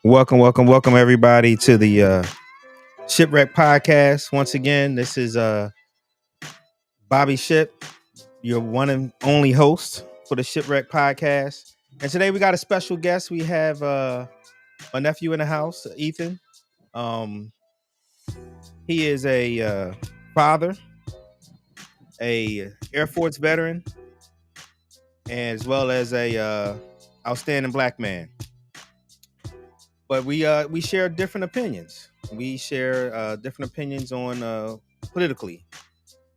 Welcome everybody to the ShipWreck podcast. Once again, this is Bobby Ship, your one and only host for the ShipWreck podcast. And today we got a special guest. We have my nephew in the house, Ethan. Um, he is a father, a Air Force veteran, as well as a outstanding black man. But we share different opinions. We share different opinions on politically.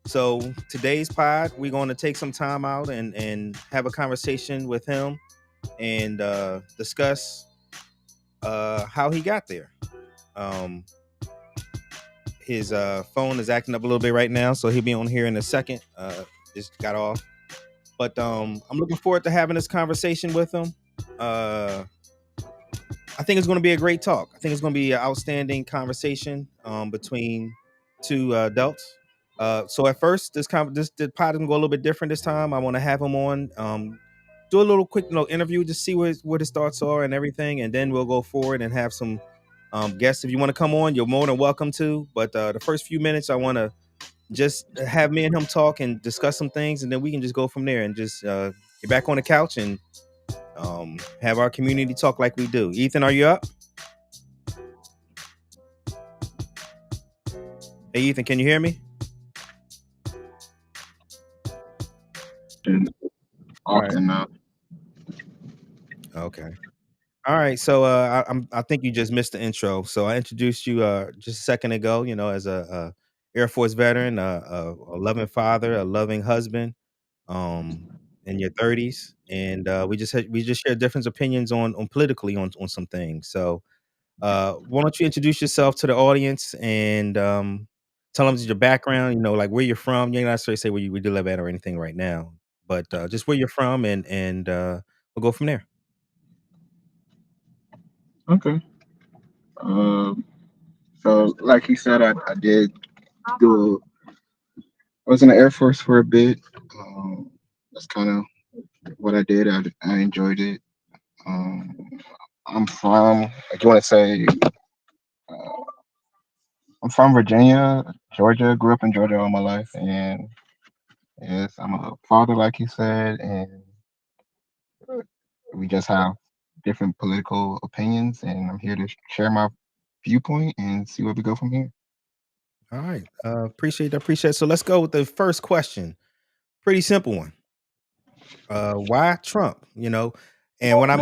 So today's pod, we're going to take some time out and have a conversation with him and discuss how he got there. Um, his phone is acting up a little bit right now, so he'll be on here in a second. Just got off, but I'm looking forward to having this conversation with him. I think it's going to be a great talk. I think it's going to be an outstanding conversation between two adults. So at first, this the pod is gonna go a little bit different this time. I want to have him on, do a little quick interview, just see what his thoughts are and everything, and then we'll go forward and have some guests. If you want to come on, you're more than welcome to. But the first few minutes, I want to just have me and him talk and discuss some things, and then we can just go from there and just get back on the couch and have our community talk like we do. Ethan, are you up? Hey, Ethan, can you hear me? All right. Often, Okay. All right, so I think you just missed the intro. So I introduced you just a second ago. You know, as a Air Force veteran, a loving father, a loving husband, um, in your 30s, and we just share different opinions on politically on some things. So why don't you introduce yourself to the audience and tell them your background? You know, like where you're from. You're not necessarily say where you do live at or anything right now, but just where you're from, and we'll go from there. okay. Um, so, like you said, I did do. I was in the Air Force for a bit. That's kind of what I did. I enjoyed it. Um, I'm from. Like you want to say, uh, I'm from Virginia, Georgia. Grew up in Georgia all my life, and yes, I'm a father, like you said, and we just have different political opinions, and I'm here to share my viewpoint and see where we go from here. All right. Appreciate that. Appreciate it. So let's go with the first question. Pretty simple one. Why Trump? You know, and when I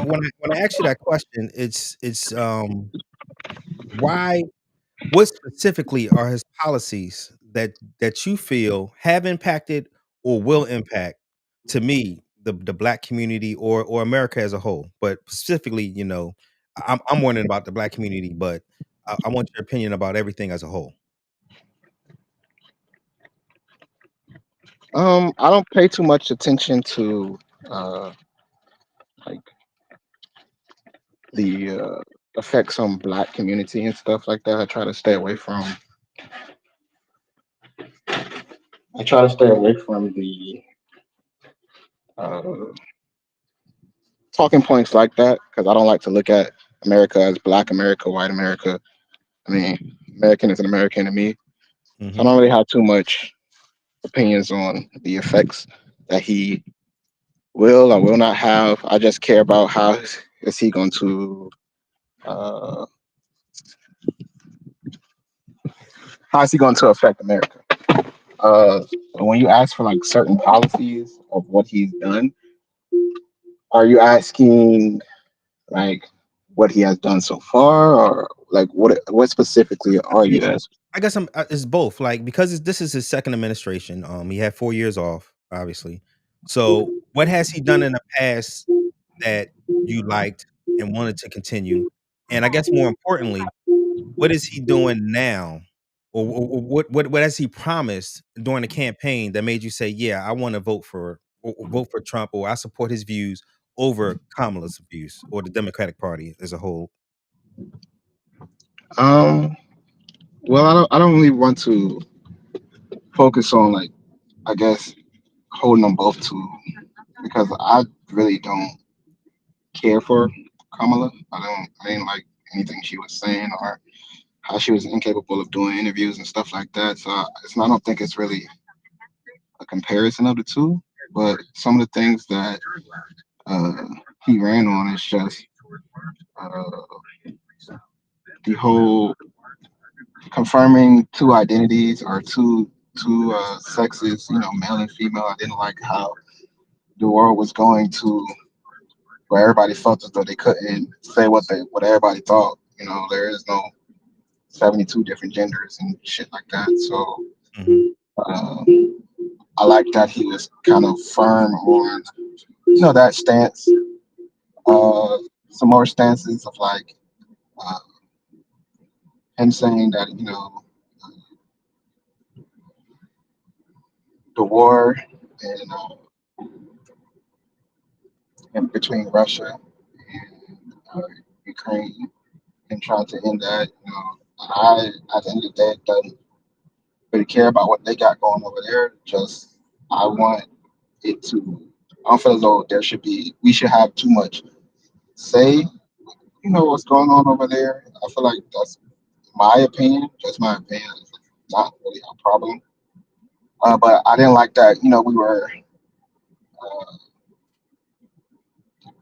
ask you that question, it's why what specifically are his policies that you feel have impacted or will impact to me the black community or America as a whole, but specifically, you know, I'm wondering about the black community, but I want your opinion about everything as a whole. I don't pay too much attention to uh like the effects on black community and stuff like that. I try to stay away from the uh talking points like that because I don't like to look at America as black America, white America. I mean, American is an American to me. So I Hmm. don't really have too much opinions on the effects that he will or will not have. I just care about is he going to uh how is he going to affect America? Uh, when you ask for like certain policies of what he's done, are you asking like what he has done so far, or like what specifically are you asking? I guess it's both. Like because this is his second administration. He had 4 years off, obviously. So, what has he done in the past that you liked and wanted to continue? And I guess more importantly, what is he doing now, or what has he promised during the campaign that made you say, "Yeah, I want to vote or vote for Trump, or I support his views over Kamala's views or the Democratic Party as a whole." Um, well, I don't really want to focus on like I guess holding them both to because I really don't care for Kamala. I didn't like anything she was saying or how she was incapable of doing interviews and stuff like that. So I don't think it's really a comparison of the two, but some of the things that uh, he ran on is just uh, the whole confirming two identities or two sexes, male and female. I didn't like how the world was going to where everybody felt as though they couldn't say what everybody thought. There is no 72 different genders and shit like that. So Hmm. uh, I like that he was kind of firm on that stance. Uh, some more stances of like uh, him saying that the war in, between Russia and Ukraine and trying to end that. I at the end of the day don't really care about what they got going over there. Just I want it to. I don't feel as though we should have too much say. What's going on over there. I feel like that's my opinion. Just my opinion. It's not really a problem. But I didn't like that. We were.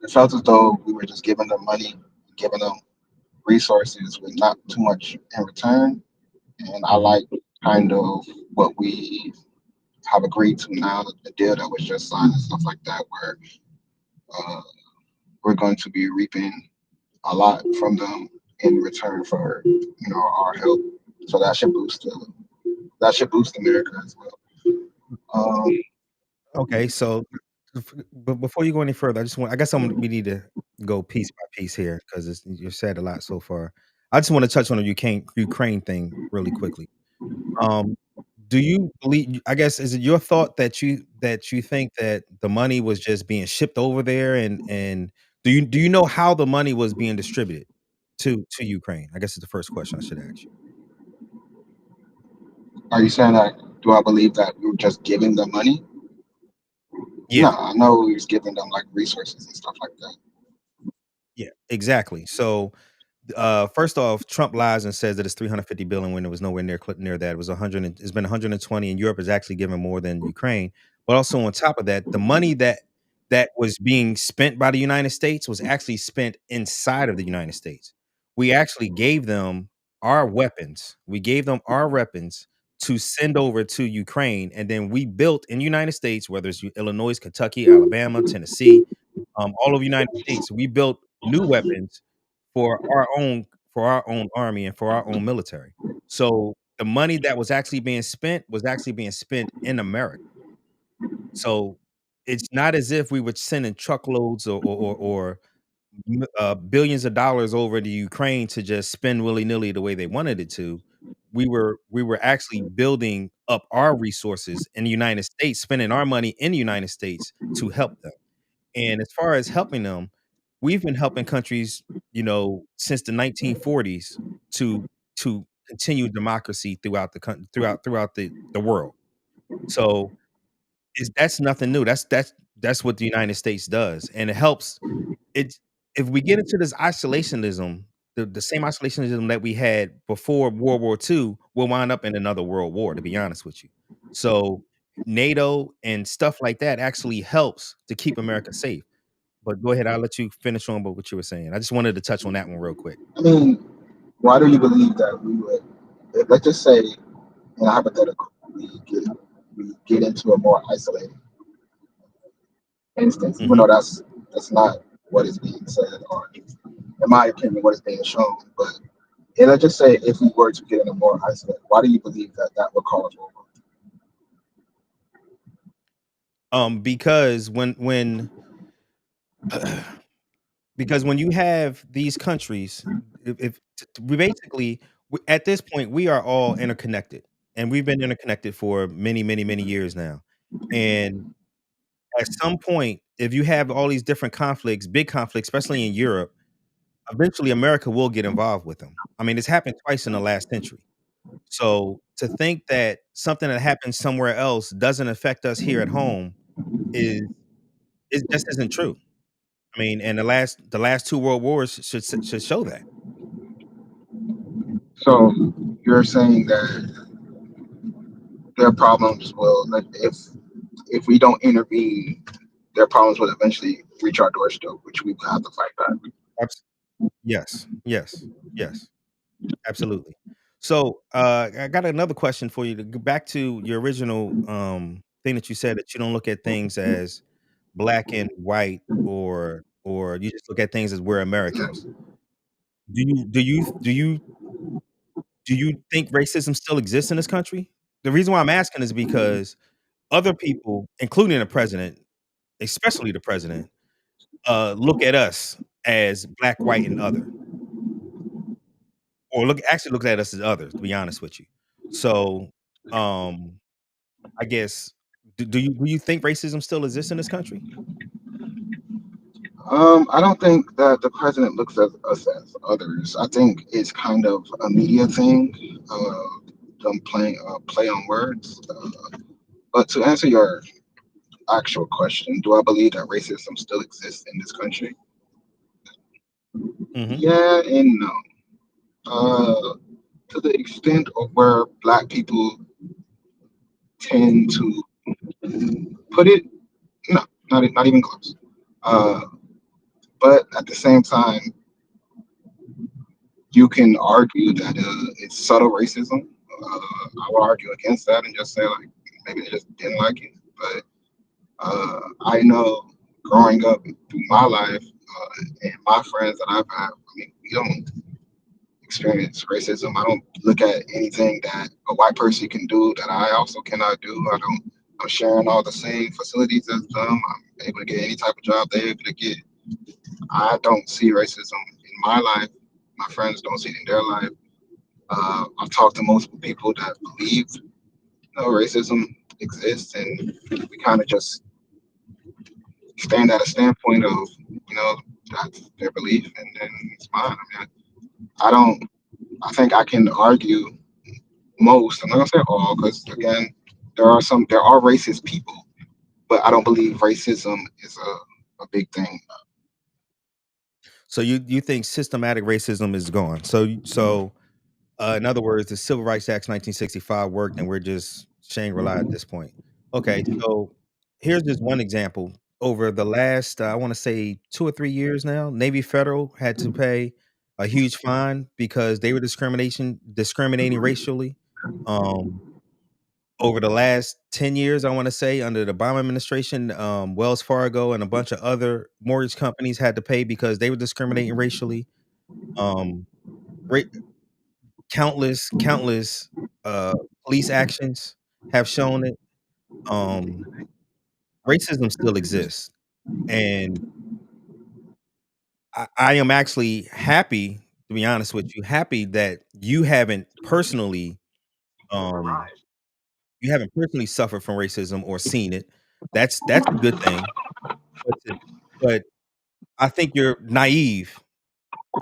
It felt as though we were just giving them money, giving them resources with not too much in return. And I Hmm. like kind of what we have agreed to now, the deal that was just signed and stuff like that, where uh, we're going to be reaping a lot from them in return for our help. So that should boost America as well. Um, Okay, so but before you go any further, I guess we need to go piece by piece here because you said a lot so far. I just want to touch on the Ukraine thing really quickly. Um, do you believe? I guess is it your thought that you think that the money was just being shipped over there, and do you know how the money was being distributed to Ukraine? I guess it's the first question I should ask you. are you saying that? Do I believe that we were just giving them money? No, Yeah. I know we was giving them like resources and stuff like that. Yeah, exactly. So, first off, Trump lies and says that it's 350 billion when it was nowhere near that. It was 100. It's been 120, and Europe is actually giving more than Ukraine. But also on top of that, the money that was being spent by the United States was actually spent inside of the United States. We actually gave them our weapons. We gave them our weapons to send over to Ukraine, and then we built in the United States, whether it's Illinois, Kentucky, Alabama, Tennessee, all over the United States. We built new weapons for our own army and for our own military. So the money that was actually being spent in America. So it's not as if we were sending truckloads or billions of dollars over to Ukraine to just spend willy nilly the way they wanted it to. We were actually building up our resources in the United States, spending our money in the United States to help them. And as far as helping them, we've been helping countries, since the 1940s to continue democracy throughout throughout the world. So that's nothing new. That's what the United States does, and it helps. It's if we get into this isolationism, the same isolationism that we had before World War II, we'll wind up in another world war. To be honest with you, so NATO and stuff like that actually helps to keep America safe. But go ahead, I'll let you finish on about what you were saying. I just wanted to touch on that one real quick. I mean, why do you believe that we would? Let's just say, in a hypothetical, we get into a more isolated instance, even Mhm. though that's not what is being said, or in my opinion, what is being shown. But let's just say if we were to get in a more isolated, why do you believe that that would cause war? Because when because when you have these countries, if we basically at this point we are all interconnected, and we've been interconnected for many, many, many years now. And at some point, if you have all these different conflicts, big conflicts, especially in Europe, eventually America will get involved with them. I mean, it's happened twice in the last century. So to think that something that happens somewhere else doesn't affect us here at home is it just isn't true. I mean, and the last two world wars should show that. So you're saying that their problems will, like, if we don't intervene, their problems will eventually reach our doorstep, which we will have to fight back. Abs- yes, yes, yes, absolutely. So I got another question for you to go back to your original thing that you said that you don't look at things as black and white, or you just look at things as we're Americans. Do you think racism still exists in this country? The reason why I'm asking is because other people, including the president, especially the president, look at us as black, white, and other, or look at us as others. To be honest with you, so um, I guess do you think racism still exists in this country? I don't think that the president looks at us as others. I think it's kind of a media thing, them playing play on words. But to answer your actual question, do I believe that racism still exists in this country? Hmm. Yeah and no. To the extent of where black people tend to put it, no, not even close. Uh, but at the same time, you can argue that it's subtle racism. I will argue against that and just say like maybe they just didn't like it. But I know growing up through my life and my friends that I've had, I mean, we don't experience racism. I don't look at anything that a white person can do that I also cannot do. I don't. I'm sharing all the same facilities as them. I'm able to get any type of job they're able to get. I don't see racism in my life. My friends don't see it in their life. I've talked to multiple people that believe racism exists, and we kind of just stand at a standpoint of that's their belief, and then it's mine. I mean, I don't. I think I can argue most. I'm not gonna say all, because again, there are racist people, but I don't believe racism is a big thing. So you think systematic racism is gone? So in other words, the Civil Rights Act 1965 worked, and we're just Shangri-La at this point. Okay, so here's just one example. Over the last, I want to say 2 or 3 years now, Navy Federal had to pay a huge fine because they were discriminating racially. Um, Over the last 10 years, I want to say, under the Obama administration, Wells Fargo and a bunch of other mortgage companies had to pay because they were discriminating racially. Um, countless uh police actions have shown it. um Racism still exists, and I am actually happy, to be honest with you, happy that um you haven't personally suffered from racism or seen it. That's a good thing. But I think you're naive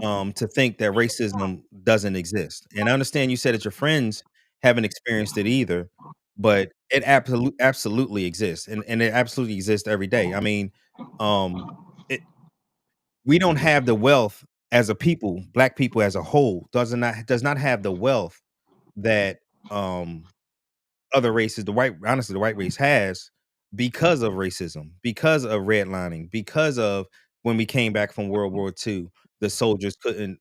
to think that racism doesn't exist. And I understand you said that your friends haven't experienced it either, but it absolutely exists, and it absolutely exists every day. I mean, um, it, we don't have the wealth as a people, black people as a whole, does not have the wealth that um other races, the white race has, because of racism, because of redlining, because of when we came back from World War II, the soldiers couldn't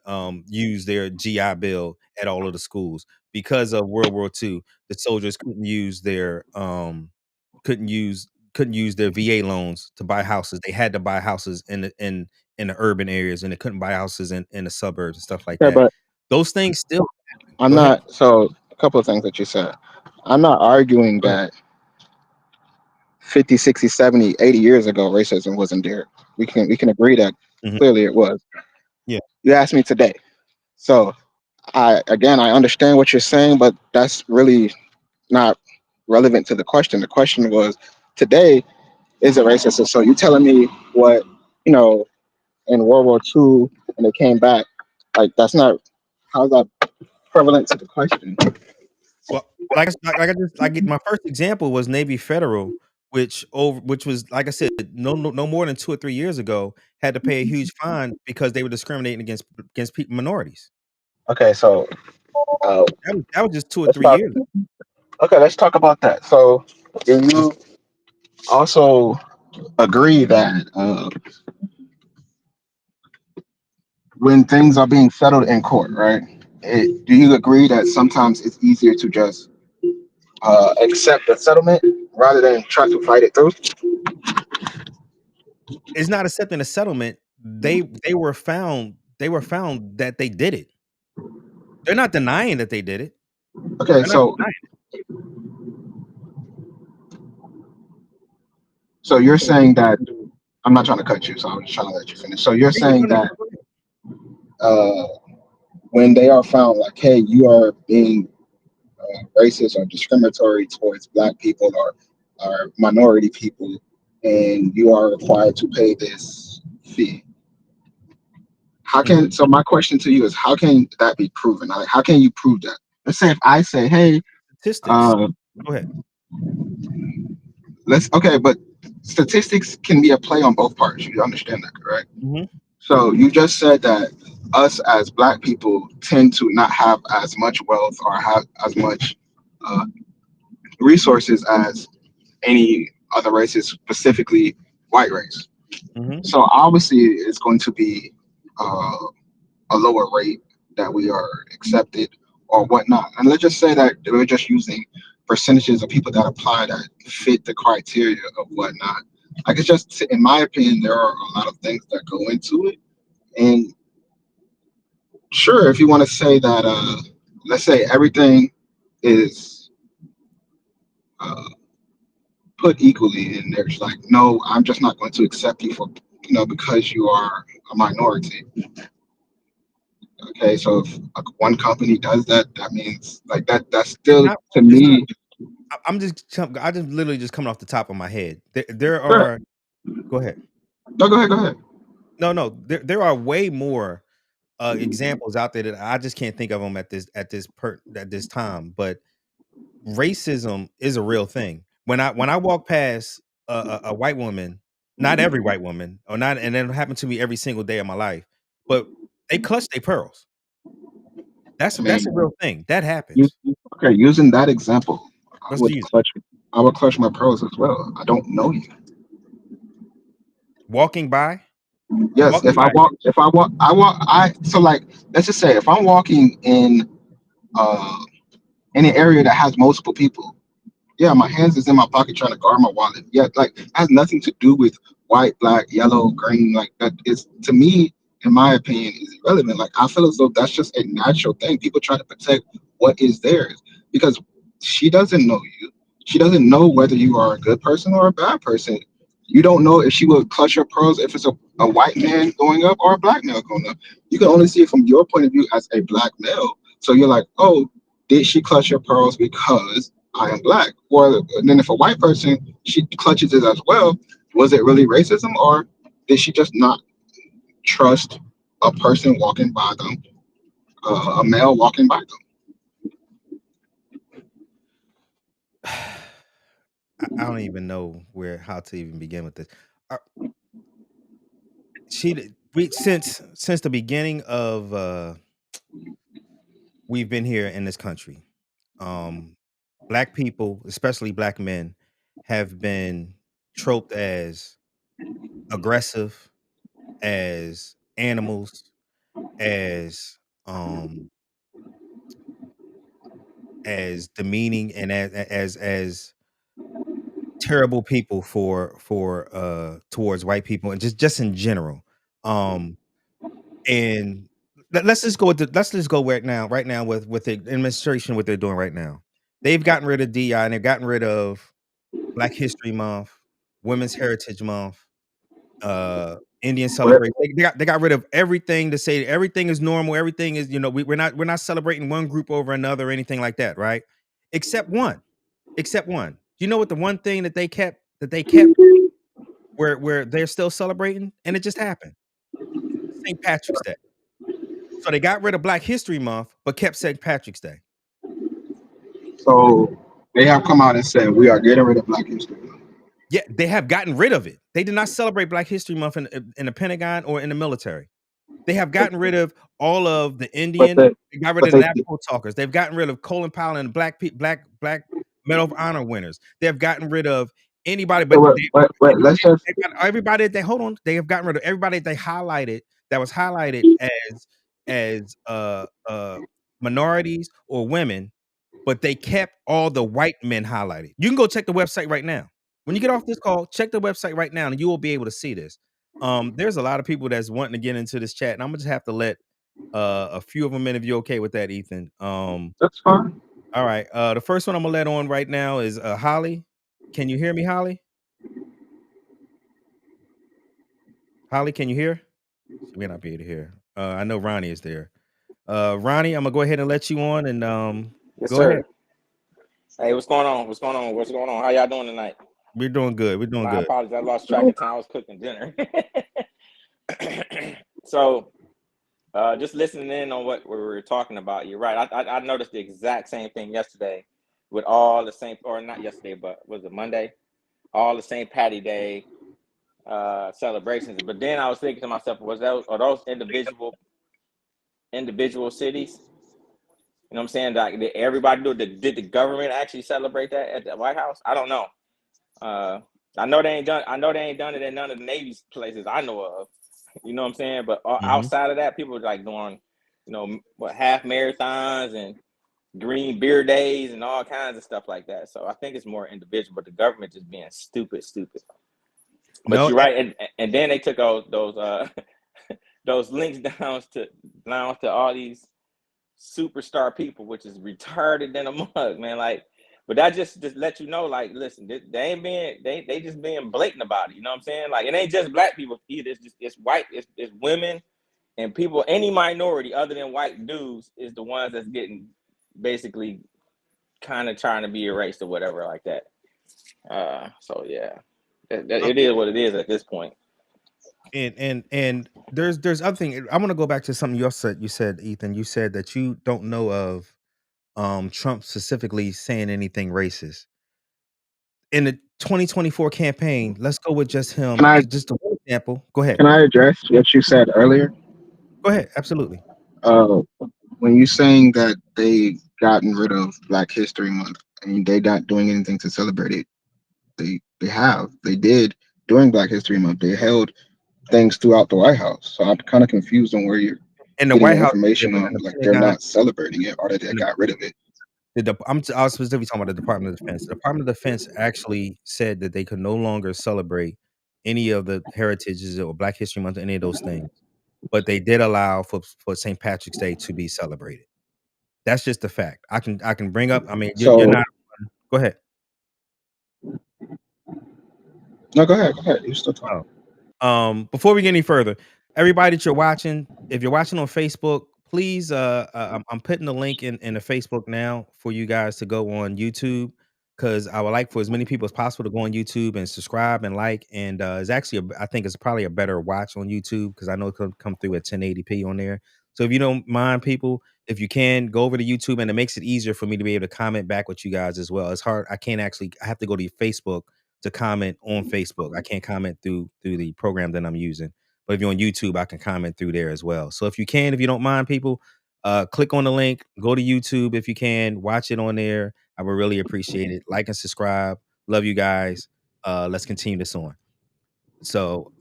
use their GI Bill at all of the schools. Because of World War II, the soldiers couldn't use their VA loans to buy houses. They had to buy houses in the urban areas, and they couldn't buy houses in the suburbs and stuff like Yeah, that. but Those things still. I'm Go ahead. not. So a couple of things that you said. I'm not arguing Go ahead. that 50, 60, 70, 80 years ago racism wasn't there. We can agree that Mhm. clearly it was. Yeah. You asked me today. So I understand what you're saying, but that's really not relevant to the question. The question was today, is it racist? So you telling me what, you know, in World War II and they came back, like that's not, how's that prevalent to the question? Well, my first example was Navy Federal, which was, like I said, no more than 2 or 3 years ago, had to pay a huge fine because they were discriminating against minorities. Okay, so Uh, That was just 2 or 3 years. let's talk. Okay, let's talk about that. So, do you also agree that when things are being settled in court, right? Do you agree that sometimes it's easier to just accept the settlement rather than try to fight it through? It's not accepting a settlement. They were found that they did it. They're not denying that they did it. Okay, They're not so denying you're saying that I'm not trying to cut you, so I'm just trying to let you finish. So you're it. saying No, no, that no, go ahead. uh, when they are found like, hey, you are being racist or discriminatory towards black people or minority people, and you are required to pay this fee. How Mhm. can so my question to you is how can that be proven? Like how can you prove that? Let's say if I say, hey, Statistics. uh, Go ahead. let's okay, but statistics can be a play on both parts. You understand that, correct? Mhm. So you just said that us as black people tend to not have as much wealth or have as much uh, resources as any other races, specifically white race. Mhm. So obviously, it's going to be uh, a lower rate that we are accepted or whatnot. And let's just say that we're just using percentages of people that apply that fit the criteria of whatnot. Like it's just, in my opinion, there are a lot of things that go into it. And sure, if you want to say that, let's say everything is uh, put equally, and there's like, no, I'm just not going to accept you for, because you are a minority. Okay, so if one company does that, that means like that. That's It's still not to it's not me. I just literally just coming off the top of my head. There Sure. are Go ahead. No, go ahead. Go ahead. No, no, there are way more examples out there that I just can't think of them at this time. But racism is a real thing. When I walk past a white woman, not every white woman, or not, and it happened to me every single day of my life, but they clutch their pearls. I That's mean, a real thing. That you, happens. okay, using that example, I Let's would use it. clutch. I would clutch my pearls as well. I don't know you. Walking by, Yes, walking by. So like, let's just say if I'm walking uh in an area that has multiple people, yeah, my hands is in my pocket trying to guard my wallet. Yeah, like it has nothing to do with white, black, yellow, green. Like that is to me, in my opinion, is irrelevant. Like I feel as though that's just a natural thing. People try to protect what is theirs because she doesn't know you. She doesn't know whether you are a good person or a bad person. You don't know if she will clutch your pearls if it's a white man going up or a black male going up. You can only see it from your point of view as a black male. So you're like, oh, did she clutch your pearls because I am black? Or and then if a white person she clutches it as well, was it really racism or did she just not trust a person walking by them, a male walking by them? I don't even know where how to even begin with this. Uh, we since the beginning of we've been here in this country. Um, Black people, especially black men, have been troped as aggressive, as animals, as um as demeaning, and as terrible people for towards white people, and just in general. Um and let's just go right now with the administration, what they're doing right now. They've gotten rid of DI, and they've gotten rid of Black History Month, Women's Heritage Month, Indian Where, celebration. They got rid of everything to say everything is normal, everything is, we're not celebrating one group over another or anything like that, right? Except one. Except one. You know what the one thing that they kept where they're still celebrating? And it just happened. St. Patrick's Day. So they got rid of Black History Month, but kept St. Patrick's Day. so they have come out and said we are getting rid of Black History Month. Yeah, they have gotten rid of it. They did not celebrate Black History Month in the Pentagon or in the military. They have gotten rid of all of the But Indian. they, They got rid but of the they, Navajo talkers. They've gotten rid of Colin Powell and black Medal of Honor winners. They have gotten rid of anybody, but let's just. they got everybody. They hold on. They have gotten rid of everybody they highlighted that was highlighted as minorities or women, but they kept all the white men highlighted. You can go check the website right now. When you get off this call, check the website right now, and you will be able to see this. There's a lot of people that's wanting to get into this chat, and I'm gonna just have to let a few of them in if you're okay with that, Ethan. That's fine. All right. The first one I'm gonna let on right now is Holly. Can you hear me, Holly? Holly, can you hear? She may not be able to hear. I know Ronnie is there. Ronnie, I'm gonna go ahead and let you on, and Yes, go ahead. sir. Hey, what's going on? What's going on? What's going on? How y'all doing tonight? We're doing good. We're doing My good. apologies. I lost track of time. I was cooking dinner. So, just listening in on what we were talking about, you're right. I noticed the exact same thing yesterday with all the same, or not yesterday, but was it Monday? All the same Patty Day celebrations. But then I was thinking to myself, are those individual cities? You know what I'm saying? Like, did everybody do it? Did the government actually celebrate that at the White House? I don't know. I know they ain't done. I know they ain't done it in none of the Navy's places I know of. You know what I'm saying? But Mhm. outside of that, people are like doing, half marathons and green beer days and all kinds of stuff like that. So I think it's more individual, but the government just being stupid. But No, you're right, and then they took out those those links down to all these superstar people, which is retarded than a mug, man. Like, but that just let you know, like, listen, they ain't being they just being blatant about it. You know what I'm saying? Like, it ain't just black people either. It's white, it's women and people. Any minority other than white dudes is the ones that's getting basically kind of trying to be erased or whatever like that. So yeah, it is what it is at this point. and there's other thing. I want to go back to something you said. You said, Ethan, you said that you don't know of Trump specifically saying anything racist in the 2024 campaign. Let's go with just Can him. I Just a one example. Go ahead. can I address what you said earlier? Go ahead. Absolutely. Uh, when you saying that they gotten rid of Black History Month, I mean they not doing anything to celebrate it. They did during Black History Month. They held things throughout the White House. So I'm kind of confused on where you're In the getting White your House, information but in on. the Like they're Pentagon, not celebrating it, or that they in the, got rid of it. I was specifically talking about the Department of Defense. The Department of Defense actually said that they could no longer celebrate any of the heritages or Black History Month, or any of those things, but they did allow for St. Patrick's Day to be celebrated. That's just the fact. I can bring up. I mean, you're So not. Go ahead. no, go ahead, go ahead. You're still talking. Oh. Before we get any further, everybody that you're watching, if you're watching on Facebook, please, I'm putting the link in the Facebook now for you guys to go on YouTube, because I would like for as many people as possible to go on YouTube and subscribe and like. And it's actually, I think it's probably a better watch on YouTube because I know it can come through at 1080p on there. So if you don't mind, people, if you can go over to YouTube, and it makes it easier for me to be able to comment back with you guys as well. It's hard. I have to go to Facebook to comment on Facebook. I can't comment through the program that I'm using. But if you're on YouTube, I can comment through there as well. So if you can, if you don't mind, people, click on the link, go to YouTube if you can, watch it on there. I would really appreciate it. Like and subscribe. Love you guys. Let's continue this on. So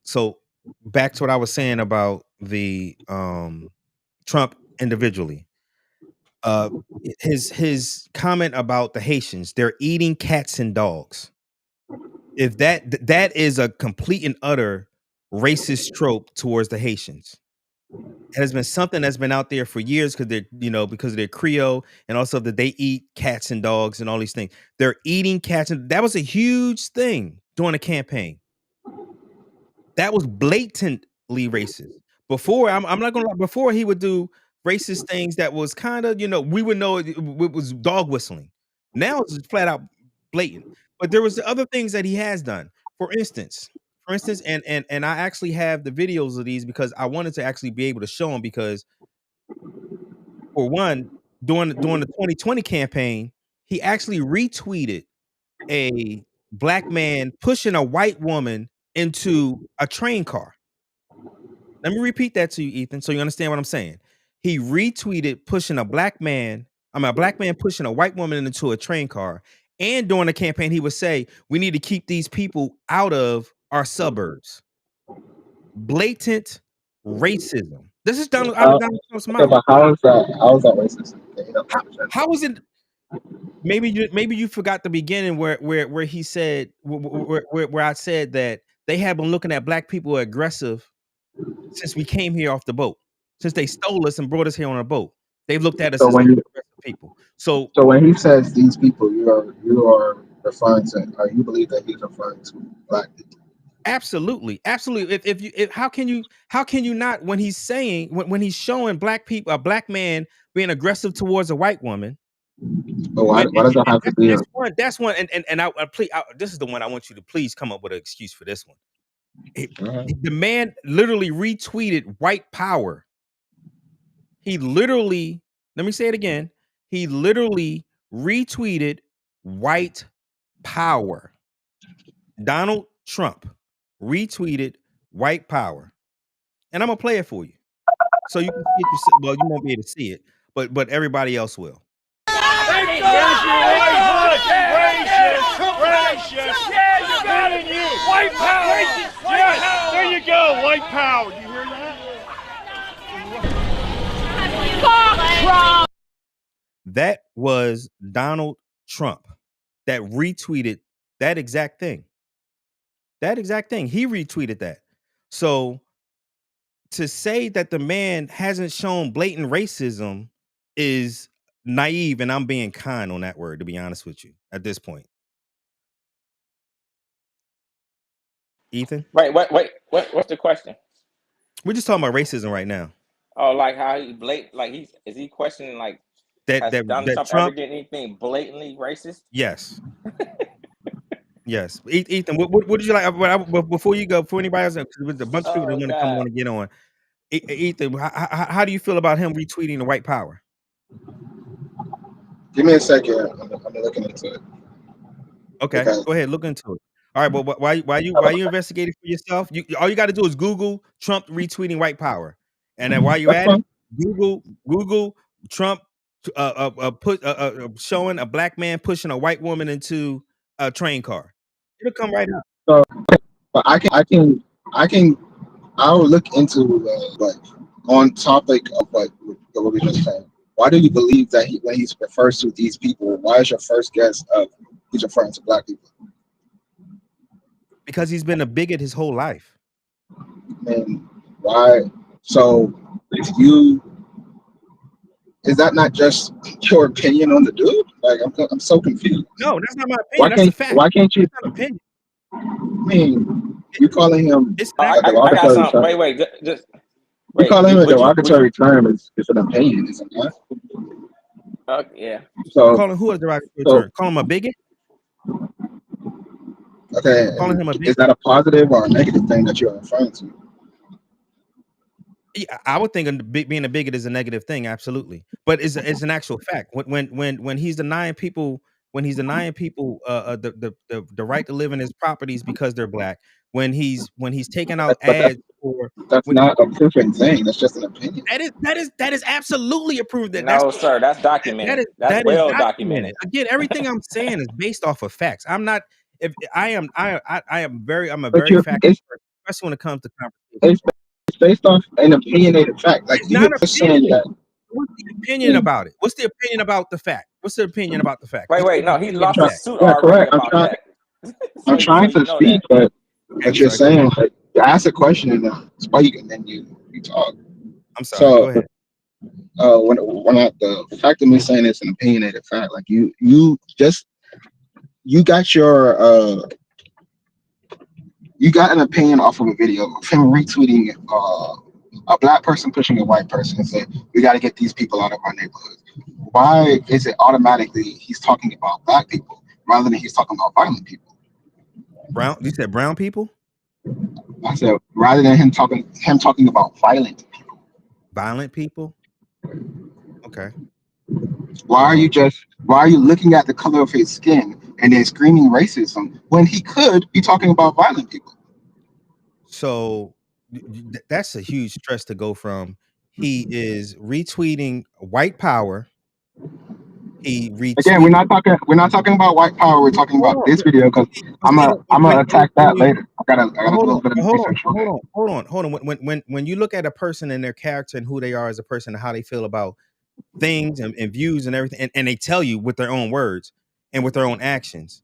so back to what I was saying about the Trump individually. Uh his comment about the Haitians, they're eating cats and dogs. If that is a complete and utter racist trope towards the Haitians. It has been something that's been out there for years because because of their Creole, and also that they eat cats and dogs and all these things. They're eating cats, and that was a huge thing during the campaign. That was blatantly racist. Before, I'm not gonna lie, before he would do racist things that was kind of, we would know it was dog whistling. Now it's just flat out blatant. But there was the other things that he has done. For instance, and I actually have the videos of these because I wanted to actually be able to show them, because for one, during the 2020 campaign, he actually retweeted a black man pushing a white woman into a train car. Let me repeat that to you, Ethan, so you understand what I'm saying. He retweeted pushing a black man pushing a white woman into a train car. And during the campaign, he would say, we need to keep these people out of our suburbs. Blatant racism. This is Donald Trump's mouth. But how is that racist? How is it? Maybe you forgot the beginning where he said where I said that they have been looking at black people aggressive since we came here off the boat. Since they stole us and brought us here on a boat, they've looked at us So as when aggressive people. So when he says these people, you are referring to, or you believe that he's referring to black people. absolutely. If how can you not, when he's saying when he's showing black people, a black man being aggressive towards a white woman. But why does that have to be? That's one. And I please, this is the one I want you to please come up with an excuse for this one. The man literally retweeted white power. He literally, let me say it again. He literally retweeted white power. Donald Trump retweeted white power. And I'm gonna play it for you. So you can see it, well, you won't be able to see it, but everybody else will. Racist! Yeah, you got it! White power! Yes, there you go, white power. Do you hear that? That was Donald Trump that retweeted that exact thing. That exact thing. He retweeted that. So to say that the man hasn't shown blatant racism is naive, and I'm being kind on that word, to be honest with you, at this point. Ethan? Wait, what's the question? We're just talking about racism right now. Oh, like how he is he questioning like has Donald Trump ever did anything blatantly racist? Yes. Yes. Ethan, what did you like before you go, before anybody else, because there's a bunch of people that want to come on and get on. Ethan, how do you feel about him retweeting the white power? Give me a second. I'm looking into it. Okay, go ahead, look into it. All right, but why you investigating for yourself? All you got to do is Google Trump retweeting white power, and then while you're at it, Google Trump showing a black man pushing a white woman into a train car. It'll come right up. So, but I'll look into but on topic of what we just said. Why do you believe that when he refers to these people, why is your first guess of he's referring to black people? Because he's been a bigot his whole life. And why? So is that not just your opinion on the dude? Like I'm so confused. No, that's not my opinion. That's a fact. Why can't you? That's not opinion. I mean, you calling him I got something. Wait, just wait. You calling him a derogatory term is an opinion, isn't it? Yeah. So calling who a derogatory term? Call him a bigot? Okay. Calling him a bigot. Is that a positive or a negative thing that you're referring to? Yeah, I would think being a bigot is a negative thing, absolutely. But it's an actual fact. When he's denying people, the right to live in his properties because they're black, when he's taking out ads for, that's not a proven thing. That's just an opinion. That is absolutely a proof that. No, sir, that's documented. That's well documented. Again, everything I'm saying is based off of facts. I'm not. If I'm a very fact person, especially when it comes to conversation. It's based off an opinionated fact. Like you were saying that. What's the opinion about it? What's the opinion about the fact? What's the opinion about the fact? Wait, no, he lost his suit already about that. I'm trying to speak, but you're saying like you ask a question and speak, and then you talk. I'm sorry. Go ahead. When the fact of me saying it's an opinionated fact, like you got your you got an opinion off of a video of him retweeting a black person pushing a white person and saying we got to get these people out of our neighborhoods. Why is it automatically he's talking about black people rather than he's talking about violent people? Brown? You said brown people? I said rather than him talking about violent people. Violent people? Okay. Why are you looking at the color of his skin and then screaming racism when he could be talking about violent people? So That's a huge stress to go from. He is retweeting white power. He Again, retweet. we're not talking about white power. We're talking Hold about on. this video because But see, I'm gonna attack that later. I gotta do a hold little on, bit of hold on, research on that. hold on. When you look at a person and their character and who they are as a person and how they feel about things and views and everything, and they tell you with their own words and with their own actions,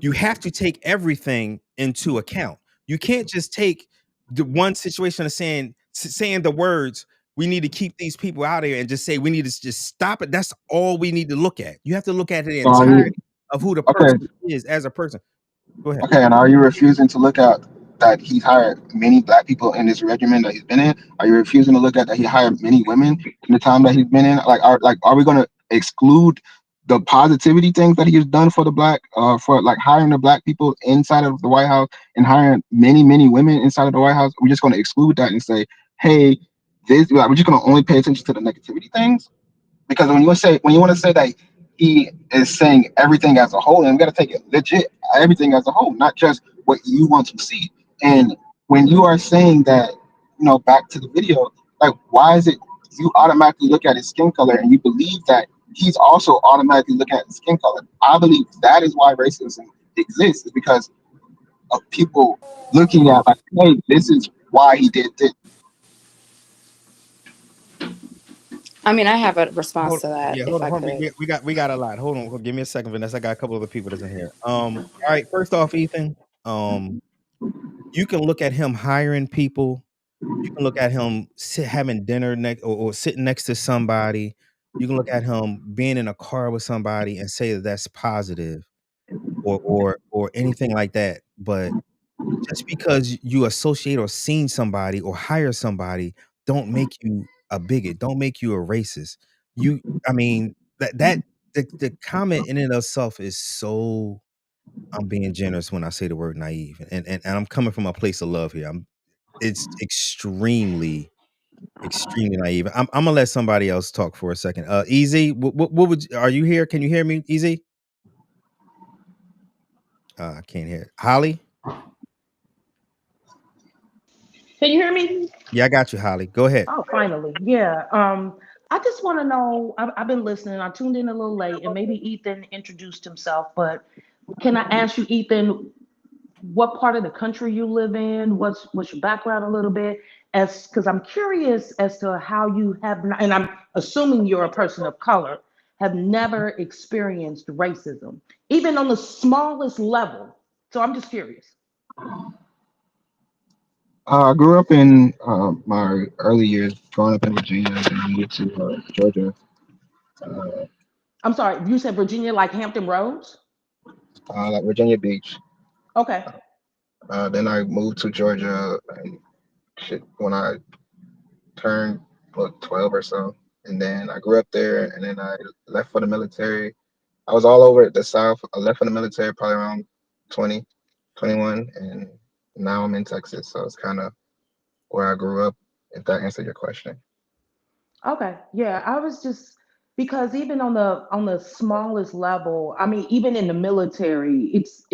you have to take everything into account. You can't just take the one situation of saying the words, we need to keep these people out of here, and just say we need to just stop it. That's all we need to look at. You have to look at the So are you entirety of who the okay? person is as a person. Go ahead. Okay, and are you refusing to look at that he's hired many black people in this regimen that he's been in? Are you refusing to look at that he hired many women in the time that he's been in? Are we going to exclude the positivity things that he has done for the black, for like hiring the black people inside of the White House and hiring many women inside of the White House? We're just going to exclude that and say, hey, this we're just going to only pay attention to the negativity things. Because when you want to say that he is saying everything as a whole, and we got to take it legit, everything as a whole, not just what you want to see. And when you are saying that, back to the video, like why is it you automatically look at his skin color and you believe that he's also automatically looking at his skin color? I believe that is why racism exists, is because of people looking at like, hey, this is why he did this. I mean, I have a response to that Yeah, if I hold on. could. We got a lot. Hold on. Give me a second, Vanessa. I got a couple other people that's in here. All right. First off, Ethan, you can look at him hiring people. You can look at him having dinner next or sitting next to somebody. You can look at him being in a car with somebody and say that that's positive or anything like that. But just because you associate or seen somebody or hire somebody, don't make you a bigot. Don't make you a racist. I mean, the comment in and of itself is so. I'm being generous when I say the word naive, and I'm coming from a place of love here. It's extremely naive. I'm gonna let somebody else talk for a second. Easy, what would are you here? Can you hear me, Easy? I can't hear. Holly, Can you hear me? yeah, I got you, Holly. Go ahead. Oh, finally. Yeah. I just want to know. I've been listening. I tuned in a little late, and maybe Ethan introduced himself. But can I ask you, Ethan, what part of the country you live in? What's your background a little bit? As because I'm curious as to how you have, not, and I'm assuming you're a person of color, have never experienced racism, even on the smallest level. So I'm just curious. I grew up in my early years growing up in Virginia and then moved to Georgia. Uh, I'm sorry. You said Virginia, like Hampton Roads? like Virginia Beach. Okay. Then I moved to Georgia and shit when I turned 12 or so. And then I grew up there and then I left for the military. I was all over the South. I left for the military probably around 20, 21, and now I'm in Texas. So it's kind of where I grew up, if that answered your question. Okay. Yeah, I was just because even on the smallest level, I mean, even in the military, it's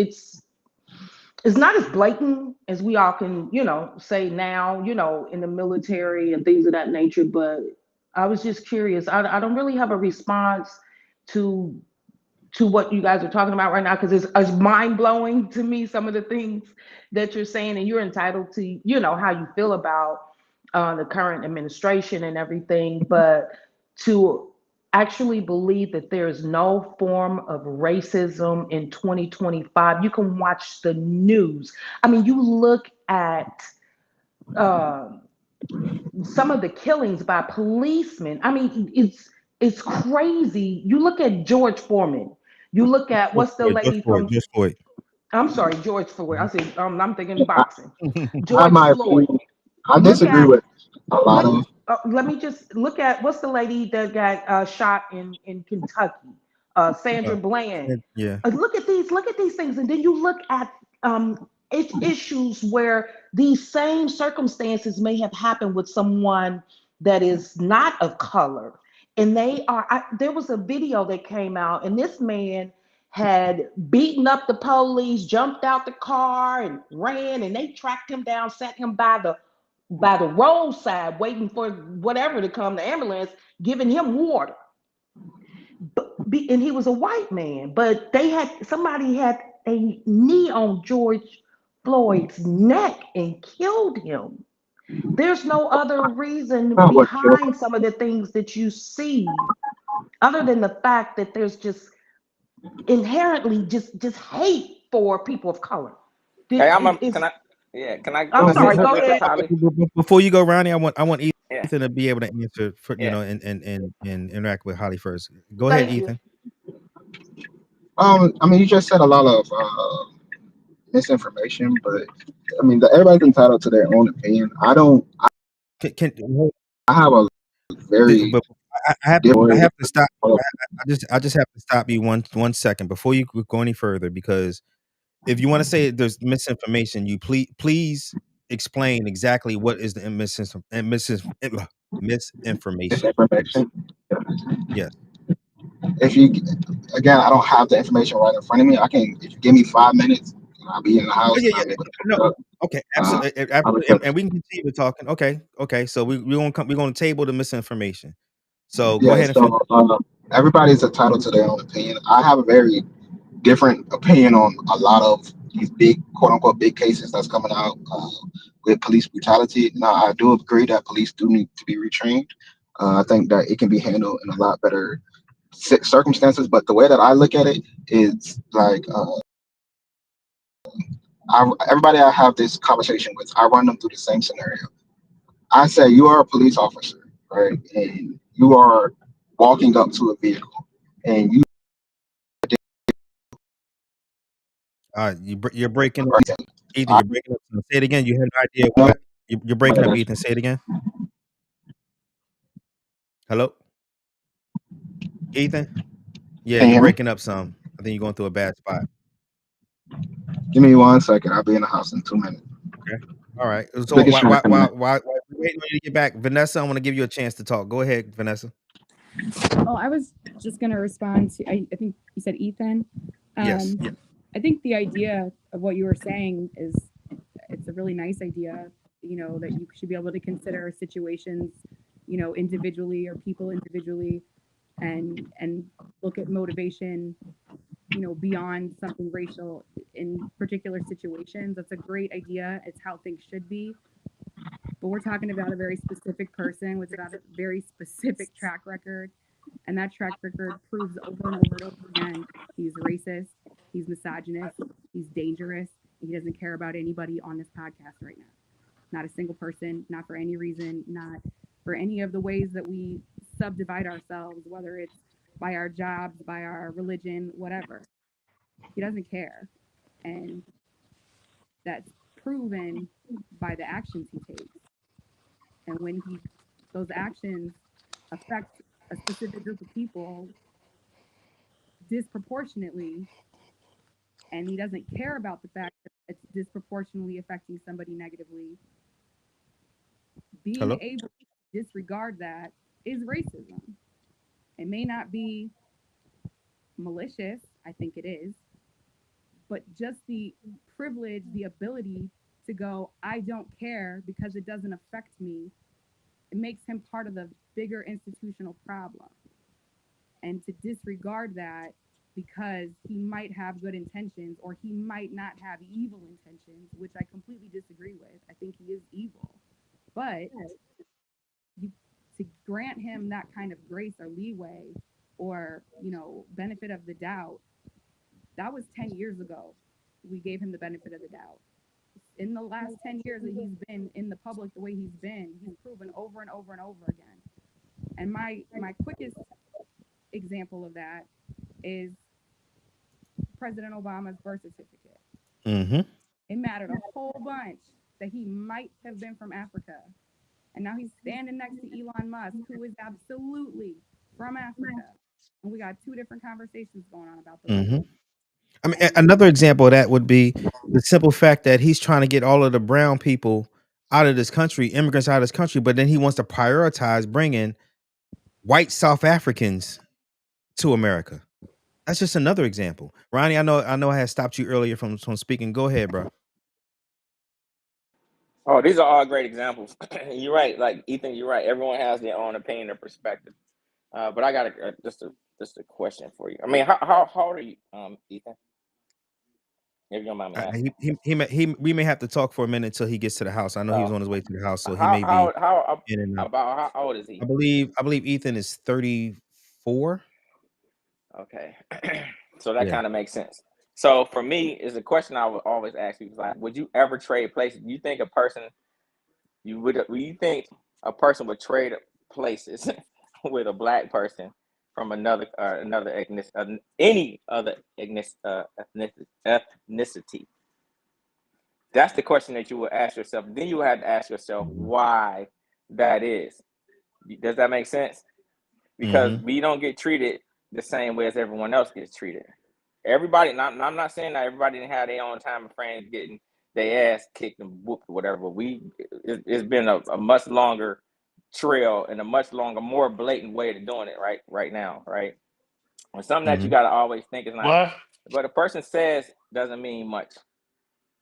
not as blatant as we all can, say now, in the military and things of that nature. But I was just curious. I don't really have a response to what you guys are talking about right now because it's mind blowing to me some of the things that you're saying, and you're entitled to how you feel about the current administration and everything, but to actually believe that there is no form of racism in 2025. You can watch the news. I mean, you look at um some of the killings by policemen. I mean, it's crazy. You look at George Foreman. You look at Just what's the for it, just lady for it, from? just for it. I'm sorry, George Floyd. I Mhm. said I'm thinking boxing. I have George my Floyd. opinion. I Look disagree at with a lot let of. let me just look at what's the lady that got shot in Kentucky, Sandra Uh, Bland. yeah. Look at these things, and then you look at issues where these same circumstances may have happened with someone that is not of color, and they are. There was a video that came out, and this man had beaten up the police, jumped out the car, and ran, and they tracked him down, set him by the by the roadside waiting for whatever to come, the ambulance, giving him water. And he was a white man, but somebody had a knee on George Floyd's neck and killed him. There's no other reason Not what killed behind some of the things that you see other than the fact that there's just inherently just hate for people of color. Hey, I'm can I say sorry, something go real quick, ahead. Holly? Before you go, Ronnie, I want Yeah, Ethan to be able to answer for yeah. and interact with Holly first. Go ahead, Thank you. Ethan. I mean, you just said a lot of misinformation, but I mean, everybody's entitled to their own opinion. I don't. Can I have a very but I different. have to stop. I just have to stop you one second before you go any further, because if you want to say there's misinformation, you please explain exactly what is the misinformation, please. Misinformation. Yes. If you again, I don't have the information right in front of me. I can, if you give me 5 minutes, I'll be in the Oh, house yeah, and I'll be yeah. able to No. look it up. Okay. Uh, Absolutely. I'll be Absolutely. And we can continue talking. Okay. So we're gonna table the misinformation. So go yeah. ahead and finish. So everybody's entitled to their own opinion. I have a very different opinion on a lot of these big, quote unquote, big cases that's coming out with police brutality. Now, I do agree that police do need to be retrained. I think that it can be handled in a lot better circumstances. But the way that I look at it is like everybody I have this conversation with, I run them through the same scenario. I say you are a police officer, right, and you are walking up to a vehicle, and you You're breaking up, are Ethan. I You're breaking up. Say it again. You have no idea know what you're breaking up, Ethan. Say it again. Hello, Ethan. Yeah, can you you're hear me? breaking up some. I think you're going through a bad spot. Give me 1 second. I'll be in the house in 2 minutes. Okay. All right. So Biggest trying to come in. while we're waiting on you to get back, Vanessa, I want to give you a chance to talk. Go ahead, Vanessa. Well, I was just going to respond to, I think you said Ethan. Yes. I think the idea of what you were saying is, it's a really nice idea, that you should be able to consider situations, individually, or people individually, and look at motivation, beyond something racial in particular situations. That's a great idea. It's how things should be. But we're talking about a very specific person with about a very specific track record. And that track record proves over and over and over again he's racist, he's misogynist, he's dangerous, and he doesn't care about anybody on this podcast right now. Not a single person, not for any reason, not for any of the ways that we subdivide ourselves, whether it's by our jobs, by our religion, whatever. He doesn't care. And that's proven by the actions he takes. And when those actions affect a specific group of people disproportionately, and he doesn't care about the fact that it's disproportionately affecting somebody negatively, being Hello. able to disregard that is racism. It may not be malicious, I think it is, but just the privilege, the ability to go, I don't care because it doesn't affect me, it makes him part of the bigger institutional problem. And to disregard that because he might have good intentions or he might not have evil intentions, which I completely disagree with. I think he is evil. But to grant him that kind of grace or leeway or, benefit of the doubt, that was 10 years ago. We gave him the benefit of the doubt. In the last 10 years that he's been in the public the way he's proven over and over and over again. And my quickest example of that is President Obama's birth certificate. Mm-hmm. It mattered a whole bunch that he might have been from Africa. And now he's standing next to Elon Musk, who is absolutely from Africa. And we got two different conversations going on about those Mm-hmm. things. I mean, another example of that would be the simple fact that he's trying to get all of the brown people out of this country, immigrants out of this country, but then he wants to prioritize bringing white South Africans to America. That's just another example. Ronnie, I know I had stopped you earlier from speaking. Go ahead, bro. Oh, these are all great examples. You're right. Like Ethan, you're right. Everyone has their own opinion or perspective. But I got just a question for you. I mean, how old are you, Ethan? If you don't mind me asking. We may have to talk for a minute until he gets to the house. I know he was Oh, on his way to the house, so he may be in and out. about how old is he? I believe Ethan is 34. Okay, so that Yeah. kind of makes sense. So for me, is a question I would always ask people like, would you ever trade places? Do you think a person would trade places with a black person from another any other ethnicity? That's the question that you would ask yourself. Then you would have to ask yourself why that is. Does that make sense? Because we don't get treated the same way as everyone else gets treated. Everybody, I'm not saying that everybody didn't have their own time of frame getting their ass kicked and whooped or whatever, but it's been a much longer trail and a much longer, more blatant way to doing it right now, right? And something that you got to always think is not what a person says doesn't mean much.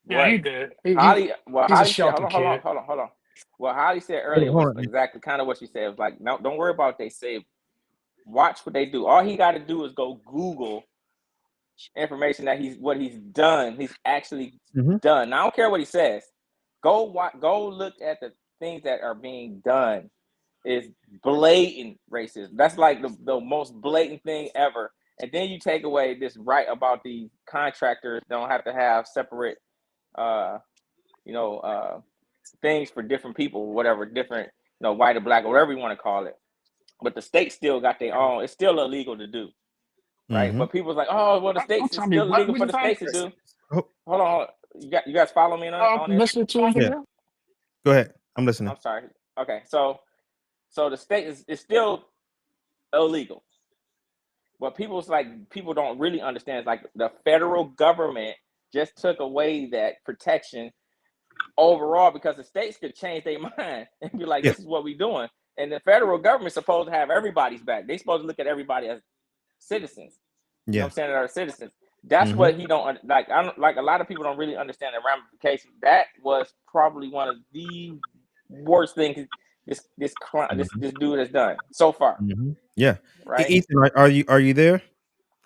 Yeah, What he did. Holly He's a said, sheltered kid. hold on. What Holly said earlier Hold was on. exactly kind of what she said. It was like, no, don't worry about what they say. Watch what they do. All he got to do is go Google information that what he's done. He's actually done. Now, I don't care what he says. Go look at the things that are being done. Is blatant racism. That's like the most blatant thing ever. And then you take away this right about the contractors don't have to have separate, things for different people, whatever, different, white or black or whatever you want to call it. But the state still got their own. It's still illegal to do, right? But people's like, oh, well, the states Don't it's tell me still what illegal for was the that? states to do. Hold on. You guys follow me on this? Listening to him. Yeah. Go ahead. I'm listening. I'm sorry. Okay, so the state is still illegal. What people don't really understand is like the federal government just took away that protection overall because the states could change their mind and be like, this is what we're doing. And the federal government's supposed to have everybody's back. They're supposed to look at everybody as citizens. You know what I'm saying? That are citizens. That's what he don't like. I don't like a lot of people don't really understand the ramifications. That was probably one of the worst things this dude has done so far. Yeah. Right? Ethan, are you there?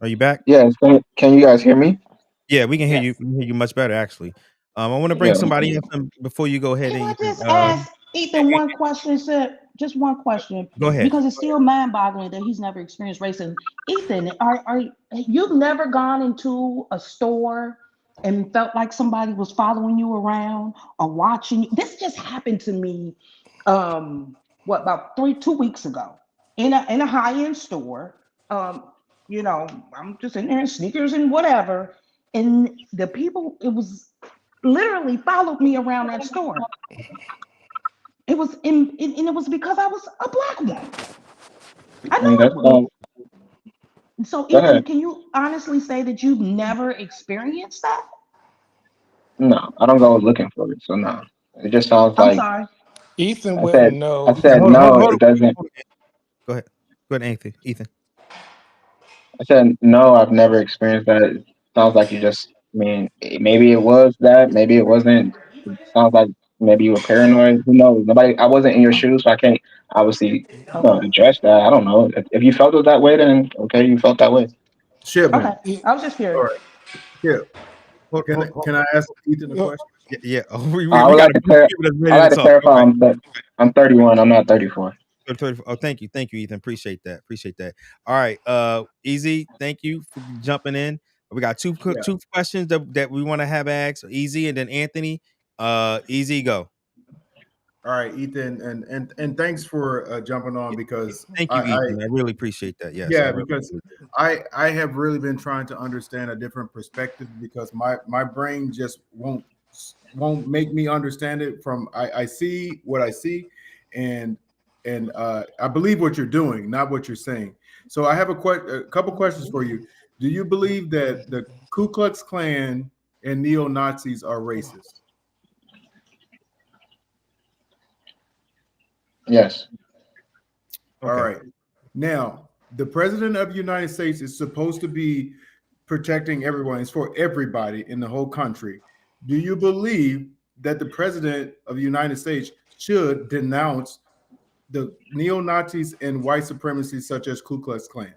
Are you back? Yes. Can you guys hear me? Yeah, we can hear you. Yes. We can hear you much better, actually. I want to bring Yeah. somebody in before you go ahead Can I and just ask Ethan one question, sir? Just one question, go ahead. because it's still mind-boggling that he's never experienced racism. Ethan, are you've never gone into a store and felt like somebody was following you around or watching you? This just happened to me, about 2 weeks ago in a high-end store. I'm just in there in sneakers and whatever, and the people, it was literally followed me around that store. It was and it was because I was a black woman. I I mean, know that's it was. So, go Ethan, ahead. can you honestly say that you've never experienced that? No, I don't go looking for it. So no, it just sounds I'm like sorry. Ethan I wouldn't said. I know. Yeah, said no. It doesn't. Go ahead. Go ahead, Ethan. I said no. I've never experienced that. It sounds like you just. I mean, maybe it was that. Maybe it wasn't. It sounds like maybe you were paranoid. Who knows? Nobody. I wasn't in your shoes, so I can't obviously Okay. address that. I don't know. If you felt it that way, then okay, you felt that way. Okay. Shipman. I was just All curious. right. Yeah. Hold, hold, hold. Can I ask Ethan a question? Yeah. Oh, we I would got like a to few people that's I ready like to to talk. All clarify. right. I'm 31. I'm not 34. Oh, thank you, Ethan. Appreciate that. All right, Easy. Thank you for jumping in. We got two Yeah. questions that we want to have asked. Easy and then Anthony. Easy, go. All right, Ethan, and thanks for jumping on because Thank you, Ethan. I really appreciate that. Yes, I yeah, really because do. I have really been trying to understand a different perspective because my brain just won't make me understand it. From I see what I see, and I believe what you're doing, not what you're saying. So I have a couple questions for you. Do you believe that the Ku Klux Klan and neo Nazis are racist? Yes. All right. Now, the president of the United States is supposed to be protecting everyone. It's for everybody in the whole country. Do you believe that the president of the United States should denounce the neo-Nazis and white supremacy such as Ku Klux Klan?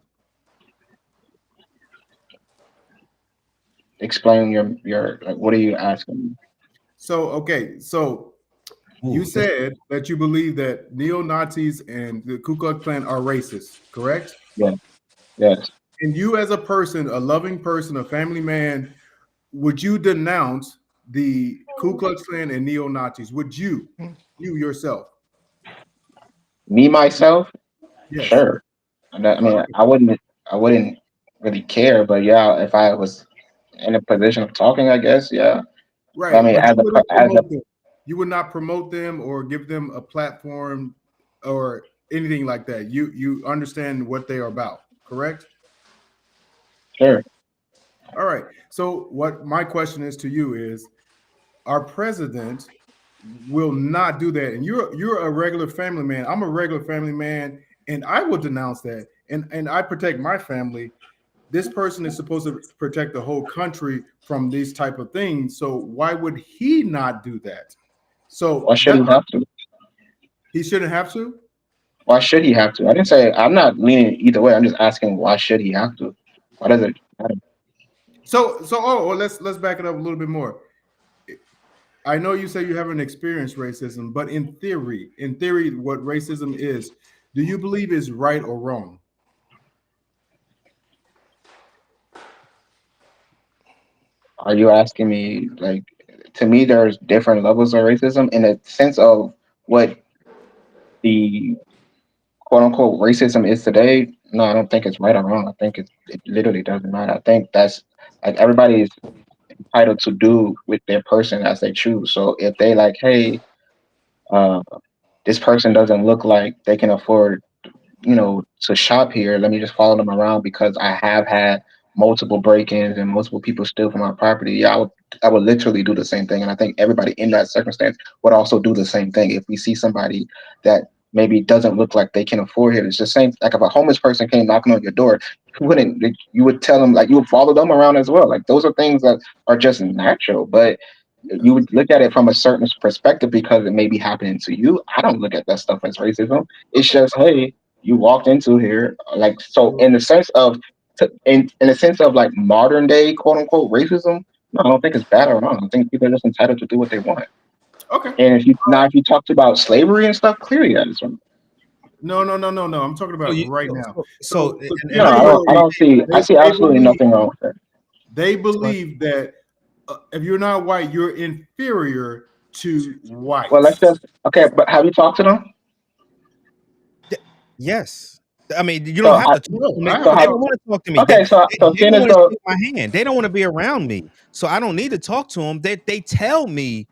Explain your like, what are you asking? So, okay, so you Ooh, this, said that you believe that neo-Nazis and the Ku Klux Klan are racist, correct? Yeah, yes, And you, as a person, a loving person, a family man, would you denounce the Ku Klux Klan and neo-Nazis? Would you yourself? me myself, Yes. sure. I mean, Okay. I wouldn't really care, but yeah, if I was in a position of talking, I guess, yeah. But I Right, mean, but you wouldn't as a promote them. You would not promote them or give them a platform or anything like that. You understand what they are about, correct? sure, All right. So what my question is to you is, our president will not do that. And you're a regular family man. I'm a regular family man, and I will denounce that. And I protect my family. This person is supposed to protect the whole country from these type of things. So why would he not do that? So why should that he have to? he shouldn't have to. Why should he have to? I didn't say I'm not leaning either way. I'm just asking why should he have to? Why does it matter? So let's back it up a little bit more. I know you say you haven't experienced racism, but in theory, what racism is, do you believe is right or wrong? Are you asking me like to me there's different levels of racism in the sense of what the quote unquote racism is today? No, I don't think it's right or wrong. I think it literally doesn't matter. I think that's like everybody is entitled to do with their person as they choose. So if they like, hey, uh, this person doesn't look like they can afford to shop here, let me just follow them around because I have had multiple break-ins and multiple people steal from my property. Yeah, I would literally do the same thing. And I think everybody in that circumstance would also do the same thing. If we see somebody that maybe doesn't look like they can afford it, it's the same. Like if a homeless person came knocking on your door, you would tell them like you would follow them around as well. Like those are things that are just natural. But you would look at it from a certain perspective because it may be happening to you. I don't look at that stuff as racism. It's just, hey, you walked into here like so in the sense of in the sense of like modern day quote unquote racism. No, I don't think it's bad or wrong. I think people are just entitled to do what they want. Okay. And if you talked about slavery and stuff, clearly that is wrong. No. I'm talking so about you, right so, now. so, so So and No, I want I literally, don't see. I see they absolutely believe nothing wrong with that. they to. believe that if you're not white, you're inferior to Well, let's whites. just okay. But have you talked to them? Yes. I mean, you don't So have to talk No, to me. I No, so haven't they have don't talked. want to talk to me. okay. So They seeing don't as want to though shake my hand. They don't want to be around me. So I don't need to talk to them. They tell me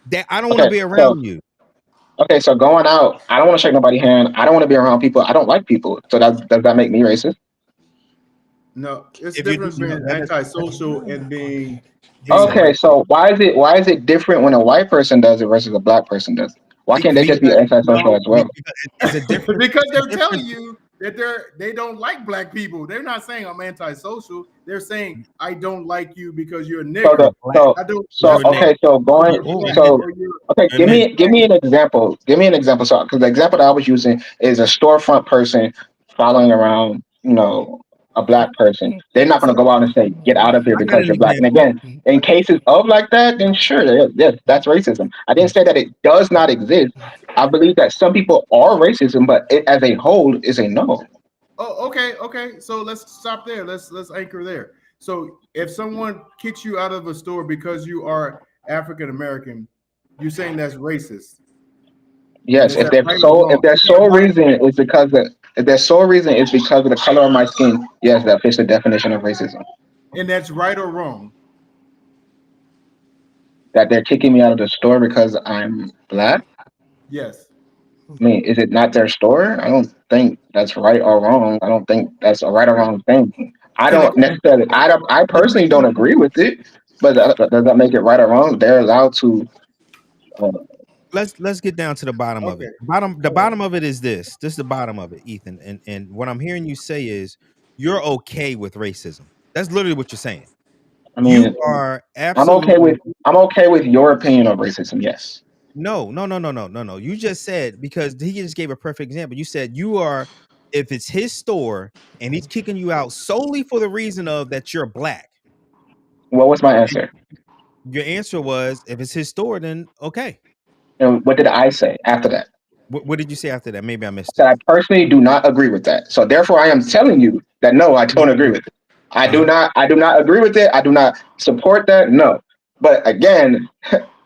that I don't want to okay, be so around you. okay, so going out, I don't want to shake nobody's hand. I don't want to be around people. I don't like people. So does that make me racist? No, it's If you different no, being that is antisocial and being Okay, racist. so why is it different when a white person does it versus a black person does it? Why can't they just be because antisocial No, as well? because it's a difference. because It's a they're difference. telling you that they don't like black people. They're not saying I'm antisocial. They're saying I don't like you because you're a So nigger. the You're black. so I don't so You're a that's nigga. okay, so or going you're Oh, black so or you're okay, you're a nigga. give me an example. Give me an example. So because the example that I was using is a storefront person following around, a black person. They're not going So to go out and say, "Get out of here" I got because an you're black. And example. again, in cases of like that, then sure, yes, that's racism. I didn't say that it does not exist. I believe that some people are racism, but it as a whole is a no. Oh, okay. So let's stop there. Let's anchor there. So if someone kicks you out of a store because you are African American, you're saying that's racist. And Yes, is that right or if wrong? their Is that sole right or reason wrong? is because of if their sole reason is because of the color of my skin, yes, that fits the definition of racism. And that's right or wrong. That they're kicking me out of the store because I'm black. Yes. I mean, is it not their store? I don't think that's right or wrong. I don't think that's a right or wrong thing. I Can I, don't necessarily. I personally don't agree with it, but does that make it right or wrong? They're allowed to. Uh, let's get down to the bottom of Okay. it. The All right. bottom of it is this. This is the bottom of it, Ethan. And what I'm hearing you say is you're okay with racism. That's literally what you're saying. I You mean, are I'm okay with absolutely your opinion of racism. Yes. no. You just said, because he just gave a perfect example. You said you are, if it's his store and he's kicking you out solely for the reason of that you're black. What was my answer? Your answer was, if it's his store, then okay. And what did I say after that? What did you say after that? Maybe I missed That it. I personally do not agree with that. So therefore, I am telling you that no, I don't agree with it. I do Uh-huh. not. I do not agree with it. I do not support that. No. But again,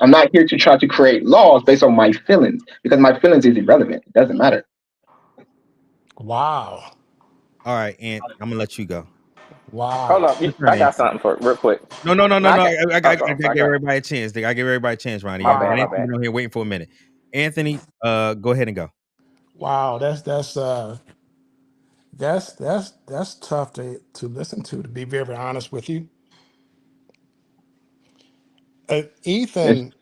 I'm not here to try to create laws based on my feelings because my feelings is irrelevant. It doesn't matter. Wow. All right, Ant, I'm gonna let you go. Hold Wow. up, Your turn, I got Anthony. something for real quick. No. No, I got. I Oh, give I got. everybody a chance. I give everybody a chance, Ronnie. My bad. And My Anthony bad. been on here waiting for a minute. Anthony, go ahead and go. Wow. That's tough to listen to be very honest with you. It's Ethan,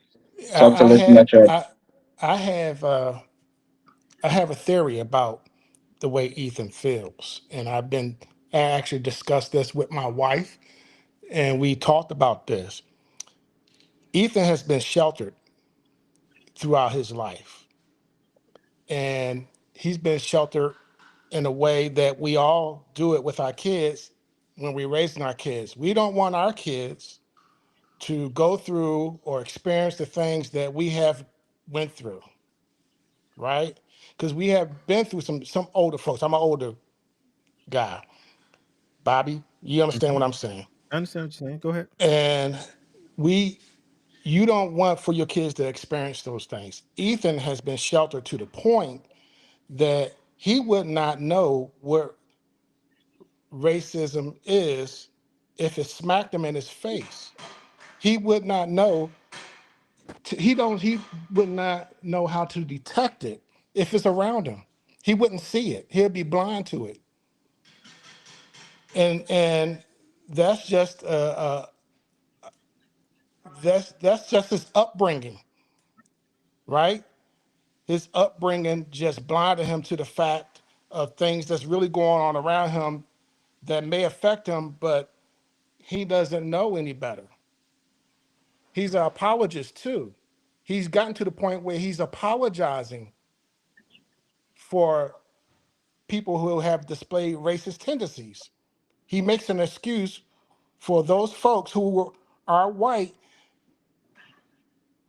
tough to I, I listen have at your. I I have I have a theory about the way Ethan feels. And I actually discussed this with my wife and we talked about this. Ethan has been sheltered throughout his life. And he's been sheltered in a way that we all do it with our kids when we're raising our kids. We don't want our kids to go through or experience the things that we have went through, right? Because we have been through some older folks. I'm an older guy. Bobby, you understand Mhm. what I'm saying? I understand what you're saying. Go ahead. And we you don't want for your kids to experience those things. Ethan has been sheltered to the point that he would not know what racism is if it smacked him in his face. He would not know he would not know how to detect it if it's around him. He wouldn't see it. He'll be blind to it. And that's just that's just his upbringing, right? His upbringing just blinded him to the fact of things that's really going on around him that may affect him, but he doesn't know any better. He's an apologist too. He's gotten to the point where he's apologizing for people who have displayed racist tendencies. He makes an excuse for those folks who are white.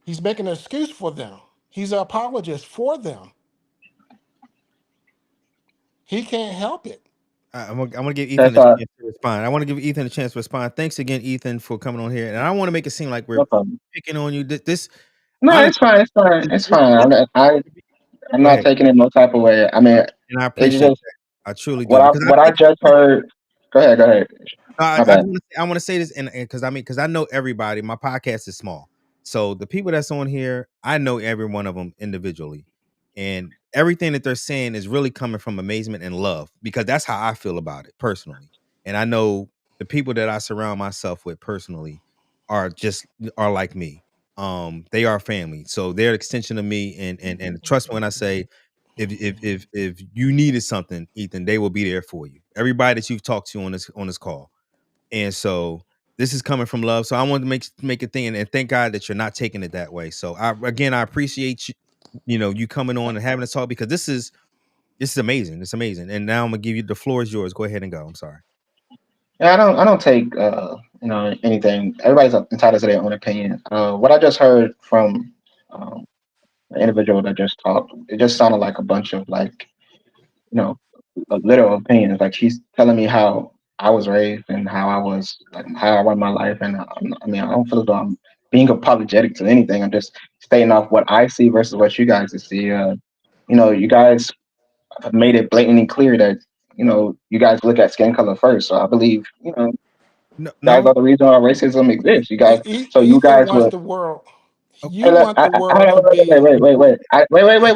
He's making an excuse for them. He's an apologist for them. He can't help it. I'm gonna give Ethan That's a chance to respond. I want to give Ethan a chance to respond. Thanks again, Ethan, for coming on here. And I don't want to make it seem like we're no problem. picking on you. This No, it's honestly, fine. It's fine. It's fine. I'm go not ahead, taking it no type of way. I mean, and I it's appreciate just that. I truly do, because I what I think just heard. Go ahead. Go ahead. My I bad. want to say this, and because because I know everybody. My podcast is small, so the people that's on here, I know every one of them individually, and everything that they're saying is really coming from amazement and love, because that's how I feel about it personally. And I know the people that I surround myself with personally are like me. They are family, so they're an extension of me, and trust me when I say, if you needed something, Ethan, they will be there for you. Everybody that you've talked to on this call. And so this is coming from love. So I wanted to make a thing, and thank God that you're not taking it that way. So I appreciate you, you coming on and having a talk, because this is amazing. It's amazing. And now I'm gonna give you, the floor is yours. Go ahead and go. I'm sorry. Yeah, I don't take anything. Everybody's entitled to their own opinion. What I just heard from um, the individual that just talked, it just sounded like a bunch of like you know little opinions. Like she's telling me how I was raised and how I was like how I run my life, and I mean I don't feel as though I'm being apologetic to anything. I'm just stating off what I see versus what you guys see. You guys have made it blatantly clear that you guys look at skin color first. So I believe No, guys no. are the reason why racism exists. You guys, so you Ethan guys wants would. the world. Okay. You want the world to be.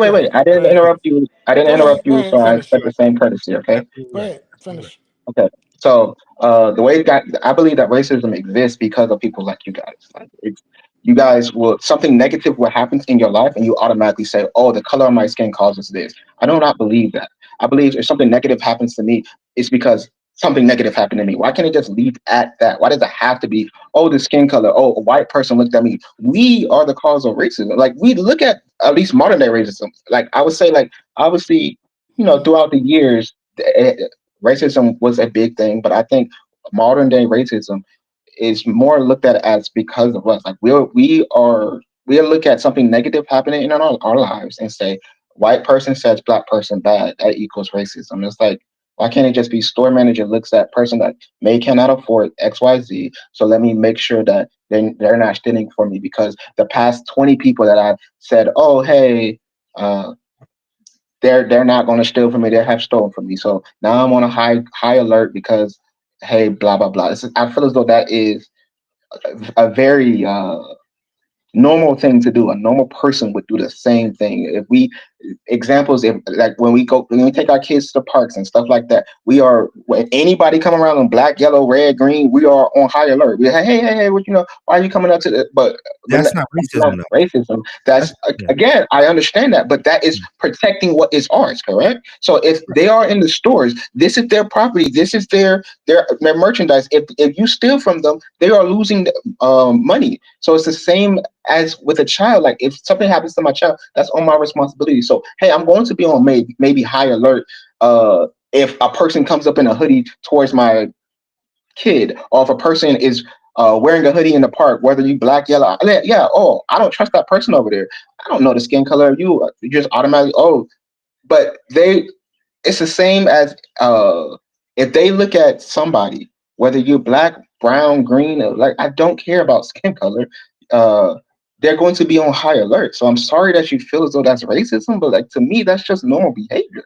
Go Wait. I go didn't ahead. interrupt you. I didn't interrupt Go you, ahead. so I Finish. expect the same courtesy. Okay. Absolutely Go right. ahead. Absolutely right. Finish. Okay. So the way I believe that racism exists because of people like you guys. Like you guys will something negative what happens in your life, and you automatically say, "Oh, the color of my skin causes this." I do not believe that. I believe if something negative happens to me, it's because something negative happened to me? Why can't it just leave at that? Why does it have to be, oh, the skin color, oh, a white person looked at me? We are the cause of racism. Like, we look at least modern day racism. Like, I would say, like, obviously, throughout the years, racism was a big thing, but I think modern day racism is more looked at as because of us. Like, we look at something negative happening in our lives and say, white person says black person bad, that equals racism. It's like, why can't it just be store manager looks at person that cannot afford XYZ, so let me make sure that they're not stealing for me, because the past 20 people that I've said, oh, hey, they're not going to steal from me, they have stolen from me, so now I'm on a high alert because, hey, blah blah blah. I feel as though that is a very normal thing to do. A normal person would do the same thing. If we examples, if like when we take our kids to the parks and stuff like that, when anybody come around in black, yellow, red, green, we are on high alert. We hey, what, why are you coming up to the, but when That's it not comes to racism though. racism, that's Yeah. again, I understand that, but that is protecting what is ours, correct? So if they are in the stores, this is their property, this is their merchandise. If you steal from them, they are losing money. So it's the same as with a child. Like, if something happens to my child, that's on my responsibility. So hey, I'm going to be on maybe high alert if a person comes up in a hoodie towards my kid, or if a person is wearing a hoodie in the park, whether you black, yellow, yeah, oh, I don't trust that person over there. I don't know the skin color of you. You just automatically, oh, but it's the same as if they look at somebody, whether you're black, brown, green, or like, I don't care about skin color. Uh, they're going to be on high alert. So I'm sorry that you feel as though that's racism, but like, to me, that's just normal behavior.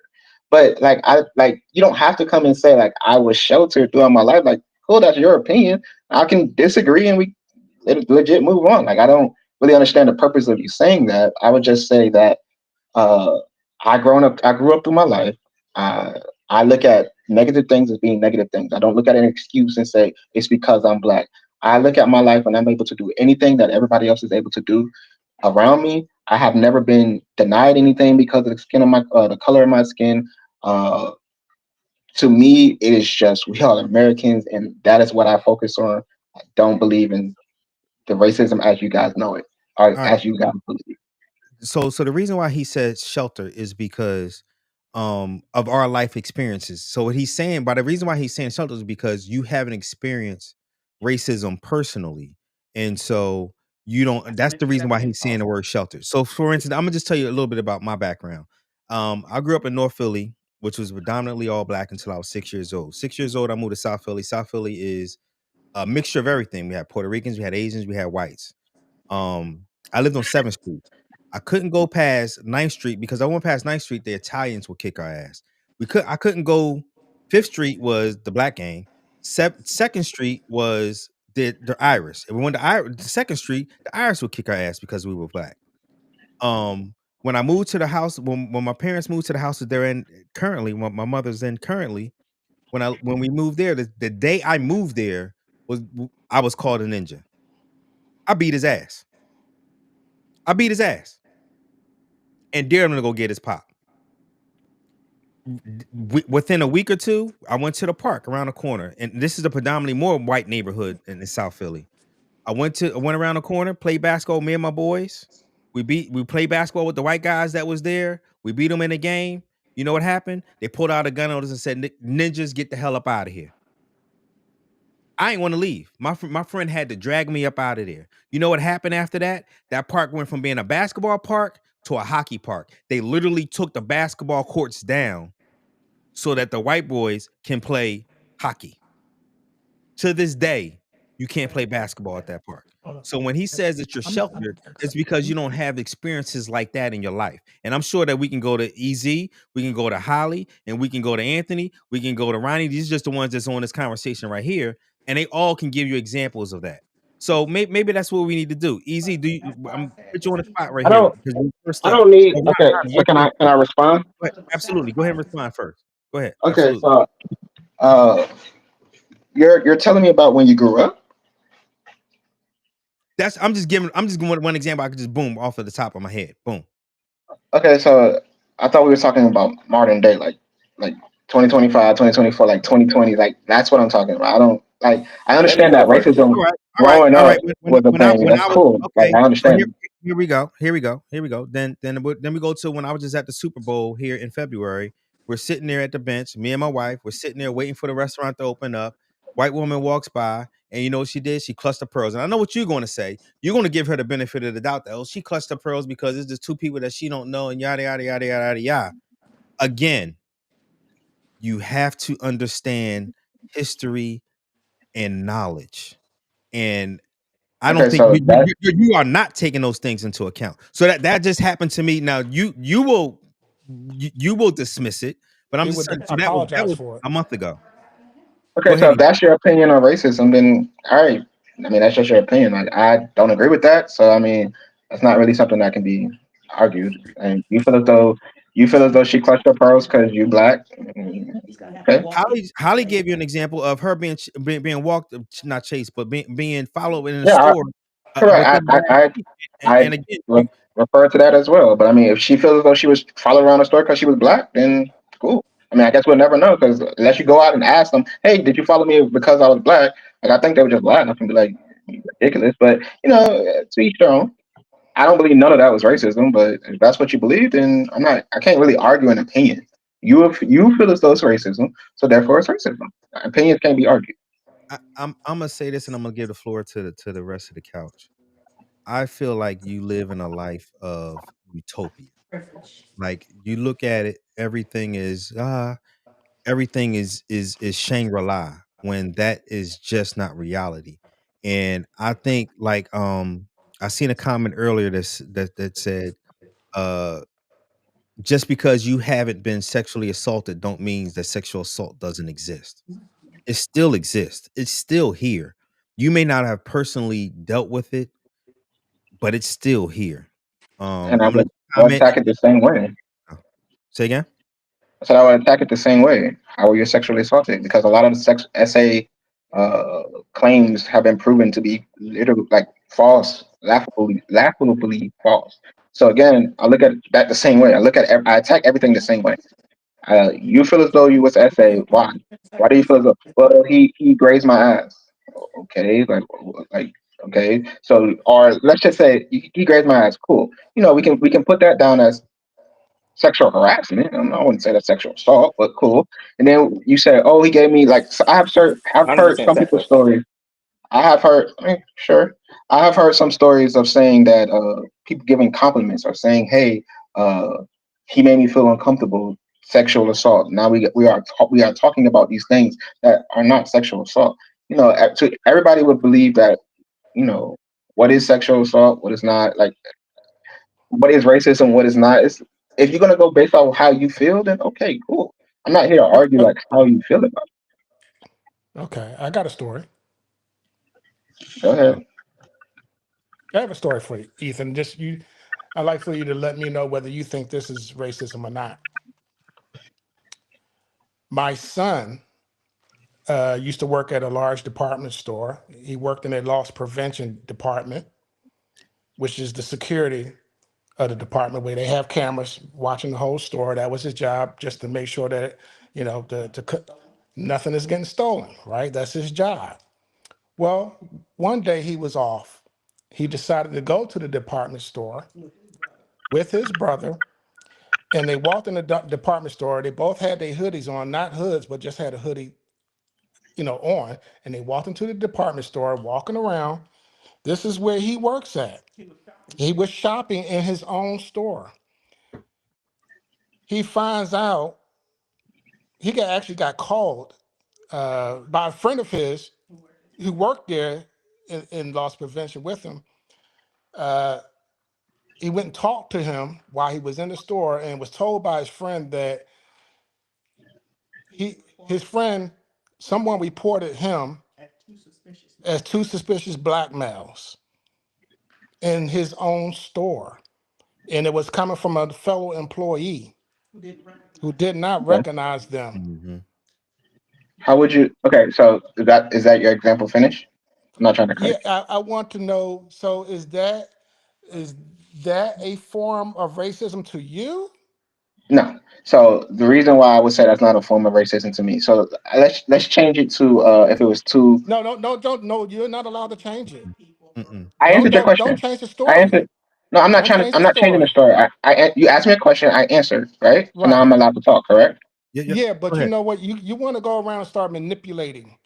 But like, you don't have to come and say like I was sheltered throughout my life. Like, cool, that's your opinion. I can disagree and we legit move on. Like, I don't really understand the purpose of you saying that. I would just say that uh, I grew up through my life. Uh, I look at negative things as being negative things. I don't look at an excuse and say it's because I'm black. I look at my life and I'm able to do anything that everybody else is able to do around me. I have never been denied anything because of the skin of the color of my skin. Uh, to me, it is just, we are Americans, and that is what I focus on. I don't believe in the racism as you guys know it, or All right. as you guys believe. So the reason why he says shelter is because of our life experiences. So what he's saying, by the reason why he's saying shelter is because you haven't experienced racism personally. And so you don't, that's the reason why he's saying the word shelter. So for instance, I'm gonna just tell you a little bit about my background. I grew up in North Philly, which was predominantly all black until I was 6 years old. 6 years old, I moved to South Philly. South Philly is a mixture of everything. We had Puerto Ricans, we had Asians, we had whites. I lived on 7th Street. I couldn't go past 9th Street because I went past 9th Street, the Italians would kick our ass. I couldn't go. 5th Street was the black gang. 2nd Street was the Irish. If we went to 2nd Street, the Irish would kick our ass because we were black. When I moved to the house, when my parents moved to the house that they're in currently, when my mother's in currently, when we moved there, the day I moved there I was called a ninja. I beat his ass. And dared him to go get his pop. Within a week or two, I went to the park around the corner, and this is a predominantly more white neighborhood in South Philly. I went around the corner, played basketball. Me and my boys, we played basketball with the white guys that was there. We beat them in the game. You know what happened? They pulled out a gun on us and said, "Ninjas, get the hell up out of here." I ain't want to leave. My friend had to drag me up out of there. You know what happened after that? That park went from being a basketball park to a hockey park. They literally took the basketball courts down so that the white boys can play hockey. To this day, you can't play basketball at that park. So when he says that you're sheltered, it's because you don't have experiences like that in your life. And I'm sure that we can go to EZ, we can go to Holly, and we can go to Anthony, we can go to Ronnie. These are just the ones that's on this conversation right here, and they all can give you examples of that. So maybe that's what we need to do. EZ, I'm put you on the spot right I here don't. because you're first I up. don't need. Oh, Okay, so Ron, can I respond? go ahead. Absolutely. Go ahead and respond first. Go ahead. Okay, Absolutely. so uh, you're telling me about when you grew up. I'm just giving one example. I could just boom off of the top of my head. Boom. Okay, so I thought we were talking about modern day, like 2025, 2024, like 2020, like that's what I'm talking about. I don't like. I Let me understand go that first, Jay. racism growing All right. up was a thing. When That's I was cool. Like okay, I so understand. here we go. Here we go. Then we go to when I was just at the Super Bowl here in February. We're sitting there at the bench, me and my wife. We're sitting there waiting for the restaurant to open up. White woman walks by, and you know what she did? She clutched her pearls. And I know what you're going to say. You're going to give her the benefit of the doubt that, oh, she clutched her pearls because it's just two people that she don't know, and yada yada yada yada yada yada. Again, you have to understand history and knowledge. And I don't Okay, think so that you are not taking those things into account. So that just happened to me. Now you will dismiss it, but I'm He just would saying. So that apologize was for it. a month ago. Go okay, ahead. so if that's your opinion on racism, then all right. I mean, that's just your opinion. Like I don't agree with that. So I mean, that's not really something that can be argued. And you feel as though she clutched her pearls because you black. Okay. Holly gave you an example of her being walked, not chased, but being followed in the Yeah, store correct. within the last week. And I again, refer to that as well. But I mean, if she feels as though she was followed around the store because she was black, then cool. I mean, I guess we'll never know because unless you go out and ask them, "Hey, did you follow me because I was black?" Like I think they would just laugh and be like, "Ridiculous." But to each their own. I don't believe none of that was racism. But if that's what you believe, then I'm not. I can't really argue an opinion. You feel as though it's racism, so therefore it's racism. Opinions can't be argued. I'm gonna say this, and I'm gonna give the floor to the rest of the couch. I feel like you live in a life of utopia. Like you look at it, everything is Shangri-La when that is just not reality. And I think like I seen a comment earlier that said uh just because you haven't been sexually assaulted don't mean that sexual assault doesn't exist. It still exists. It's still here. You may not have personally dealt with it, but it's still here. And I I'm gonna let would you comment. attack it the same way. Say again. I said I would attack it the same way. How were you sexually assaulted? Because a lot of the sex essay uh, claims have been proven to be literally like false, laughably false. So again, I look at that the same way. I attack everything the same way. You feel as though you was essay. Why? Why do you feel as though? Well, he grazed my ass. Okay, like okay. So or let's just say he grazed my ass. Cool. We can put that down as sexual harassment. I wouldn't say that's sexual assault, but cool. And then you say, "Oh, he gave me like." So I've heard 100% some people's sexual assault. stories. I have heard, sure. I have heard some stories of saying that people giving compliments or saying, "Hey, uh, he made me feel uncomfortable." Sexual assault. Now we are talking about these things that are not sexual assault. Everybody would believe that. You know what is sexual assault, what is not. Like what is racism, what is not. If you're gonna go based off how you feel, then okay, cool. I'm not here to argue like how you feel about Okay, I got a story. it. Go ahead. I have a story for you, Ethan. I'd like for you to let me know whether you think this is racism or not. My son used to work at a large department store. He worked in a loss prevention department, which is the security of the department where they have cameras watching the whole store. That was his job, just to make sure that nothing is getting stolen. Right, that's his job. Well, one day he was off. He decided to go to the department store with his brother, and they walked in the department store. They both had their hoodies on, not hoods, but just had a hoodie, on. And they walked into the department store, walking around. This is where he works at. He was shopping in his own store. He finds out actually got called by a friend of his who worked there in loss prevention with him. Uh, he went and talked to him while he was in the store and was told by his friend that his friend, someone reported him as two suspicious black males in his own store. And it was coming from a fellow employee who did not Okay. recognize them. Mhm. How would you? Okay, so is that your example finish? I'm not trying to cut Yeah, you. I want to know, so is that a form of racism to you? No. So the reason why I would say that's not a form of racism to me. So let's change it to if it was two. No, no, no, don't. No, you're not allowed to change it. Mm-mm. I answered your Don't question. change the I story. answered. No, I'm not Don't trying to. change I'm the not changing the story. story. You asked me a question. I answered, right? So now Right. I'm allowed to talk, correct? Yeah, yeah. Yeah, Go but you ahead. know what? You want to go around and start manipulating.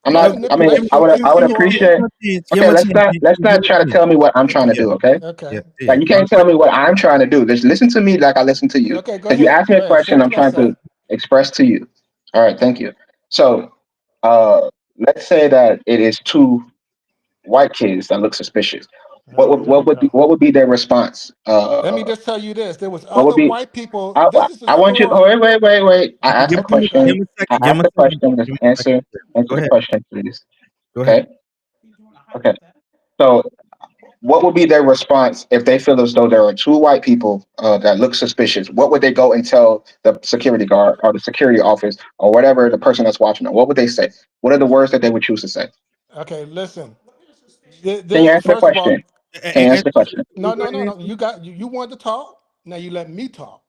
I'm Your not. I mean, Give, manipulation give, is I give, would give, give story. appreciate. him a chance. Give Okay, him a chance. let's Give him not try to a chance. tell me what I'm trying to Yeah, do. Okay, yeah, Okay. yeah. like you can't tell me what I'm trying to do. Just listen to me like I listen to you. Okay, go Because you ahead. asked me Go a ahead. Say question, what I'm you're gonna trying say. to express to you. All right, thank you. So, let's say that it is two white kids that look suspicious. Here we go. What would be their response? Let me just tell you this. There was What would other be white people. I, This is a I want you. story. Wait. I asked Give the him a, give question. him a I second. Give him asked a the second. question. Just Give him a second. answer Go the ahead. question, please. Go ahead. Okay. Okay. So, what would be their response if they feel as though there are two white people that look suspicious? What would they go and tell the security guard or the security office or whatever the person that's watching them? What would they say? What are the words that they would choose to say? Okay, listen. Can you answer the First of all, question? Can you answer the question? no, Go no, ahead no, and no. answer. You wanted to talk. Now you let me talk.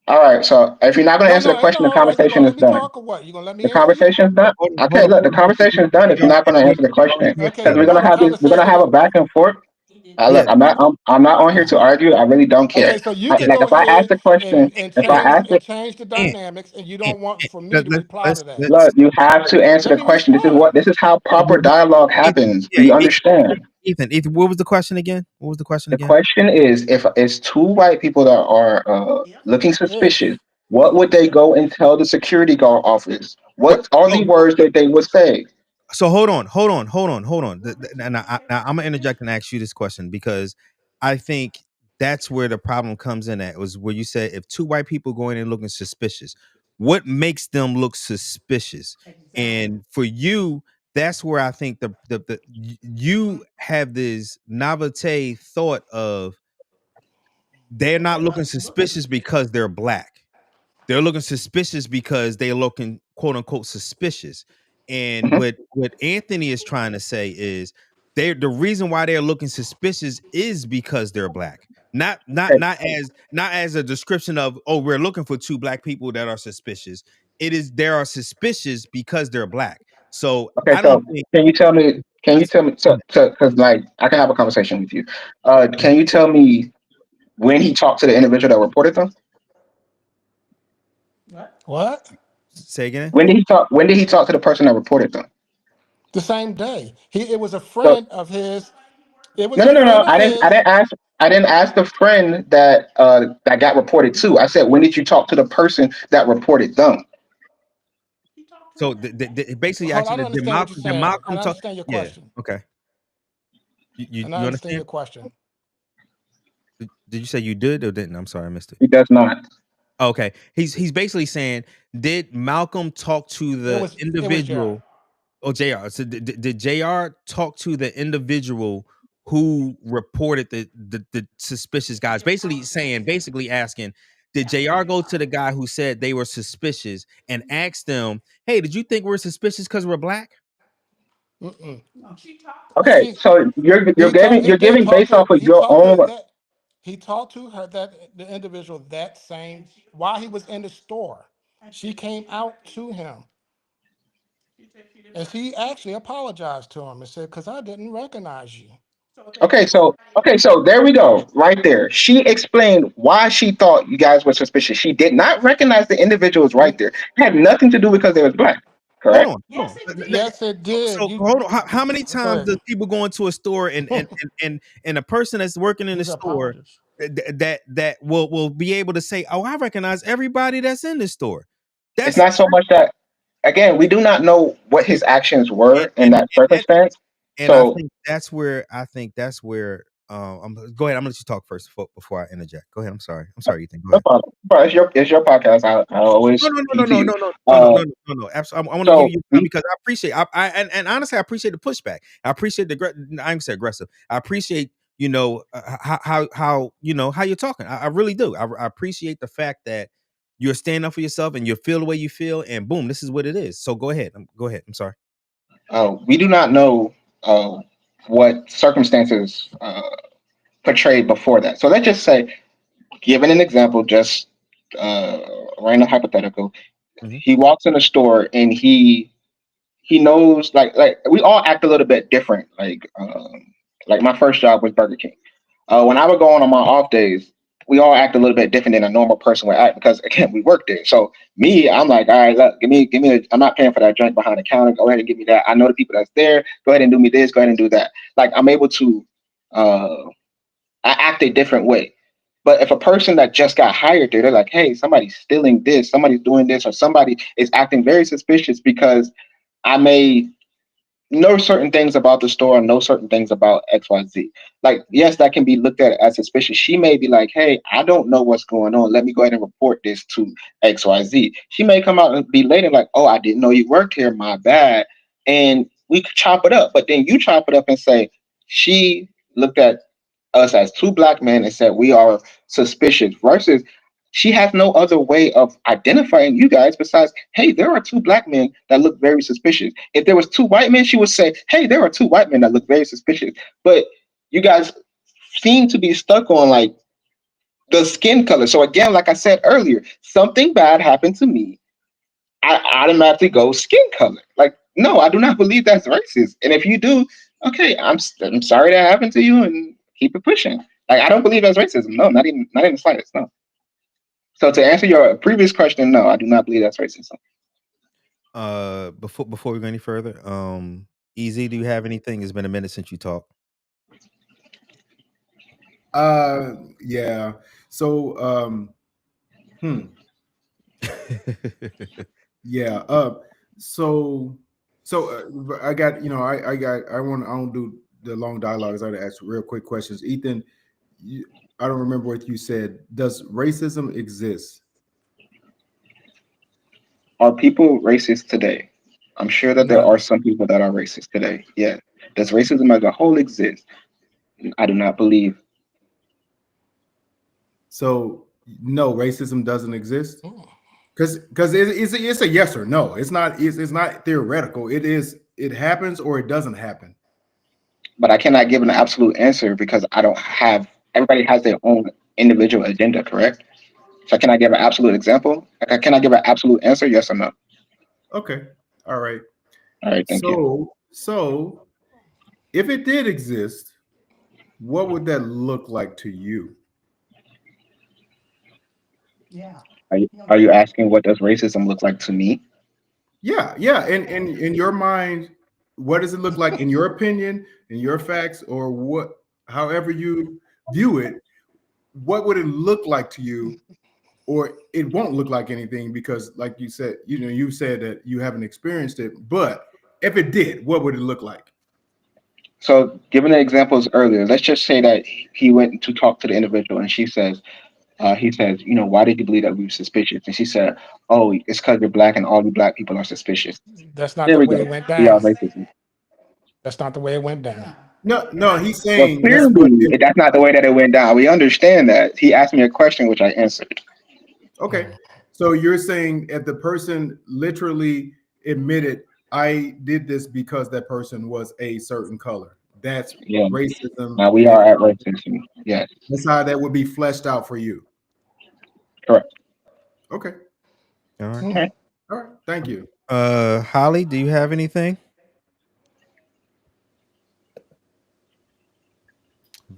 All right. So, if you're not going to No, answer the no, ain't question, no the all right. You conversation gonna is let me done. talk or what? You gonna let me The answer you? conversation is done. Okay, look, the conversation is done if you're not going to answer the question Okay, because we're now gonna the have this. We're gonna conversation have is a back and forth. Yeah. Look, I'm not on here to argue. I really don't okay. care. So you can Like go if I ask ahead the question, and if I ask it, change the And, dynamics, and you don't want for me to reply to that. look, you have to answer Let the me question. respond. This is how proper dialogue Ethan, happens. Do yeah, you understand? Ethan, what was the question again? What was the question The again? question is, if it's two white people that are looking suspicious, If what would they go and tell the security guard office? What? What are Oh, the words that they would say? so hold on. Now I'm gonna interject and ask you this question because I think that's where the problem comes in. At was where you said if two white people go in and looking suspicious, what makes them look suspicious? And for you, that's where I think you have this naivete thought of they're not looking suspicious because they're black. They're looking suspicious because they're looking quote unquote suspicious. And Mhm. what Anthony is trying to say is the reason why they're looking suspicious is because they're black. Okay, Not as a description of, oh, we're looking for two black people that are suspicious. It is they are suspicious because they're black. So okay, I don't so think can you tell me? Can you that's tell me? Because like I can have a conversation with you. Mhm. Can you tell me when he talked to the individual that reported them? what? Say again. When did he talk? When did he talk to the person that reported them? The same day. It was a So friend of his. It was no, a no, no, friend no. of I his. didn't ask. I didn't ask the friend that got reported to. I said, when did you talk to the person that reported them? So basically Hold, I actually don't understand what you're Did saying. I Malcolm don't talk? understand your Yeah. question. Okay. And I You understand understand? your question. Did you say you did or didn't? I'm sorry, I missed it. He does not. Okay. He's basically saying, did Malcolm talk to the It was Jared. individual? Oh, JR. So did JR talk to the individual who reported the suspicious guys? Basically asking, did JR go to the guy who said they were suspicious and ask them, hey, did you think we're suspicious because we're black? Mm-mm. Okay, She so he you're did giving talk based to off of your own. that he talked to her that the individual that same while he was in the store. She came out to him and she actually apologized to him and said, "Because I didn't recognize you." Okay, so there we go, right there. She explained why she thought you guys were suspicious. She did not recognize the individuals right there. It had nothing to do because they was black. Hold Correct? on, hold on. Yes, it did. So You hold on. How many go times ahead. does people go into a store and a person that's working in the These are store apologies. that will be able to say, "Oh, I recognize everybody that's in this store." It's That's not so much that again, we do not know what his actions and were in and, that and that circumstance. and So I think that's where go ahead. I'm gonna let you talk first before I interject. Go ahead. I'm sorry. I'm sorry, Ethan. Go no ahead. problem. But it's your podcast. I No, always no, no, give no, to no, you. no, no, no, no, Uh, no, no, no, no. Absolutely. I want to give so you time we because I appreciate. And honestly, I appreciate the pushback. I appreciate I ain't gonna say aggressive. I appreciate how how you're talking. I really do. I appreciate the fact that you're standing up for yourself and you feel the way you feel. And boom, this is what it is. So go ahead. Go ahead. I'm sorry. we do not know what circumstances portrayed before that. So let's just say, given an example, just random hypothetical. Hmm. He walks in the store and he knows like we all act a little bit different. Like my first job was Burger King. When I would go on my off days, we all act a little bit different than a normal person would act because again we work there. So me, I'm like, all right, look, give me. I'm not paying for that drink behind the counter. Go ahead and give me that. I know the people that's there. Go ahead and do me this. Go ahead and do that. Like I'm able to. Uh, I act a different way. But if a person that just got hired there, they're like, hey, somebody's stealing this, somebody's doing this, or somebody is acting very suspicious because I may know certain things about the store, know certain things about XYZ. Like, yes, that can be looked at as suspicious. She may be like, hey, I don't know what's going on. Let me go ahead and report this to XYZ. She may come out and be later like, oh, I didn't know you worked here. My bad. And we could chop it up. But then you chop it up and say, she looked at us as two black men and said we are suspicious versus she has no other way of identifying you guys besides, hey, there are two black men that look very suspicious. If there was two white men, she would say, hey, there are two white men that look very suspicious. But you guys seem to be stuck on like the skin color. So again, like I said earlier, something bad happened to me. I automatically go skin color. Like, no, I do not believe that's racist. And if you do, okay, I'm sorry that happened to you, and keep it pushing. Like, I don't believe that's racism. No, not even the slightest. No. So to answer your previous question, no, I do not believe that's racism. Before we go any further, Easy, do you have anything? It's been a minute since you talked. Yeah. So yeah. I got, I don't do the long dialogues. I ask real quick questions. Ethan, I don't remember what you said. Does racism exist? Are people racist today? I'm sure that there are No. some people that are racist today. Yeah. Does racism as a whole exist? I do not believe. So no, racism doesn't exist Mm. because it's a yes or no. It's not theoretical. It happens or it doesn't happen. But I cannot give an absolute answer because I don't have. Everybody has their own individual agenda, correct? So can I give an absolute example? Like, can I give an absolute answer? Yes or no? Okay. All right. All right, thank you. So if it did exist, what would that look like to you? Are you asking what does racism look like to me? Yeah, yeah. And in your mind, what does it look like in your opinion, in your facts, or what however you view it, what would it look like to you? Or it won't look like anything because, like you said, you said that you haven't experienced it. But if it did, what would it look like? So, given the examples earlier, let's just say that he went to talk to the individual, and he says, why did you believe that we were suspicious? And she said, oh, it's because you're black, and all you black people are suspicious. That's not There the we way go. it went We are down. racism. That's not the way it went down. No, he's Well, saying that's what. clearly, that's not the way that it went down. We understand that. He asked me a question, which I answered. Okay, so you're saying if the person literally admitted, I did this because that person was a certain color, that's Yeah. racism, Now we and are at racism. Yes, that's how that would be fleshed out for you. correct. Okay, All right. Okay. all right, thank you. Holly, do you have anything?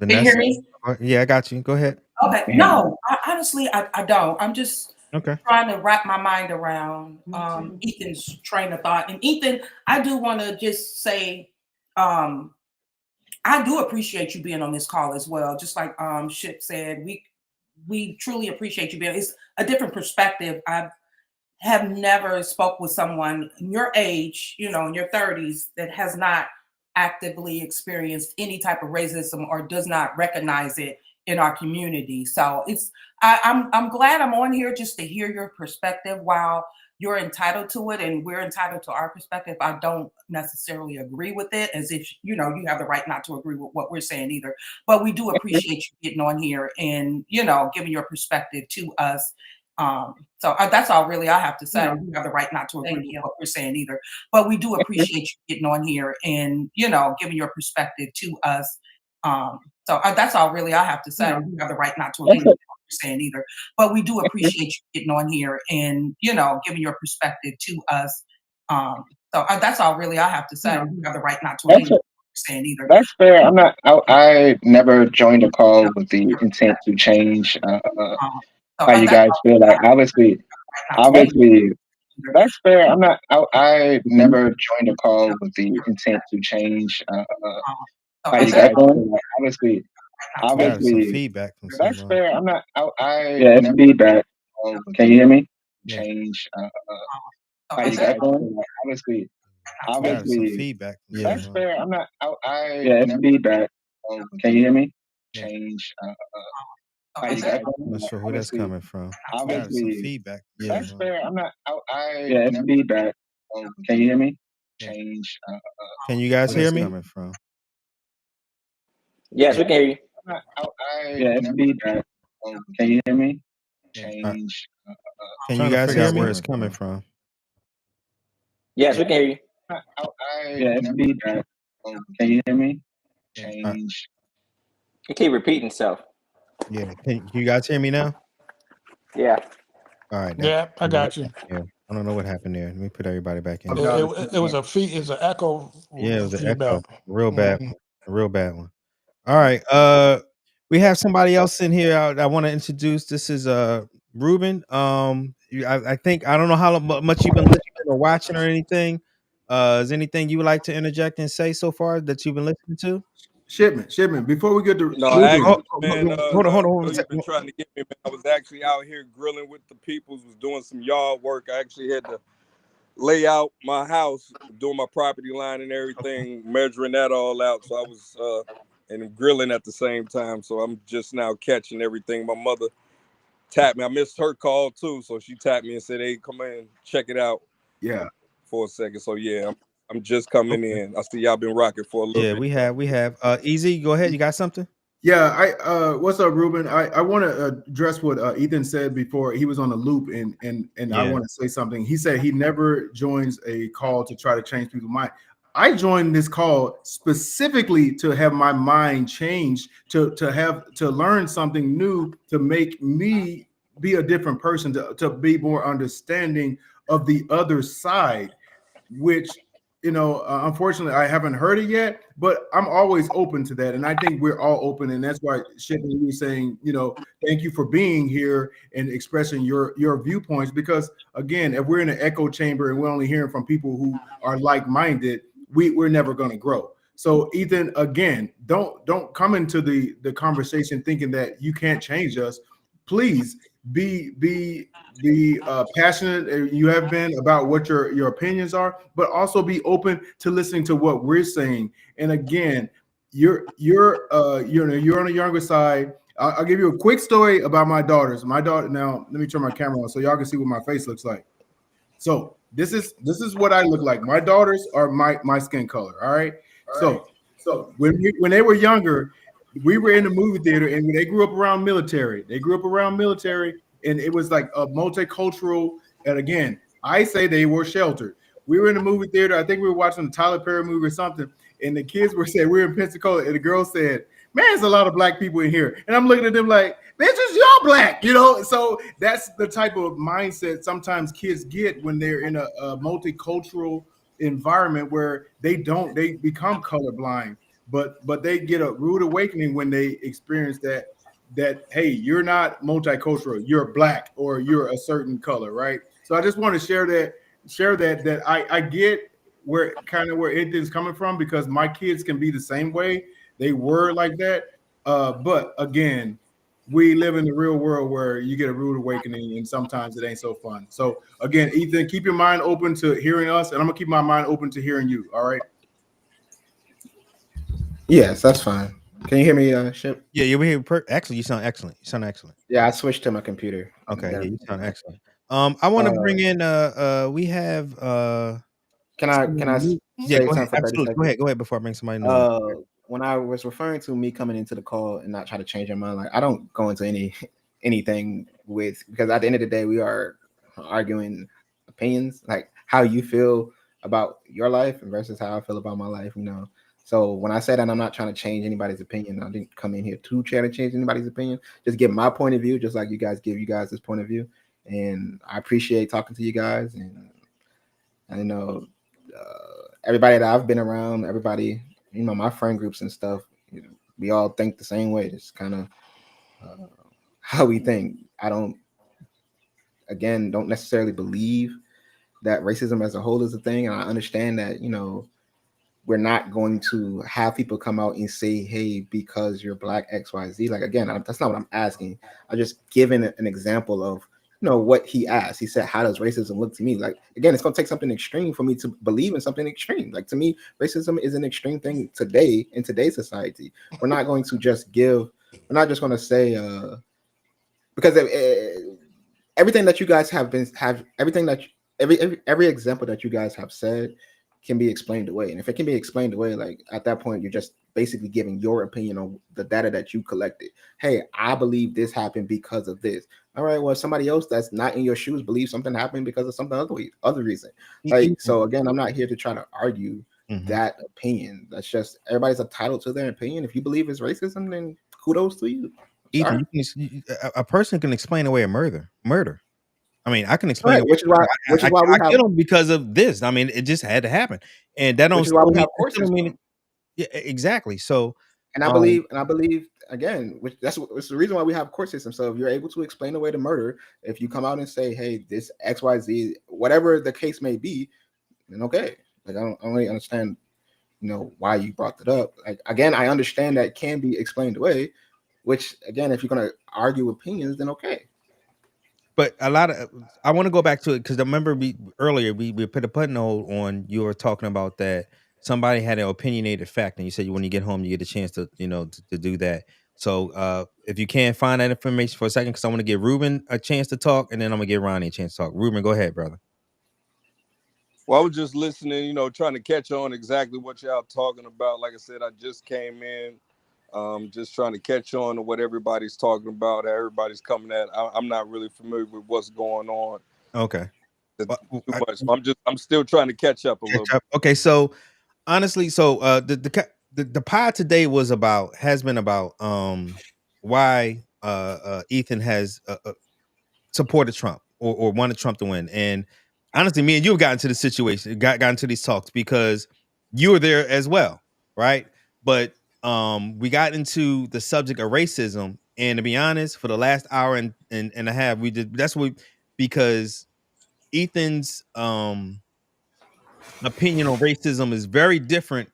Can you hear Vanessa? me? Yeah, I got you. Go ahead. Okay. Yeah. No, honestly, I don't. I'm just Okay. trying to wrap my mind around Ethan's train of thought. And Ethan, I do want to just say, I do appreciate you being on this call as well. Just like Ship said, we truly appreciate you being. It's a different perspective. I have never spoke with someone in your age, in your 30s, that has not actively experienced any type of racism or does not recognize it in our community. So I'm glad I'm on here just to hear your perspective. While you're entitled to it and we're entitled to our perspective, I don't necessarily agree with it, as if you have the right not to agree with what we're saying either. But we do appreciate you getting on here and giving your perspective to us. So that's all really I have to say. You have the right not to agree with what we're saying either, but we do appreciate you getting on here and giving your perspective to us. So that's all really I have to say. You have the right not to agree with what we're saying either, but we do appreciate you getting on here and, you know, giving your perspective to us. So that's all really I have to say. You have the right not to agree with what you're saying either. That's fair. I never joined a call with the intent to change how you guys feel. Like obviously, that's fair. I never joined a call with the intent to change how you guys feel. Like I got some obviously, feedback from that's someone. fair. Yeah, it's feedback. Can you hear me? Change how you guys feel. Like I got some obviously, feedback from that's someone. fair. Yeah, it's feedback. Can you hear me? Change how you guys feel. I'm not sure who that's coming from. I got some Obviously, feedback from that's someone. fair. Yeah, it's feedback. Can you hear me? Change Can you guys hear me? coming from? Yes, we can hear you. Yeah, it's feedback. Can you hear me? Change Can you trying to guys figure hear out me? where Where it's coming from? Yes, we can hear you. yeah, it's feedback. Can you hear me? Change He keep repeating himself. Yeah. Can you guys hear me now? Yeah. All right. Yeah, I got you. Yeah. I don't know what happened there. Let me put everybody back in. It was it's an echo Yeah, it was an feedback. echo. Real bad. Mhm. A real bad one. All right. We have somebody else in here I want to introduce. This is Ruben. I think I don't know how much you've been listening or watching or anything. Is anything you would like to interject and say so far that you've been listening to? Shipment. Before we get to No, Ruben, actually, man, hold on. I know you've been trying to get me, man. I was actually out here grilling with the peoples, was doing some yard work. I actually had to lay out my house, doing my property line and everything, measuring that all out. So I was and grilling at the same time. So I'm just now catching everything. My mother tapped me. I missed her call too, so she tapped me and said, "Hey, come in, check it out." Yeah. For a second. So yeah, I'm just coming in. I see y'all been rocking for a little Yeah, bit. we have. Easy, go ahead. You got something? Yeah, what's up, Ruben? I want to address what Ethan said before he was on the loop, and I Yeah. want to say something. He said he never joins a call to try to change people's mind. I joined this call specifically to have my mind changed, to learn something new, to make me be a different person, to be more understanding of the other side, which unfortunately I haven't heard it yet, but I'm always open to that. And I think we're all open. And that's why Shipman was saying, thank you for being here and expressing your viewpoints, because again, if we're in an echo chamber and we're only hearing from people who are like-minded, we're never going to grow. So Ethan, again, don't come into the conversation thinking that you can't change us. Please be passionate you have been about what your opinions are, but also be open to listening to what we're saying. And again, you're on the younger side. I'll give you a quick story about my daughters. My daughter, now let me turn my camera on so y'all can see what my face looks like. So this is what I look like. My daughters are my skin color. All right. So when they were younger, we were in the movie theater, and they grew up around military. And it was like a multicultural. And again, I say they were sheltered. We were in the movie theater. I think we were watching a Tyler Perry movie or something. And the kids were saying, we were in Pensacola, and the girl said, "Man, there's a lot of black people in here." And I'm looking at them like, "Man, just y'all black," So that's the type of mindset sometimes kids get when they're in a multicultural environment where they become colorblind. But they get a rude awakening when they experience that hey, you're not multicultural, you're black, or you're a certain color, right? So I just want to share that I get where Ethan's coming from, because my kids can be the same way. They were like that. But again, we live in the real world where you get a rude awakening, and sometimes it ain't so fun. So again, Ethan, keep your mind open to hearing us, and I'm gonna keep my mind open to hearing you. All right. Yes, that's fine. Can you hear me, Ship? Yeah, you hear actually you sound excellent. Yeah, I switched to my computer. Okay, yeah, you sound excellent. I want to bring in we have Can I yeah, say go ahead. something for 30 Absolutely. seconds? Go ahead before I bring somebody new. When I was referring to me coming into the call and not trying to change your mind, like I don't go into anything because at the end of the day we are arguing opinions, like how you feel about your life versus how I feel about my life. So when I said that I'm not trying to change anybody's opinion, I didn't come in here to try to change anybody's opinion. Just give my point of view, just like you guys give you guys this point of view. And I appreciate talking to you guys. And I know everybody that I've been around, everybody, my friend groups and stuff, we all think the same way. It's kind of how we think. I don't necessarily believe that racism as a whole is a thing. And I understand that, we're not going to have people come out and say, hey, because you're black, XYZ. Like, again, that's not what I'm asking. I'm just giving an example of, what he asked. He said, how does racism look to me? Like, again, it's going to take something extreme for me to believe in something extreme. Like, to me, racism is an extreme thing today in today's society. We're not going to just we're not just going to say, because everything that you guys every example that you guys have said can be explained away. And if it can be explained away, like at that point, you're just basically giving your opinion on the data that you collected. Hey, I believe this happened because of this. All right, well, somebody else that's not in your shoes believes something happened because of something other reason. Like, so again, I'm not here to try to argue that opinion. That's just, everybody's entitled to their opinion. If you believe it's racism, then kudos to you. Ethan, a person can explain away a murder. I mean, I can explain it. Which is why I killed him because of this. I mean, it just had to happen, and that don't. Which is why we have court system. Yeah, exactly. So, and I believe again, that's the reason why we have court system. So if you're able to explain away the murder, if you come out and say, hey, this XYZ, whatever the case may be, then okay. Like, I don't really understand, why you brought that up. Like, again, I understand that can be explained away. Which, again, if you're gonna argue opinions, then okay. But I want to go back to it because I remember earlier we put a buttonhole on. You were talking about that somebody had an opinionated fact, and you said when you get home you get a chance to to do that. So if you can't find that information for a second, because I want to give Ruben a chance to talk, and then I'm gonna give Ronnie a chance to talk. Ruben, go ahead, brother. Well, I was just listening, trying to catch on exactly what y'all talking about. Like I said, I just came in. Just trying to catch on to what everybody's talking about, how everybody's coming at. I'm not really familiar with what's going on. Okay. Too much. I'm still trying to catch up a little bit. Okay, so honestly, the pod today has been about why Ethan has supported Trump or wanted Trump to win. And honestly, me and you have gotten to the situation, gotten to these talks because you were there as well, right? But we got into the subject of racism, and to be honest, for the last hour and a half, because Ethan's opinion on racism is very different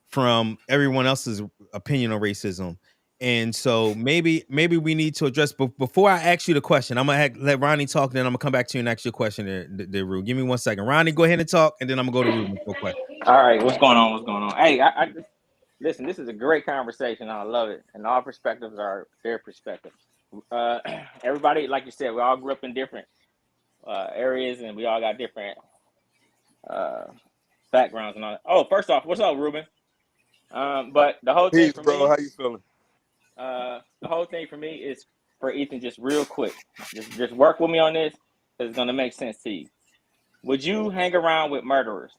from everyone else's opinion on racism. And so maybe we need to address, before I ask you the question, I'm gonna let Ronnie talk, then I'm gonna come back to you and ask you a question there, Rue. Give me 1 second. Ronnie, go ahead and talk, and then I'm gonna go to Ruben for a question. All right, what's going on? Hey, I just listen, this is a great conversation. I love it. And all perspectives are their perspectives. Everybody, like you said, we all grew up in different areas, and we all got different backgrounds and all that. Oh, first off, what's up, Ruben? But the whole thing for me, how you feeling? The whole thing for me is for Ethan, just real quick. Just work with me on this, because it's gonna make sense to you. Would you hang around with murderers?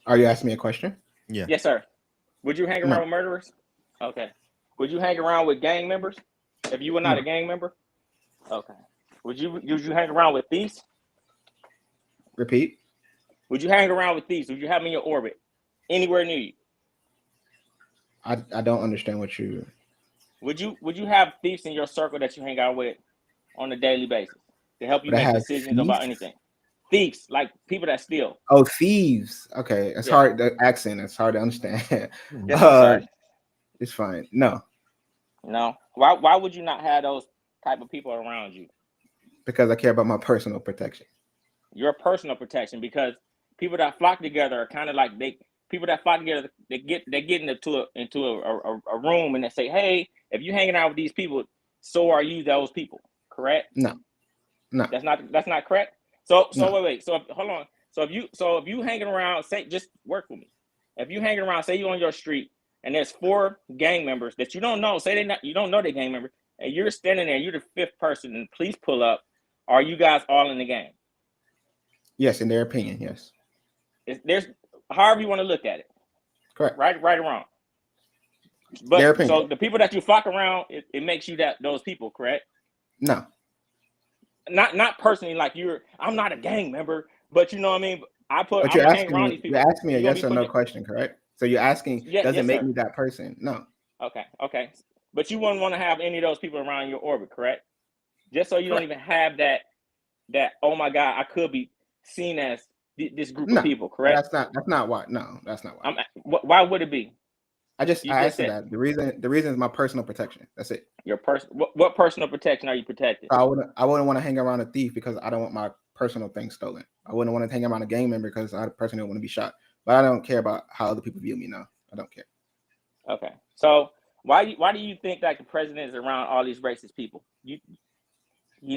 Are you asking me a question? Yeah. Yes, sir. Would you hang around with murderers? Okay. Would you hang around with gang members if you were not a gang member? Okay. Would you hang around with thieves? Repeat. Would you hang around with thieves? Would you have them in your orbit, anywhere near you? I don't understand what you. Would you have thieves in your circle that you hang out with on a daily basis to help you make decisions about anything? Thieves, like people that steal. Oh, thieves. Okay, it's hard. The accent. It's hard to understand. Yes, sorry. It's fine. No. Why would you not have those type of people around you? Because I care about my personal protection. Your personal protection, because people that flock together are kind of like they get into a room and they say, hey, if you're hanging out with these people, so are you those people, correct? No. That's not correct. So wait. So hold on. So if you hanging around, say, just work with me. If you hanging around, say you on your street and there's 4 gang members that you don't know, you don't know they're gang members, and you're standing there, you're the 5th person, and police pull up. Are you guys all in the gang? Yes, in their opinion, yes. There's however you want to look at it. Correct. Right or wrong. Their But opinion. so the people that you flock around, it makes you those people, correct? No. Not personally, like I'm not a gang member, but you know what I mean? I'm But you're gonna hang asking around me, these people. you're asking me a You're gonna yes be or no putting question, correct? So you're asking, does it make me that person? No. Okay. But you wouldn't want to have any of those people around your orbit, correct? Just so you don't even have that oh my God, I could be seen as this group of people, correct? That's not why. No, that's not why. Why would it be? I answered that. The reason is my personal protection. That's it. Your what personal protection are you protected? I wouldn't want to hang around a thief because I don't want my personal things stolen. I wouldn't want to hang around a gang member because I personally don't want to be shot. But I don't care about how other people view me. No, I don't care. Okay. So why do you think that the president is around all these racist people? You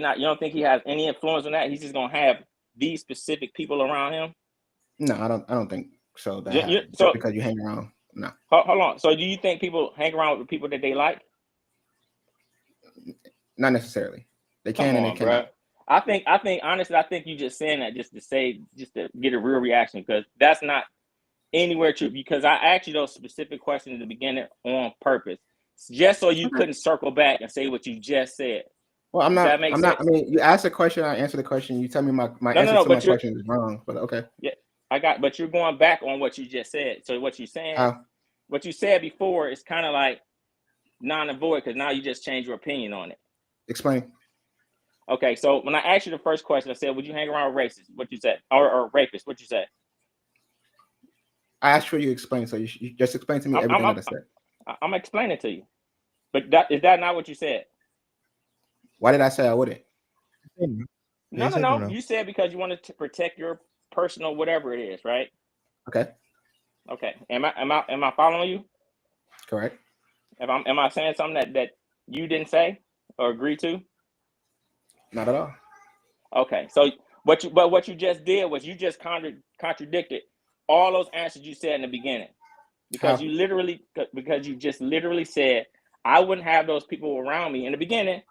don't think he has any influence on that? He's just gonna have these specific people around him? No, I don't think so. Just because you hang around. No. Hold on. So do you think people hang around with the people that they like? Not necessarily. They can and they cannot. I think honestly, I think you just saying that just to get a real reaction, because that's not anywhere true. Because I asked you those specific questions in the beginning on purpose, just so you couldn't circle back and say what you just said. Well, I'm not. I mean, you asked a question, I answer the question. You tell me my answer to my question is wrong, but okay. Yeah, but you're going back on what you just said. So what you're saying, what you said before is kind of like non and void, because now you just changed your opinion on it. Explain. Okay, so when I asked you the first question, I said, would you hang around with racists? What you said, or rapists? What you said? I asked for you to explain, so you just explain to me everything that I said. I'm explaining to you, but is that not what you said? Why did I say I wouldn't? No. You said because you wanted to protect your personal whatever it is, right? Okay. Am I following you? Correct. Am I saying something that you didn't say or agree to? Not at all. Okay. So what you just did was you just contradicted all those answers you said in the beginning, because you just literally said I wouldn't have those people around me in the beginning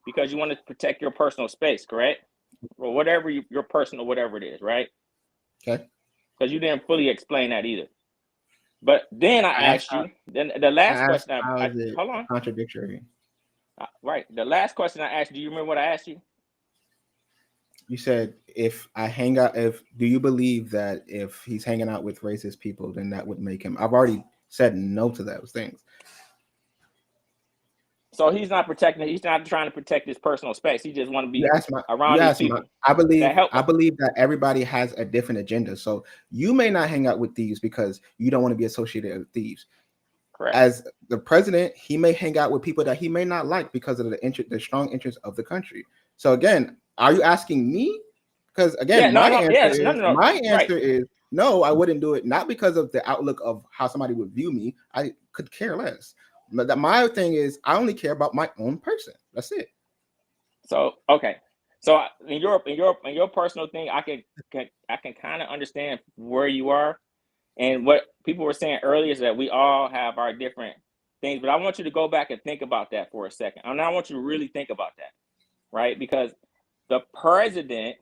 because you wanted to protect your personal space, correct? Or whatever your personal whatever it is, right? Okay. Because you didn't fully explain that either. But then I asked you. Then the last question. Hold on. Contradictory. Right. The last question I asked. Do you remember what I asked you? You said do you believe that if he's hanging out with racist people, then that would make him? I've already said no to those things. So he's not trying to protect his personal space. He just want to be around these people. I believe that everybody has a different agenda. So you may not hang out with thieves because you don't want to be associated with thieves. Correct. As the president, he may hang out with people that he may not like because of the strong interest of the country. So again, are you asking me? Because again, my answer is no, I wouldn't do it. Not because of the outlook of how somebody would view me. I could care less. But my thing is, I only care about my own person. That's it. So okay, so in your personal thing, I can kind of understand where you are, and what people were saying earlier is that we all have our different things. But I want you to go back and think about that for a second. I want you to really think about that, right? Because the president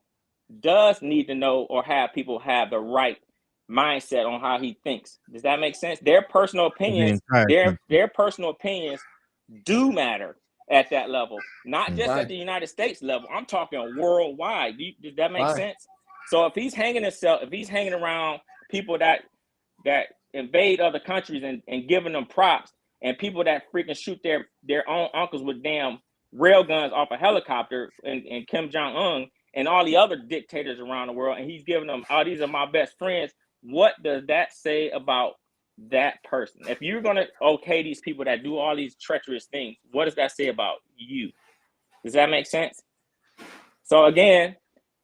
does need to know or have people have the right mindset on how he thinks. Does that make sense? Their personal opinions, their personal opinions do matter at that level, not just at the United States level. I'm talking worldwide. Does that make sense? So if he's hanging around people that invade other countries and giving them props, and people that freaking shoot their own uncles with damn rail guns off a helicopter, and Kim Jong-un and all the other dictators around the world, and he's giving them, these are my best friends. What does that say about that person? If you're going to okay these people that do all these treacherous things, what does that say about you? Does that make sense? So again,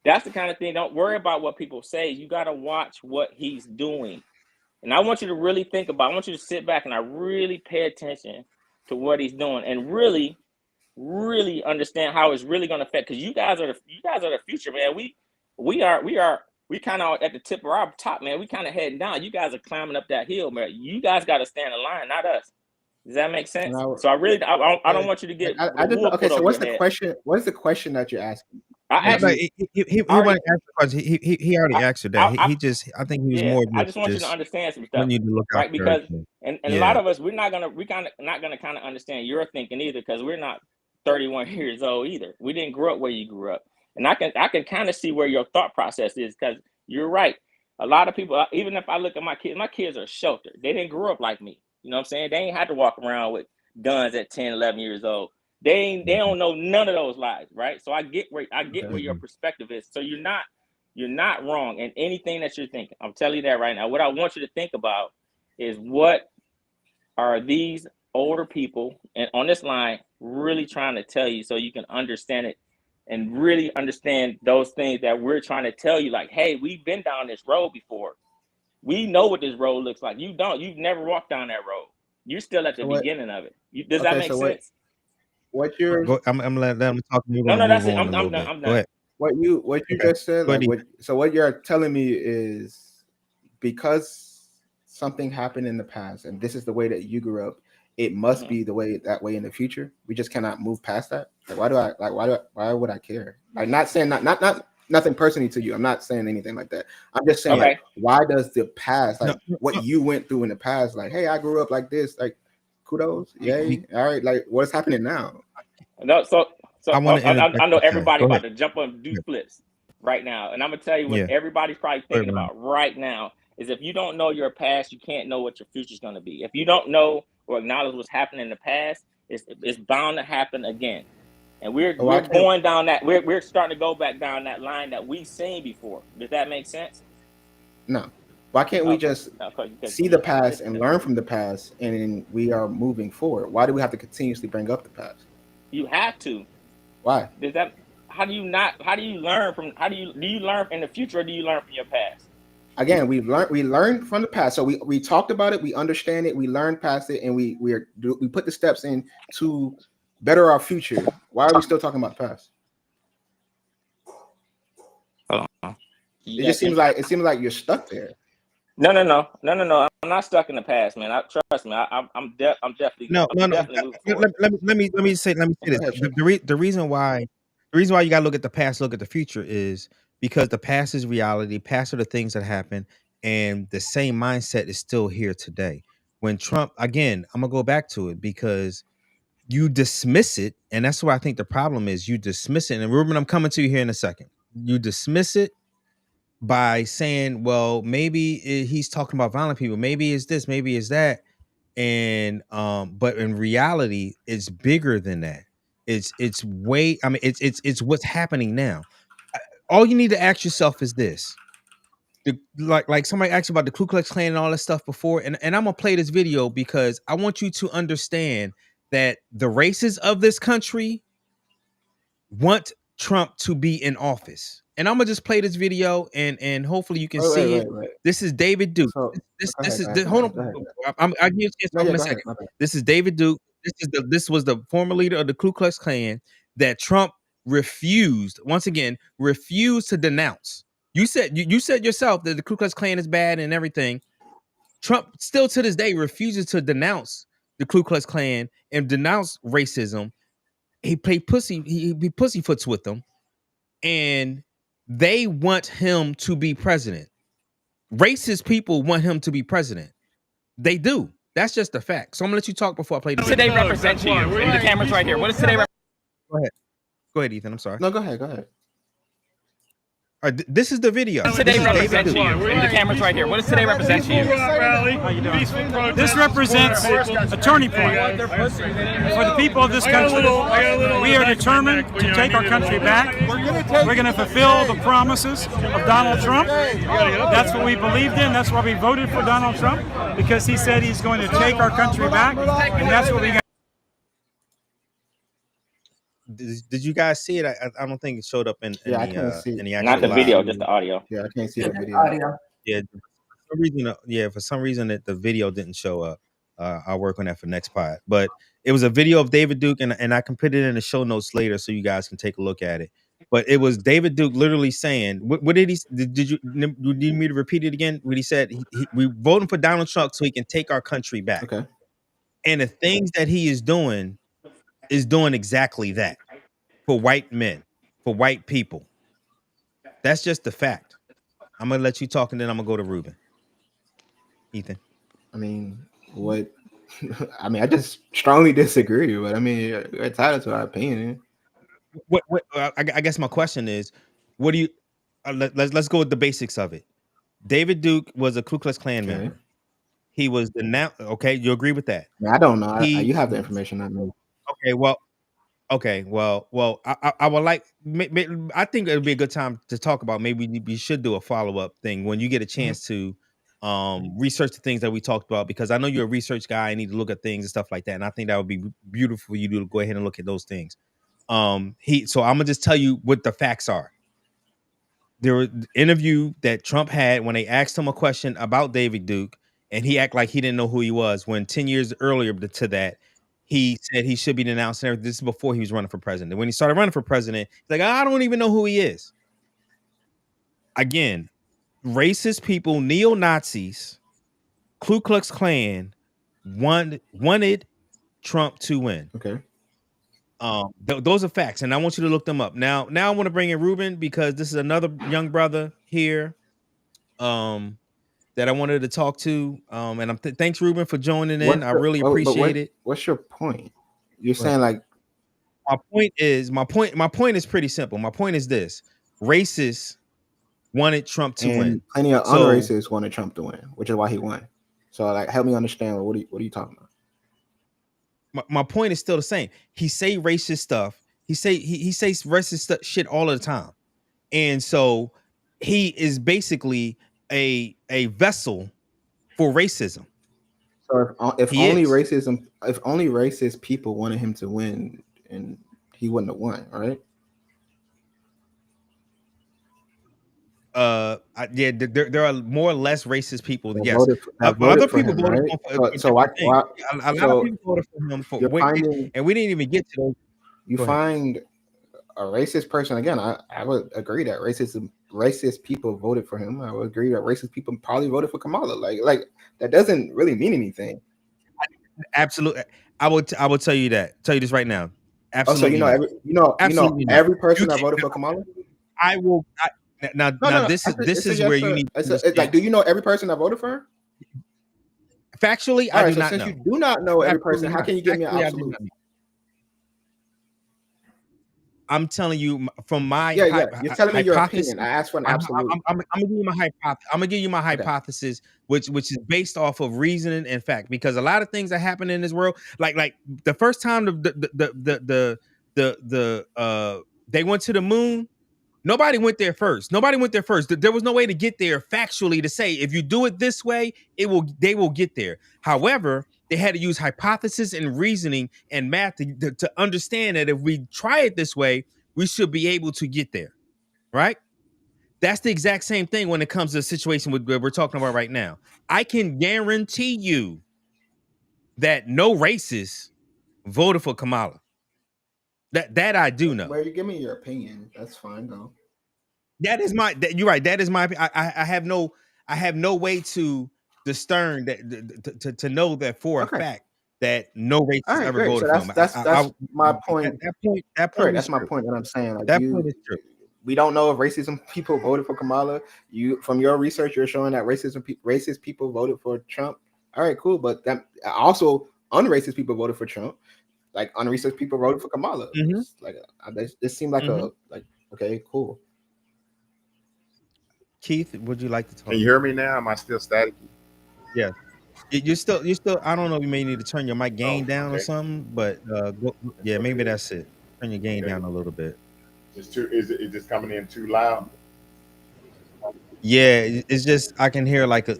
that's the kind of thing. Don't worry about what people say. You got to watch what he's doing. And I want you to really think about, I want you to sit back and I really pay attention to what he's doing and really, really understand how it's really going to affect. Because you guys are the future, man. We kind of at the tip of our top, man. We kind of heading down. You guys are climbing up that hill, man. You guys got to stand in line, not us. Does that make sense? So I don't want you to get. Okay. So what's the question? What is the question that you're asking? I Have you? actually He already, wanted to ask the question. He already I, answered that. I He just, I think he was yeah, more I just want you to just understand some stuff, wanting you to look out right? for Because everything. and a Yeah. lot of us, we kind of not gonna kind of understand your thinking either, because we're not 31 years old either. We didn't grow up where you grew up, and I can kind of see where your thought process is, because you're right. A lot of people, even if I look at my kids are sheltered. They didn't grow up like me. You know what I'm saying? They ain't had to walk around with guns at 10, 11 years old. They don't know none of those lies, right? So I get where Okay. your perspective is. So you're not wrong in anything that you're thinking. I'm telling you that right now. What I want you to think about is, what are these older people and on this line really trying to tell you, so you can understand it and really understand those things that we're trying to tell you. Like, hey, we've been down this road before. We know what this road looks like. You don't. You've never walked down that road. You're still at the So what? beginning of it. Does that Okay, make so sense? what you're I'm gonna let them talk. We're No, gonna no, move that's it. on a little I'm done. bit. I'm Go done. ahead. what you Okay. just said, Go ahead, like Ethan. what you're telling me is, because something happened in the past and this is the way that you grew up, it must Mhm. be that way in the future. We just cannot move past that. Like, why would I care? Like, not saying not nothing personally to you. I'm not saying anything like that. I'm just saying, Yeah. Okay. like, why does the past, No, like what you went through in the past, like, hey, I grew up like this, like, kudos, yay, all right, like, what's happening now? No, so I want to I interject know with that. everybody Go ahead. about to jump on and do flips right now, and I'm gonna tell you what Yeah. everybody's probably Go ahead, thinking Ron. about right now is, if you don't know your past, you can't know what your future's gonna be. If you don't know or acknowledge what's happened in the past, it's bound to happen again. And Why we're can't going down that we're starting to go back down that line that we've seen before. Does that make sense? no? Why can't we Okay. just No, because see the past and learn from the past, and then we are moving forward? Why do we have to continuously bring up the past? you have to. Why? Does that? How do you not? How do you learn from? How do you learn in the future, or do you learn from your past? Again, we learned from the past. So we talked about it, we understand it, we learned past it, and we put the steps in to better our future. Why are we still talking about the past? Hold on. It just seems like you're stuck there. No. I'm not stuck in the past, man. Trust me. I'm definitely No. moving forward. Let me say Go this. ahead, Chip. The reason why you gotta look at the past, look at the future, is because the past is reality. Past are the things that happen, and the same mindset is still here today. When Trump, again, I'm gonna go back to it because you dismiss it, and that's what I think the problem is. You dismiss it, and Ruben, I'm coming to you here in a second. You dismiss it by saying, well, maybe he's talking about violent people, maybe it's this, maybe it's that, and but in reality it's bigger than that. It's way, I mean, it's what's happening now. All you need to ask yourself is this. Like somebody asked about the Ku Klux Klan and all that stuff before, and I'm gonna play this video because I want you to understand that the races of this country want Trump to be in office. And I'm gonna just play this video, and hopefully you can see it. Wait. This is David Duke. So go This ahead, is go ahead, go hold ahead, on. go ahead. I'll give you a chance to No, talk yeah, in a go ahead. second. My bad. This is David Duke. This was the former leader of the Ku Klux Klan that Trump once again refused to denounce. You said yourself that the Ku Klux Klan is bad and everything. Trump still to this day refuses to denounce the Ku Klux Klan and denounce racism. He pussyfoots with them, and they want him to be president. Racist people want him to be president. They do. That's just a fact. So I'm gonna let you talk before I play the video. Today represents you. The camera's right here. What does today represent? Go ahead, Ethan. I'm sorry. No, go ahead. This is the video. Today This is represents David you. Duke. The camera's right here. What does today represent to you? This represents a turning point for the people of this country. We are determined to take our country back. We're going to fulfill the promises of Donald Trump. That's what we believed in. That's why we voted for Donald Trump, because he said he's going to take our country back, and that's what we got. Did you guys see it? I don't think it showed up in Yeah, I can't see. in the actual Not the live. video, just the audio. Yeah, I can't see the video. Audio. Yeah, for some reason that the video didn't show up. I'll work on that for next pod. But it was a video of David Duke, and I can put it in the show notes later so you guys can take a look at it. But it was David Duke literally saying, "What did he? Did you need me to repeat it again? What he said? We voting for Donald Trump so he can take our country back. Okay. And the things that he is doing exactly that for white men, for white people. That's just the fact. I'm gonna let you talk, and then I'm gonna go to Ruben. Ethan. I mean, what? I mean, I just strongly disagree, but I mean, you're entitled to our opinion. I guess my question is, what do you? Let's go with the basics of it. David Duke was a Ku Klux Klan Okay. member. He was the now. Okay, you agree with that? I mean, I don't know. He you have the information on me. Okay, well, I would like. I think it would be a good time to talk about. Maybe we should do a follow up thing when you get a chance to research the things that we talked about, because I know you're a research guy. I need to look at things and stuff like that, and I think that would be beautiful for you to go ahead and look at those things. So I'm gonna just tell you what the facts are. There was an interview that Trump had when they asked him a question about David Duke, and he acted like he didn't know who he was, when 10 years earlier to that, he said he should be denounced and everything. This is before he was running for president. When he started running for president, he's like, I don't even know who he is. Again, racist people, neo-Nazis, Ku Klux Klan wanted Trump to win. Okay. Those are facts, and I want you to look them up. Now I want to bring in Ruben, because this is another young brother here that I wanted to talk to. And thanks, Ruben, for joining in. I really appreciate it. What's your point? You're saying like my point is pretty simple. My point is this: racists wanted Trump to win. Plenty of un-racists wanted Trump to win, which is why he won. So like, help me understand. What are you talking about? My point is still the same. He say racist stuff. He says racist shit all of the time, and so he is basically a vessel for racism. So if only racist people wanted him to win, and he wouldn't have won, right? Yeah, there are more or less racist people. That yes, other people voted for him, right? So why a lot of people voted for him for and we didn't even get to those. You find a racist person again. I would agree that racist people voted for him. I would agree that racist people probably voted for Kamala. Like that doesn't really mean anything. Absolutely, I would tell you that. Tell you this right now. Oh, Absolutely, so every person that voted for Kamala. I will. Now, this is where you need. Like, do you know every person that voted for her? Factually, I do not know. Since you do not know every person, how can you give me an absolute? I'm telling you from my you're telling me your opinion. I asked for an absolute. I'm gonna give you my hypothesis. I'm gonna give you my hypothesis, which is based off of reasoning and fact. Because a lot of things that happen in this world, like the first time they went to the moon. Nobody went there first. There was no way to get there factually to say if you do it this way, they will get there. However, they had to use hypothesis and reasoning and math to understand that if we try it this way, we should be able to get there. Right? That's the exact same thing when it comes to the situation we're talking about right now. I can guarantee you that no racist voted for Kamala. That I do know. Where you give me your opinion, that's fine though. That is you're right. That is my. I have no way to discern that to know that for a fact that no racist ever voted for him. That's my point. That point. That's my point. That I'm saying. Like that point is true. We don't know if racism people voted for Kamala. From your research, you're showing that racist people voted for Trump. All right, cool. But that also un-racist people voted for Trump. Like unresearched people voted for Kamala. Mm-hmm. Like this seemed like okay, cool. Keith, would you like to talk? Can you hear me now? Am I still static? Yeah, you're still. I don't know. You may need to turn your mic gain down or something. But maybe that's it. Turn your gain down a little bit. Is this coming in too loud? Yeah, it's just I can hear like a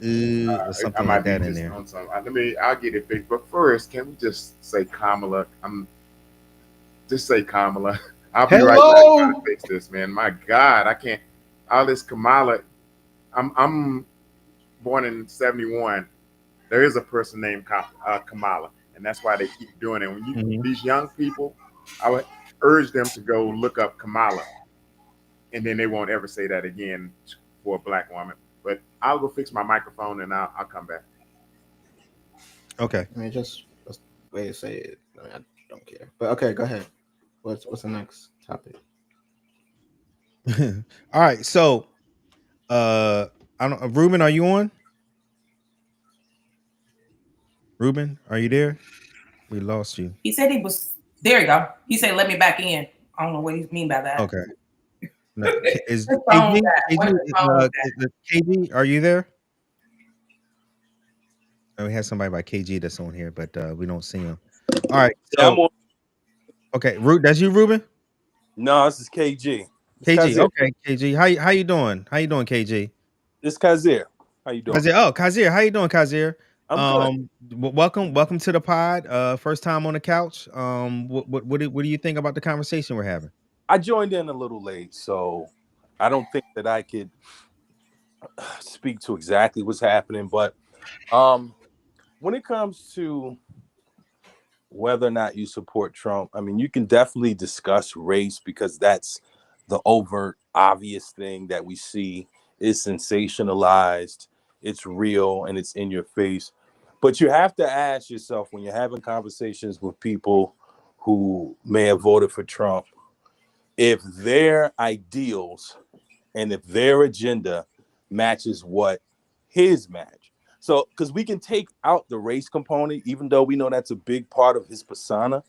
or something like that in there. I'll get it fixed. But first, can we just say Kamala? Just say Kamala. I'll be right back trying to fix this, man. My God, I can't. All this Kamala. I'm born in 71. There is a person named Kamala, and that's why they keep doing it. When these young people, I would urge them to go look up Kamala, and then they won't ever say that again for a black woman. But I'll go fix my microphone and I'll come back. Okay. I mean, just the way to say it. I don't care. But okay, go ahead. What's the next topic? All right, so I don't. Ruben, are you on? Ruben, are you there? We lost you. He said he was. There you go. He said, "Let me back in." I don't know what he mean by that. Okay. No, is His phone KG? back. What is his phone back? KG, are you there? Oh, we have somebody by KG that's on here, but we don't see him. All right, Yeah, I'm so on. okay, that's you, Ruben. No, this is KG. It's KG, Kazir. okay, KG. How you doing? How you doing, KG? It's Kazir. How you doing? Kazir, Kazir, how you doing, Kazir? I'm good. Welcome to the pod. First time on the couch. What do you think about the conversation we're having? I joined in a little late, so I don't think that I could speak to exactly what's happening. But when it comes to whether or not you support Trump, I mean, you can definitely discuss race because that's the overt, obvious thing that we see. Is sensationalized, it's real, and it's in your face. But you have to ask yourself when you're having conversations with people who may have voted for Trump, if their ideals and if their agenda matches what his match. So, because we can take out the race component, even though we know that's a big part of his persona,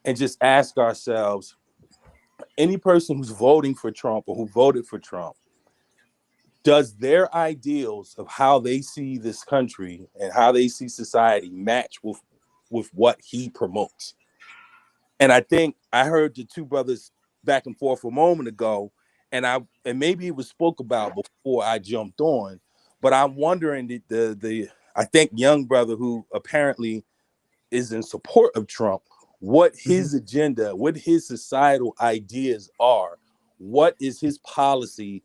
and just ask ourselves, any person who's voting for Trump or who voted for Trump, does their ideals of how they see this country and how they see society match with what he promotes? And I think I heard the two brothers back and forth a moment ago, and maybe it was spoke about before I jumped on, but I'm wondering the I think young brother who apparently is in support of Trump, what his agenda, what his societal ideas are, what is his policy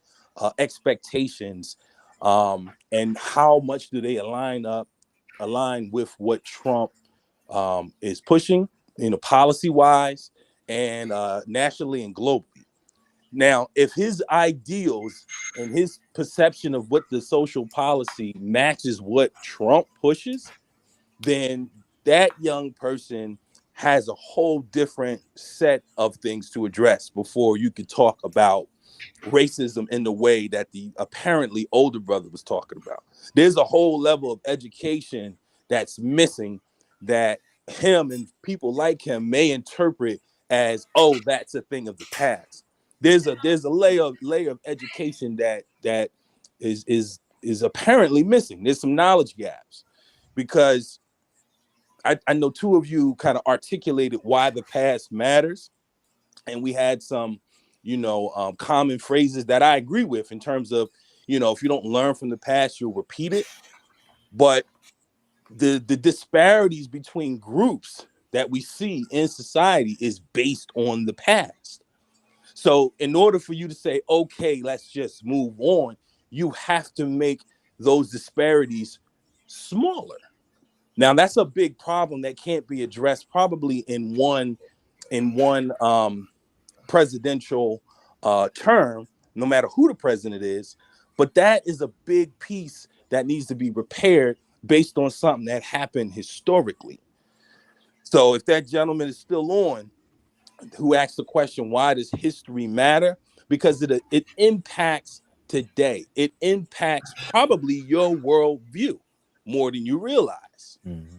expectations, and how much do they align with what Trump is pushing, policy wise and nationally and globally. Now, if his ideals and his perception of what the social policy matches what Trump pushes, then that young person has a whole different set of things to address before you could talk about racism in the way that the apparently older brother was talking about. There's a whole level of education that's missing that him and people like him may interpret as, oh, that's a thing of the past. There's a layer of education that is apparently missing. There's some knowledge gaps because I know two of you kind of articulated why the past matters, and we had some, common phrases that I agree with in terms of, if you don't learn from the past, you'll repeat it. But the disparities between groups that we see in society is based on the past. So in order for you to say, okay, let's just move on, you have to make those disparities smaller. Now that's a big problem that can't be addressed probably in one presidential term, no matter who the president is. But that is a big piece that needs to be repaired based on something that happened historically. So if that gentleman is still on, who asked the question, why does history matter? Because it impacts today. It impacts probably your worldview more than you realize. Mm-hmm.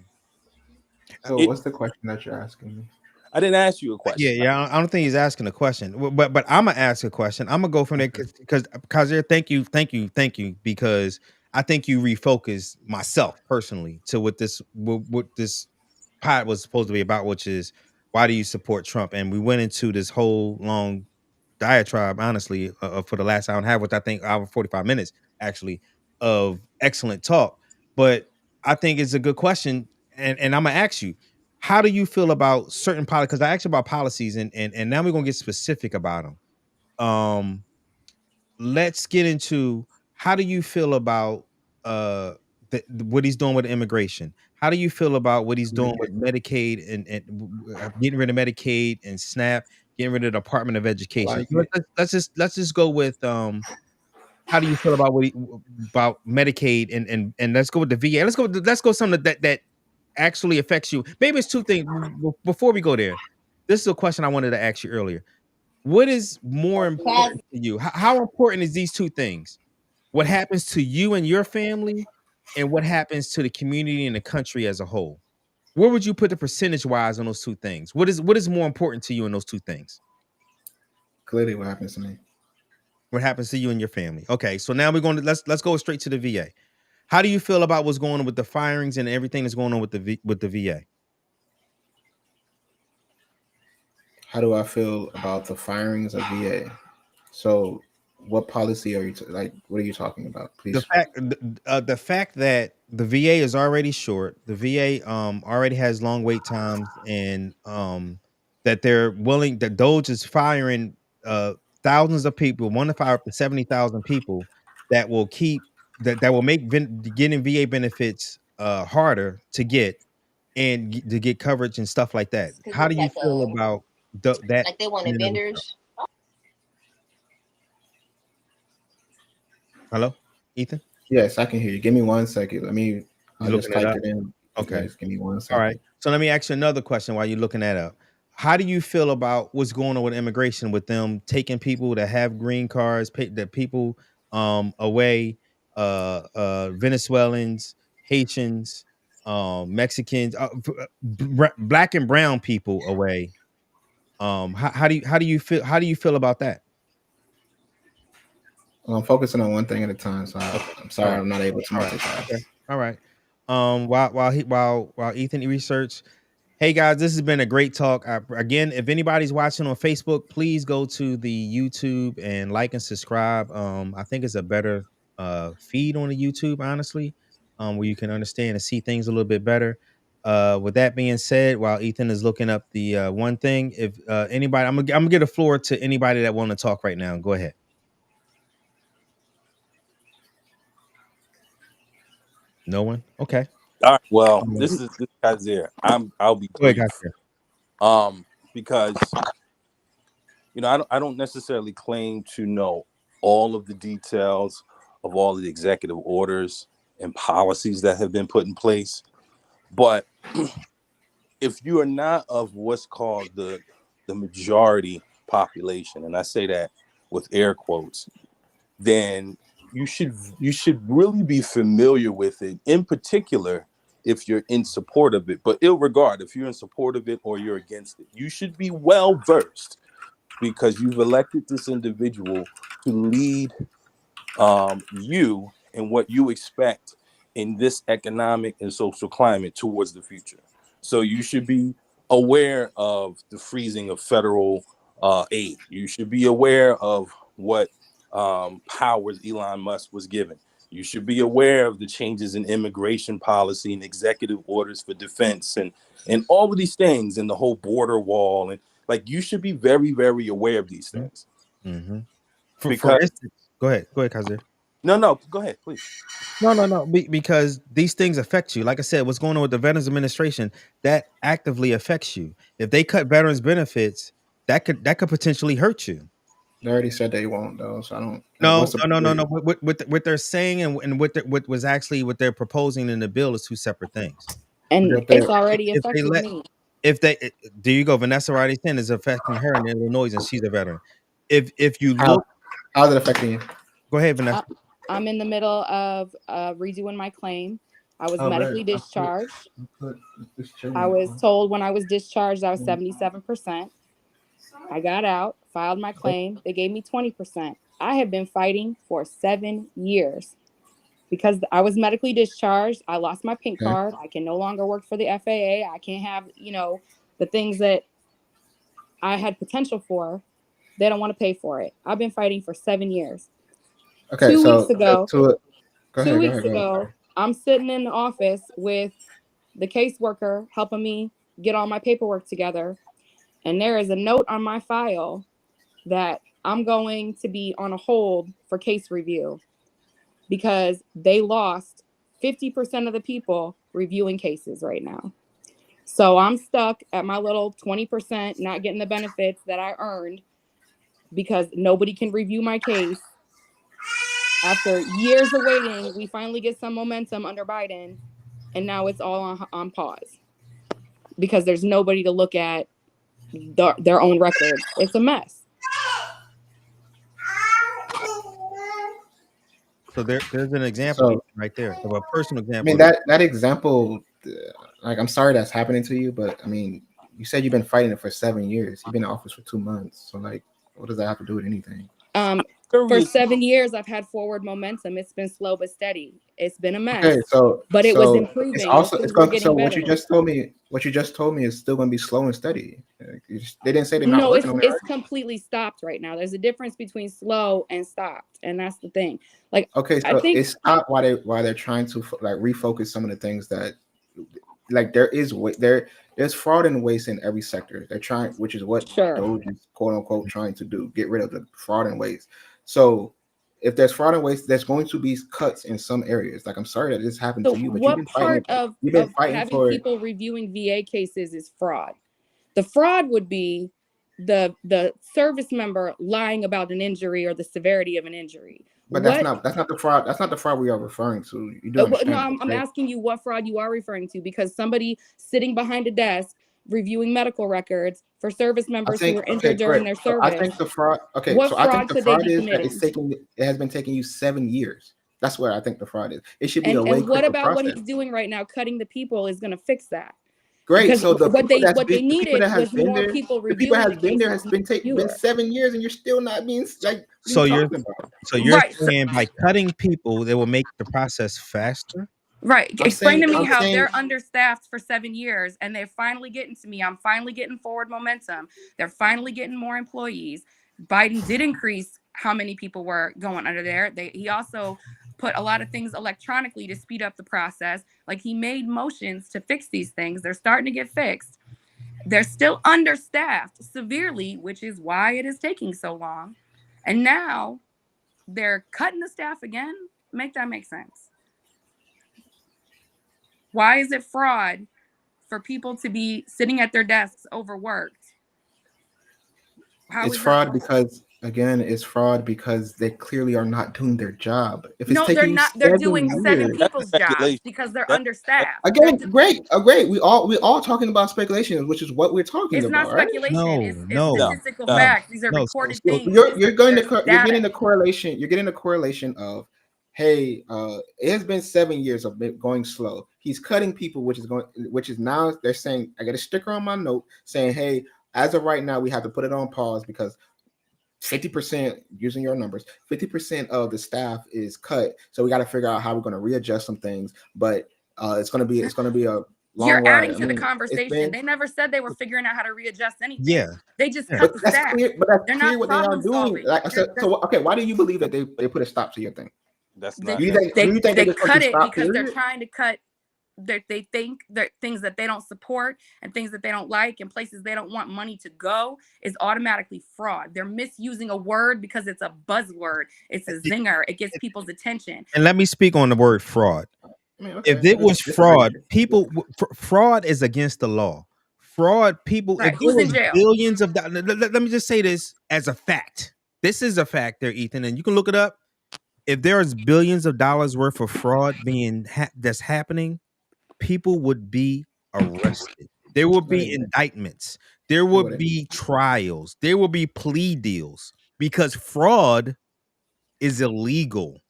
So what's the question that you're asking me? I didn't ask you a question. Yeah. I don't think he's asking a question, but I'm gonna ask a question. I'm gonna go from there because Kazir, thank you, because I think you refocused myself personally to what this pod was supposed to be about, which is why do you support Trump? And we went into this whole long diatribe, honestly, for the last hour and a half, which I think hour 45 minutes actually of excellent talk. But I think it's a good question, and I'm gonna ask you, how do you feel about certain policies? Because I asked you about policies, and now we're gonna get specific about them. Let's get into how do you feel about what he's doing with immigration? How do you feel about what he's doing with Medicaid and getting rid of Medicaid and SNAP, getting rid of the Department of Education? Let's just go with how do you feel about about Medicaid and let's go with the VA. Let's go something that actually affects you. Maybe it's two things. Before we go there, this is a question I wanted to ask you earlier. what is more important to you? How important is these two things? What happens to you and your family, and what happens to the community and the country as a whole? Where would you put the percentage wise on those two things? What is more important to you in those two things? Clearly, what happens to me. What happens to you and your family? Okay, so now we're going to let's go straight to the VA. How do you feel about what's going on with the firings and everything that's going on with the VA? How do I feel about the firings of VA? So, what policy are you like? What are you talking about? Please. The fact that the VA is already short, the VA already has long wait times, and that they're willing, that Doge is firing thousands of people, 1 to 5 up to 70,000 people that will that will make getting VA benefits harder to get and to get coverage and stuff like that. How do you feel about that? Like they wanted vendors. Hello, Ethan? Yes, I can hear you. Give me 1 second. I'll just type it in. Okay. Guys, give me 1 second. All right. So let me ask you another question while you're looking that up. How do you feel about what's going on with immigration, with them taking people that have green cards, that people away, Venezuelans, Haitians, Mexicans, black and brown people away? How do you feel about that? Well, I'm focusing on one thing at a time, so I'm sorry I'm not able to multitask. Okay. All right. While Ethan research, hey guys, this has been a great talk. Again, if anybody's watching on Facebook, please go to the YouTube and like and subscribe. I think it's a better feed on the YouTube, honestly, where you can understand and see things a little bit better. With that being said, while Ethan is looking up the one thing, if anybody, I'm gonna give the floor to anybody that want to talk right now. Go ahead. No one? Okay. All right. Well, this guy's there. I'll be brief. Because I don't necessarily claim to know all of the details of all of the executive orders and policies that have been put in place. But if you are not of what's called the majority population, and I say that with air quotes, then you should really be familiar with it, in particular if you're in support of it. But irregardless, if you're in support of it or you're against it, you should be well versed, because you've elected this individual to lead you and what you expect in this economic and social climate towards the future. So you should be aware of the freezing of federal aid. You should be aware of what powers Elon Musk was given. You should be aware of the changes in immigration policy and executive orders for defense and all of these things, and the whole border wall. And you should be very, very aware of these things. Mm-hmm. Because, instance, go ahead, Kazir. No, go ahead, please. No. Because these things affect you. Like I said, what's going on with the Veterans Administration, that actively affects you. If they cut veterans benefits, that could potentially hurt you. They already said they won't, though, so I don't. No. What they're saying and what was actually what they're proposing in the bill is two separate things. And it's already affected me. If they, there you go. Vanessa already saying is affecting her in Illinois, and she's a veteran. If you look, how's it affecting you? Go ahead, Vanessa. I'm in the middle of redoing my claim. I was medically discharged. I was told when I was discharged I was 77%. I got out, filed my claim. They gave me 20%. I have been fighting for 7 years because I was medically discharged. I lost my pink card. I can no longer work for the FAA. I can't have, the things that I had potential for. They don't want to pay for it. I've been fighting for 7 years. Okay, 2 weeks ago, Two weeks ago, I'm sitting in the office with the caseworker helping me get all my paperwork together. And there is a note on my file that I'm going to be on a hold for case review because they lost 50% of the people reviewing cases right now. So I'm stuck at my little 20%, not getting the benefits that I earned because nobody can review my case. After years of waiting, we finally get some momentum under Biden, and now it's all on pause because there's nobody to look at their own records. It's a mess. So there's an example So right there of a personal I mean example. that example, like I'm sorry that's happening to you, but I mean you said you've been fighting it for 7 years. You've been in office for 2 months. So like, what does that have to do with anything? For 7 years, I've had forward momentum. It's been slow but steady. It's been a mess, Okay, so but it was it's improving. also Things it's were going. So getting better. what you just told me is still going to be slow and steady. They didn't say they're not No, working on it. it's completely stopped right now. There's a difference between slow and stopped, and that's the thing. Like, Okay, I so think it's not why they're trying to like refocus some of the things that like there's fraud and waste in every sector. They're trying, which is what Sure. Doge is quote unquote trying to do, get rid of the fraud and waste. So if there's fraud and waste, there's going to be cuts in some areas. Like I'm sorry that this happened So to you, but what part you've been of fighting having for it. people reviewing VA cases is fraud? The fraud would be the service member lying about an injury or the severity of an injury. But that's not the fraud. That's not the fraud we are referring to. You do understand? No, I'm asking you what fraud you are referring to, because somebody sitting behind a desk reviewing medical records for service members who were injured during their service. I think the fraud. Okay, what so fraud I think the could they fraud be is that committing? it has been taking you 7 years. That's where I think the fraud is. It should be a way And what quicker about process. what he's doing right now, cutting the people, is going to fix that? Great. Because So what they needed was more people the people reviewing that has been there has been 7 years, and you're still not being like So you're talking about. saying by cutting people, they will make the process faster. Right. I'm Explain saying- to me I'm how saying- they're understaffed for 7 years and they're finally getting to me. I'm finally getting forward momentum. They're finally getting more employees. Biden did increase how many people were going under there. He also put a lot of things electronically to speed up the process. Like, he made motions to fix these things. They're starting to get fixed. They're still understaffed severely, which is why it is taking so long. And now they're cutting the staff again. Make that make sense. Why is it fraud for people to be sitting at their desks overworked? It's fraud because, again, it's fraud because they clearly are not doing their job. If it's No, taking they're you not. They're 7 doing years, 7 people's jobs because they're understaffed. Again, great. We all talking about speculations, which is what we're talking It's about, not right? speculation. It's statistical facts. These are recorded So things. you're getting data. a correlation. You're getting a correlation of, hey, it has been 7 years of it going slow. He's cutting people, which is now they're saying, I got a sticker on my note saying, hey, as of right now, we have to put it on pause because 50%, using your numbers, 50% of the staff is cut. So we got to figure out how we're going to readjust some things. But it's going to be a long You're ride. adding to the conversation. They never said they were figuring out how to readjust anything. Yeah. They just cut the staff. But that's They're clear not what they are problem doing. solving. Like I said, so okay, why do you believe that they put a stop to your thing? That's They, not. Do you think they they're just going cut to it stop, because they're period? trying to cut. They think that things that they don't support and things that they don't like and places they don't want money to go is automatically fraud. They're misusing a word because it's a buzzword. It's a zinger. It gets people's attention. And let me speak on the word fraud. If it was fraud, fraud is against the law. Fraud, people, Right. if Who's there in was jail? billions of dollars, let me just say this as a fact. This is a fact there, Ethan, and you can look it up. If there's billions of dollars worth of fraud that's happening, people would be arrested. There would be indictments. There would be trials. There will be plea deals because fraud is illegal.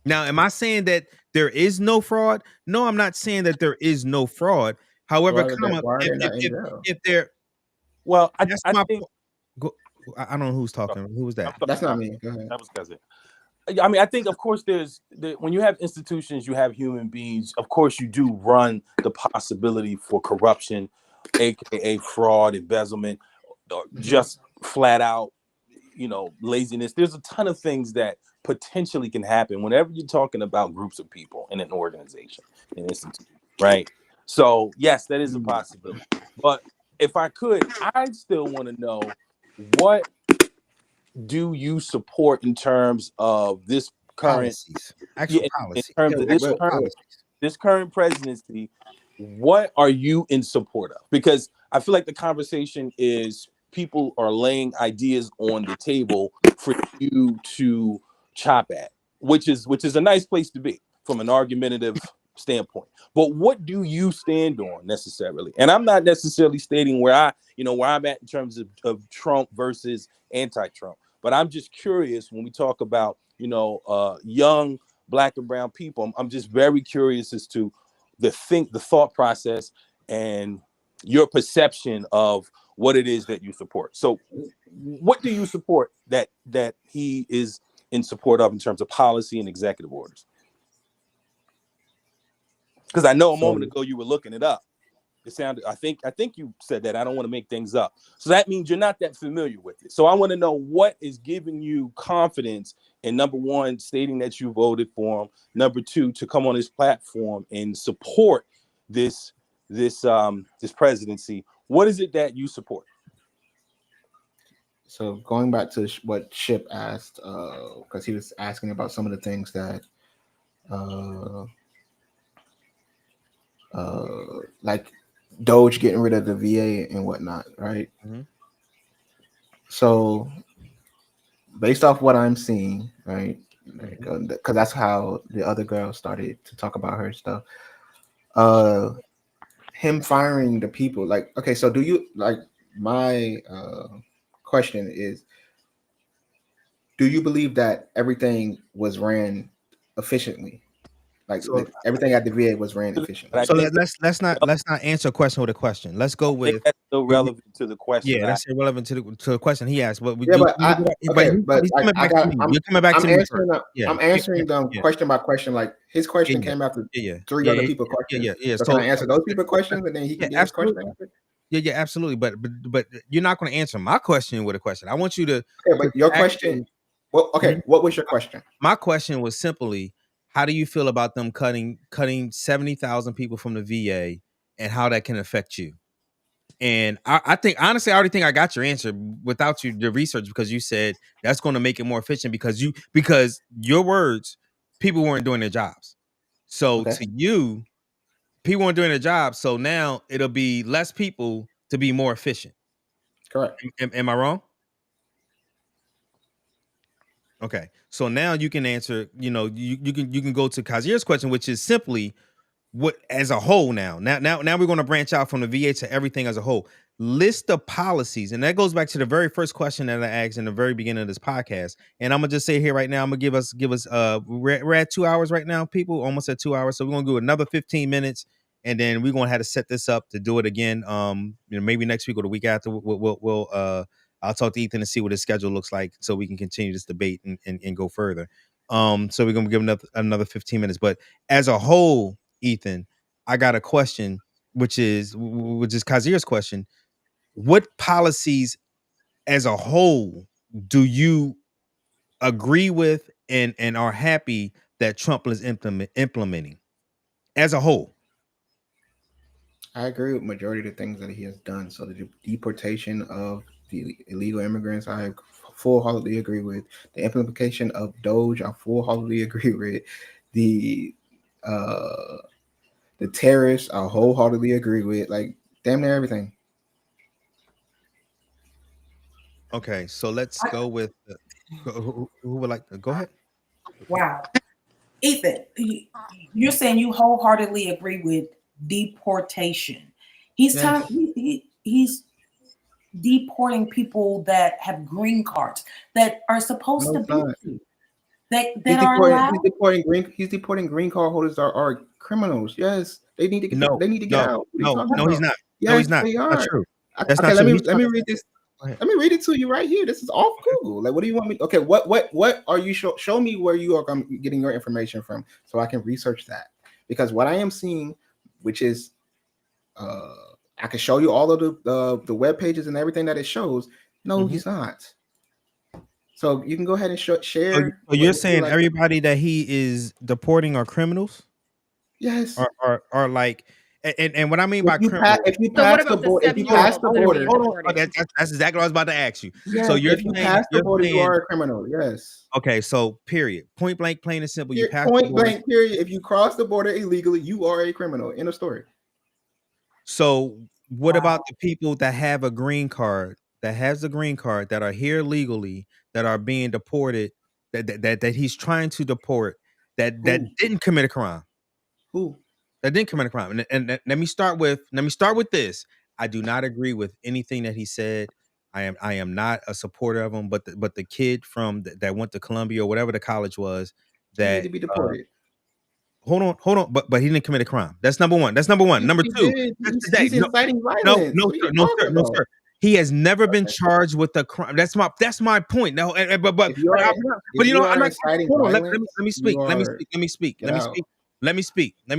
Now, am I saying that there is no fraud? No, I'm not saying that there is no fraud. However, if there, well, I think I don't know who's talking. Who was that? That's not me. Go ahead. That was Cousin. I mean, I think, of course, when you have institutions, you have human beings. Of course, you do run the possibility for corruption, aka fraud, embezzlement, or just flat out, laziness. There's a ton of things that potentially can happen whenever you're talking about groups of people in an organization, an institution, right? So, yes, that is a possibility. But if I could, I still want to know, what do you support in terms of this current policies? In terms of this current presidency, what are you in support of? Because I feel like the conversation is people are laying ideas on the table for you to chop at, which is a nice place to be from an argumentative standpoint. But what do you stand on necessarily? And I'm not necessarily stating where I'm at in terms of Trump versus anti-Trump. But I'm just curious when we talk about, young Black and brown people. I'm just very curious as to the thought process and your perception of what it is that you support. So what do you support that he is in support of in terms of policy and executive orders? Because I know a moment ago you were looking it up. It sounded, I think you said that. I don't want to make things up. So that means you're not that familiar with it. So I want to know what is giving you confidence in, number one, stating that you voted for him. Number two, to come on this platform and support this presidency. What is it that you support? So going back to what Ship asked, because he was asking about some of the things that like Doge getting rid of the VA and whatnot, right? Mm-hmm. So based off what I'm seeing, right, because that's how the other girl started to talk about her stuff. Him firing the people, like, okay, so do you, like, my question is, do you believe that everything was ran efficiently? Like, everything at the VA was ran efficiently. So let's not answer a question with a question. Let's go with that's still relevant to the question. Yeah, that's irrelevant to the question he asked. But you're coming back to me. I'm answering them question by question. Like, his question came after three other people's questions. So can I answer those people's questions and then he can get his question answered? Yeah, absolutely. But you're not going to answer my question with a question. I want you to. Okay, but your question. Well, okay. What was your question? My question was simply, how do you feel about them cutting 70,000 people from the VA, and how that can affect you? And I think, honestly, I already think I got your answer without your research, because you said that's going to make it more efficient because your words, people weren't doing their jobs. So to you, people weren't doing their jobs. So now it'll be less people to be more efficient. Correct. Am I wrong? Okay. So now you can answer, you can go to Kazir's question, which is simply, what as a whole now we're going to branch out from the VA to everything as a whole. List the policies, and that goes back to the very first question that I asked in the very beginning of this podcast. And I'm gonna just say here right now, I'm gonna give us we're at 2 hours right now, people, almost at 2 hours. So we're gonna do another 15 minutes, and then we're gonna have to set this up to do it again. Maybe next week or the week after. I'll talk to Ethan and see what his schedule looks like, so we can continue this debate and go further. So we're gonna give another 15 minutes, but as a whole, Ethan, I got a question, which is Kazir's question. What policies as a whole do you agree with and are happy that Trump is implementing as a whole? I agree with majority of the things that he has done. So the deportation of the illegal immigrants, I full-heartedly agree with. The implementation of Doge, I full-heartedly agree with. The tariffs, I wholeheartedly agree with. Like, damn near everything. Okay, so let's go with who would like to go ahead. Wow, Ethan, you're saying you wholeheartedly agree with deportation. He's he's deporting people that have green cards that are supposed to be that are allowed. He's deporting green card holders that are criminals. Yes, they need to get. They need to get out. No, he's not. Yes, no, he's not. They are. Not true. That's okay, not true. Let me read this. Let me read it to you right here. This is off Google. Like, what do you want me? Okay, what are you show me where you are getting your information from, so I can research that. Because what I am seeing, which is, I can show you all of the web pages and everything that it shows. No, he's not. So you can go ahead and share. So you're saying everybody that he is deporting are criminals? Yes. Are like. And what I mean by criminal, if you pass the border, that's exactly what I was about to ask you. Yes, so if you pass the border, you are a criminal. Yes. Okay, so period, point blank, plain and simple. You pass point blank, period. If you cross the border illegally, you are a criminal. End of story. So what about the people that have a green card, that are here legally, that are being deported, that he's trying to deport, that didn't commit a crime? Who? That didn't commit a crime. And let me start with this. I do not agree with anything that he said. I am not a supporter of him. But the kid from that went to Columbia or whatever the college was, He need that to be deported. hold on, but he didn't commit a crime. That's number one. That's number one. Number He two, did. today. He's inciting violence. No, What are sir, you talking about? sir. He has never been charged with a crime. That's my point. No, but If you are, you know, I'm not. inciting Hold on. Let violence, me speak. Let me speak. Get out. Let me speak Go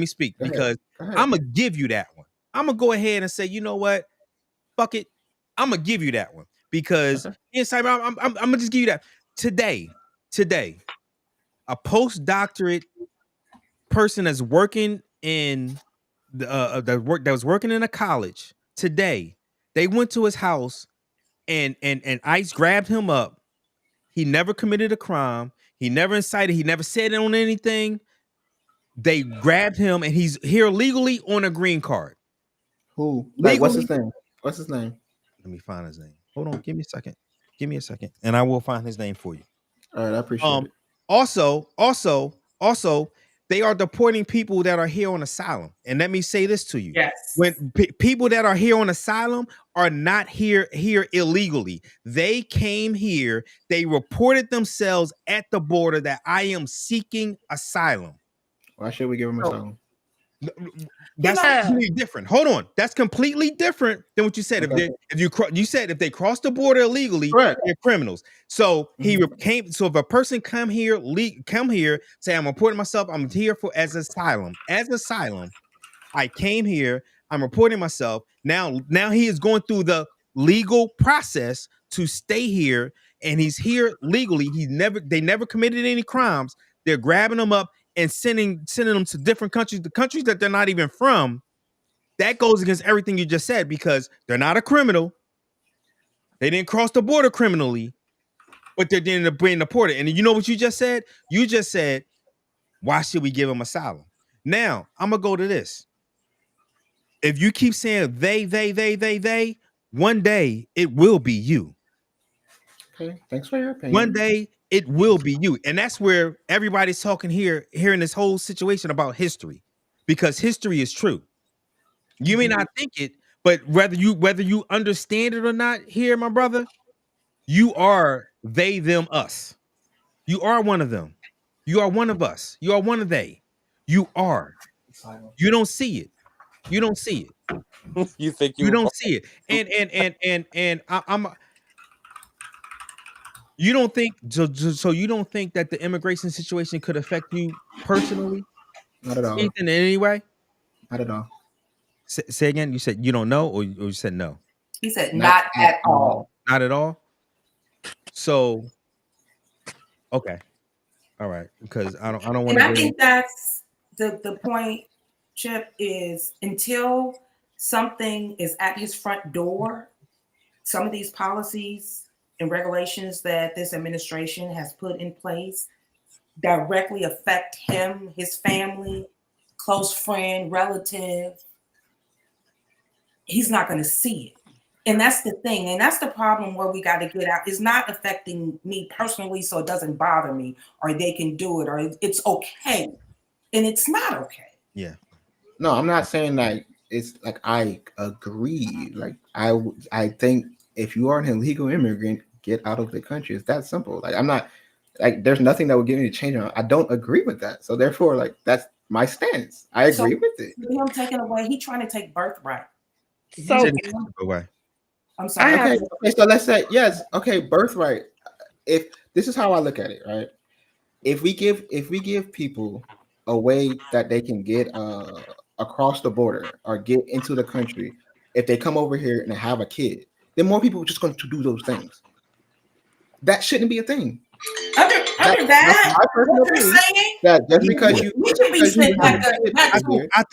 because ahead. I'm gonna give you that one. I'm gonna go ahead and say, you know what? Fuck it. I'm gonna give you that one because inside, I'm gonna just give you that today. A postdoctorate person that's working in that was working in a college today. They went to his house and ICE grabbed him up. He never committed a crime. He never incited. He never said on anything. They grabbed him and he's here legally on a green card. Who? Like, what's his name? What's his name? Let me find his name. Hold on. Give me a second. And I will find his name for you. All right, I appreciate it. Also, they are deporting people that are here on asylum. And let me say this to you. Yes. When people that are here on asylum are not here illegally. They came here. They reported themselves at the border that I am seeking asylum. Why should we give him asylum? That's completely different. Hold on. That's completely different than what you said. Okay. You said if they cross the border illegally, Correct. they're criminals. So he came. So if a person come here, say I'm reporting myself. I'm here for as asylum. I came here. I'm reporting myself. Now he is going through the legal process to stay here, and he's here legally. They never committed any crimes. They're grabbing him up and sending them to different countries, the countries that they're not even from. That goes against everything you just said because they're not a criminal. They didn't cross the border criminally, but they're being deported. And you know what you just said? You just said, why should we give them asylum? Now, I'm going to go to this. If you keep saying they, one day it will be you. Okay, thanks for your opinion. One day it will be you. And that's where everybody's talking here in this whole situation about history, because history is true. You may not think it, but whether you understand it or not here, my brother, you are they, them, us. You are one of them. You are one of us. You are one of they. You are. You don't see it. You don't see it. You think you don't see it. And I'm you don't think so you don't think that the immigration situation could affect you personally? Not at all. Ethan, in any way? Not at all. Say again. You said you don't know, or you said no? He said not at all. Not at all. So, okay, all right. Because I don't want And to. I think that's the point. Chip is until something is at his front door. Some of these policies and regulations that this administration has put in place directly affect him, his family, close friend, relative. He's not going to see it. And that's the thing. And that's the problem where we got to get out. It's not affecting me personally, so it doesn't bother me, or they can do it, or it's okay. And it's not okay. Yeah. No, I'm not saying that it's like I agree. Like I think if you are an illegal immigrant, get out of the country. It's that simple. Like I'm not like there's nothing that would get me to change on. I don't agree with that. So therefore, like that's my stance. I agree with it. Him taking away, he trying to take birthright. So away. I'm sorry. Okay, so let's say yes. Okay, birthright. If this is how I look at it, right? If we give people a way that they can get across the border or get into the country, if they come over here and have a kid, then more people are just going to do those things. That shouldn't be a thing. Under that, what you're saying, that just because you, we should be saying I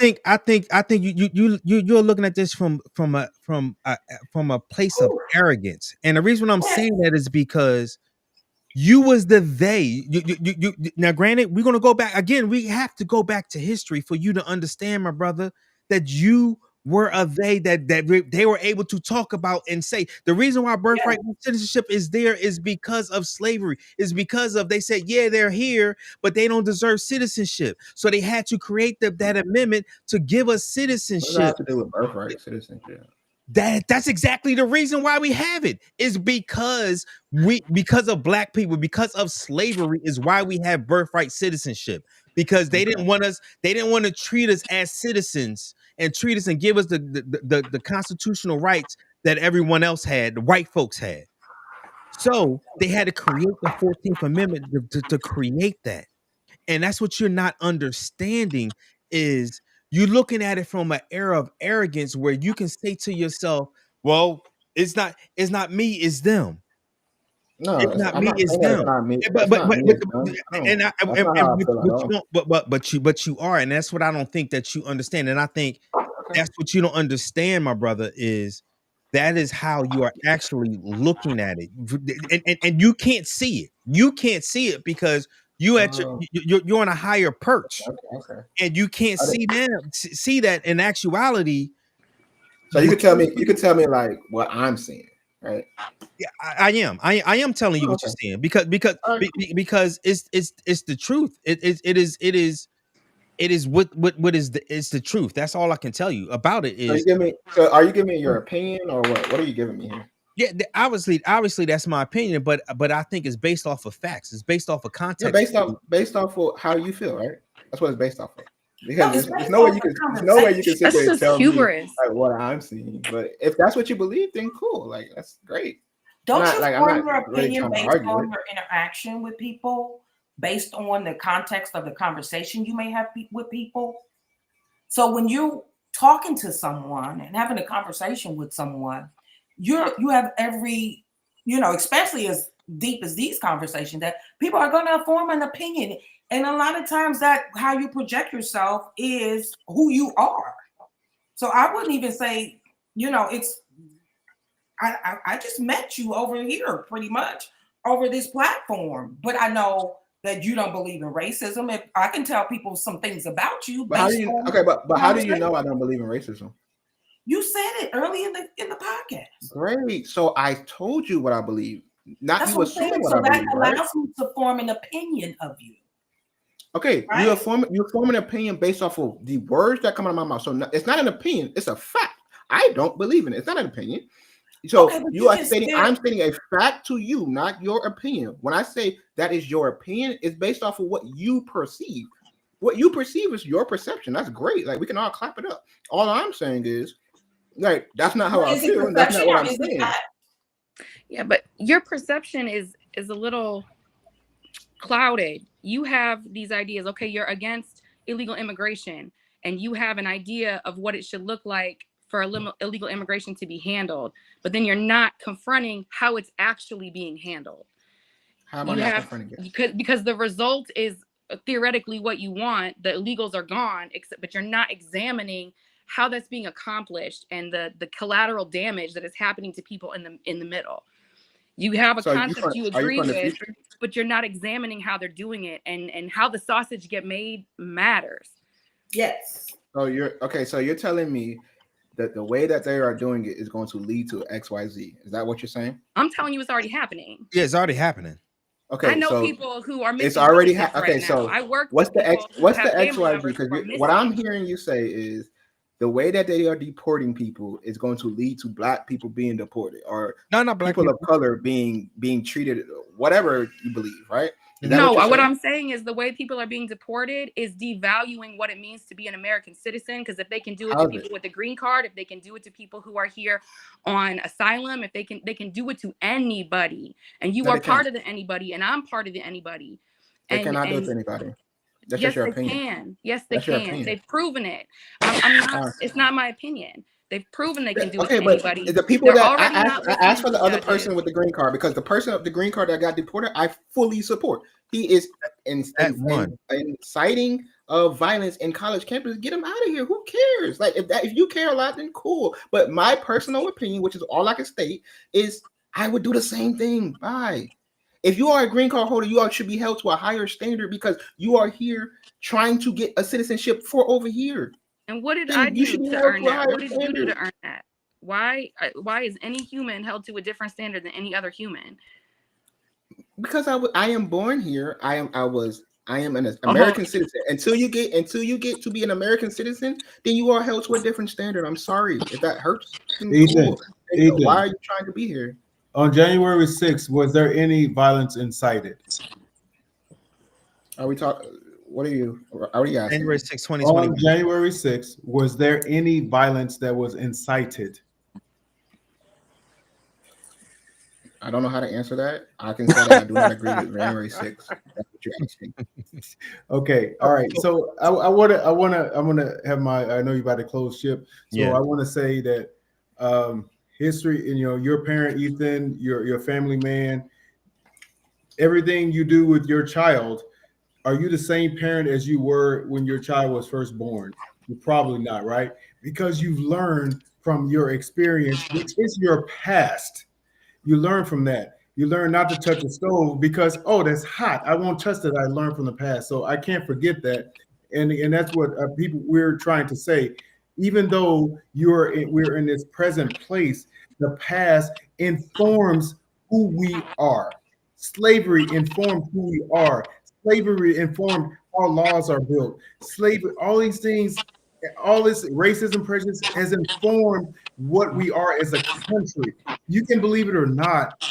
think you're looking at this from a place of arrogance, and the reason I'm saying that is because you was the they. You now, granted, we're gonna go back again. We have to go back to history for you to understand, my brother, that you were a they that they were able to talk about and say the reason why birthright citizenship is there is because of slavery, is because of they said, yeah, they're here, but they don't deserve citizenship. So they had to create that amendment to give us citizenship. What does that have to do with birthright citizenship? That's exactly the reason why we have it. Is because of black people, because of slavery, is why we have birthright citizenship. Because they didn't want to treat us as citizens and treat us and give us the constitutional rights that everyone else had, the white folks had. So they had to create the 14th Amendment to create that. And that's what you're not understanding is you're looking at it from an era of arrogance where you can say to yourself, well, it's not me, it's them. No, It's not I'm me, not it's saying that it's them. not me. But It's not me. It's them. and I, That's not how I feel at all. but you are, and that's what I don't think that you understand. And I think that's what you don't understand, my brother, is that is how you are actually looking at it. And you can't see it. You can't see it because you're on a higher perch. Okay. And you can't see that in actuality. So you could tell me like what I'm seeing, right? Yeah, I am telling you what you're saying because it's the truth. It is what is it's the truth. That's all I can tell you about it. Is are you giving me your opinion or what? What are you giving me here? Yeah, obviously that's my opinion, but I think it's based off of facts. It's based off of context. Yeah, based off of how you feel, right? That's what it's based off of. Because there's no way you can sit there and tell me like what I'm seeing. But if that's what you believe, then cool. Like that's great. Don't you form your opinion based on your interaction with people, based on the context of the conversation you may have with people? So when you're talking to someone and having a conversation with someone, you have every, especially as deep as these conversations, that people are going to form an opinion. And a lot of times that how you project yourself is who you are. So I wouldn't even say, it's, I just met you over here pretty much over this platform, but I know that you don't believe in racism. If I can tell people some things about you. But how do you, but how do you know I don't believe in racism? You said it early in the podcast. Great. So I told you what I believe. Not you assuming what I believe. So that allows me to form an opinion of you. Okay, right? you form an opinion based off of the words that come out of my mouth. So it's not an opinion; it's a fact. I don't believe in it. It's not an opinion. So you are stating I'm stating a fact to you, not your opinion. When I say that is your opinion, it's based off of what you perceive. What you perceive is your perception. That's great. Like we can all clap it up. All I'm saying is, like that's not how I feel. And that's not what I'm saying. Yeah, but your perception is a little clouded. You have these ideas. Okay, you're against illegal immigration, and you have an idea of what it should look like for illegal immigration to be handled, but then you're not confronting how it's actually being handled. How am I not confronting it? Because the result is theoretically what you want. The illegals are gone, but you're not examining how that's being accomplished and the collateral damage that is happening to people in the middle. You have a concept you agree with, but you're not examining how they're doing it and how the sausage get made matters. Yes. So you're telling me that the way that they are doing it is going to lead to XYZ. Is that what you're saying? I'm telling you, it's already happening. Yeah, it's already happening. Okay, I know people who are missing. It's already okay. So I work. What's the XYZ? Because what I'm hearing you say is the way that they are deporting people is going to lead to black people being deported, or not black people of color being treated, whatever you believe, right? No, what I'm saying is the way people are being deported is devaluing what it means to be an American citizen. Because if they can do it to people with a green card, if they can do it to people who are here on asylum, if they can do it to anybody, and you are part of the anybody, and I'm part of the anybody. They cannot do it to anybody. That's yes, just your they opinion. can. Yes, they can. They've proven it. I'm not. It's not my opinion. They've proven they can do it to anybody. The people that I asked for the other person with the green card, because the person of the green card that got deported, I fully support. He is inciting violence in college campus. Get him out of here. Who cares? Like if you care a lot, then cool. But my personal opinion, which is all I can state, is I would do the same thing. Bye. If you are a green card holder, you all should be held to a higher standard because you are here trying to get a citizenship for over here. And what did I do to earn that? What did you do to earn that? Why is any human held to a different standard than any other human? Because I am born here. I was I am an American citizen. Until you get to be an American citizen, then you are held to a different standard. I'm sorry if that hurts. Ethan, Cool. Ethan, why are you trying to be here? On January 6th, was there any violence incited? Are we talking? What are you asking? January 6, 2021. On January 6th, was there any violence that was incited? I don't know how to answer that. I can say that I do not agree with January 6th. That's what you're asking. Okay, all right. So I want to have my. I know you're about to close ship, so Yeah. I want to say that history. And your parent, Ethan, your family man. Everything you do with your child, are you the same parent as you were when your child was first born? You're probably not, right? Because you've learned from your experience, which is your past. You learn from that. You learn not to touch a stove because, oh, that's hot. I won't touch that. I learned from the past. So I can't forget that. And that's what we're trying to say. Even though we're in this present place, the past informs who we are. Slavery informed who we are. Slavery informed how laws are built. Slavery, all these things, all this racism, prejudice has informed what we are as a country. You can believe it or not.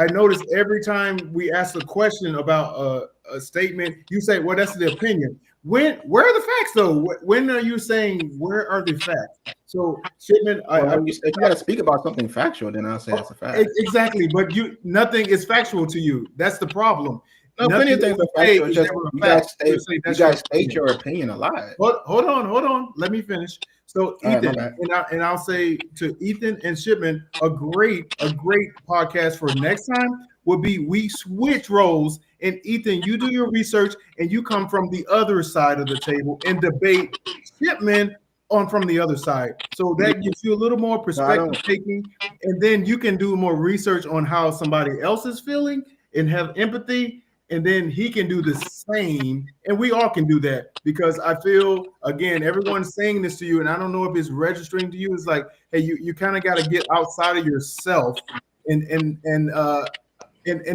I notice every time we ask a question about a statement, you say, well, that's the opinion. Where are the facts, though? When are you saying, where are the facts? So, Shipman, if you got to speak about something factual, then I'll say that's a fact. Exactly, but nothing is factual to you. That's the problem. No, plenty of things are factual. Just you guys state your opinion a lot. Hold on. Let me finish. So Ethan, and I'll say to Ethan and Shipman, a great podcast for next time would be we switch roles, and Ethan, you do your research and you come from the other side of the table and debate Shipman from the other side. So that gives you a little more perspective taking, and then you can do more research on how somebody else is feeling and have empathy. And then he can do the same, and we all can do that, because I feel, again, everyone's saying this to you, and I don't know if it's registering to you. It's like, hey, you kind of got to get outside of yourself and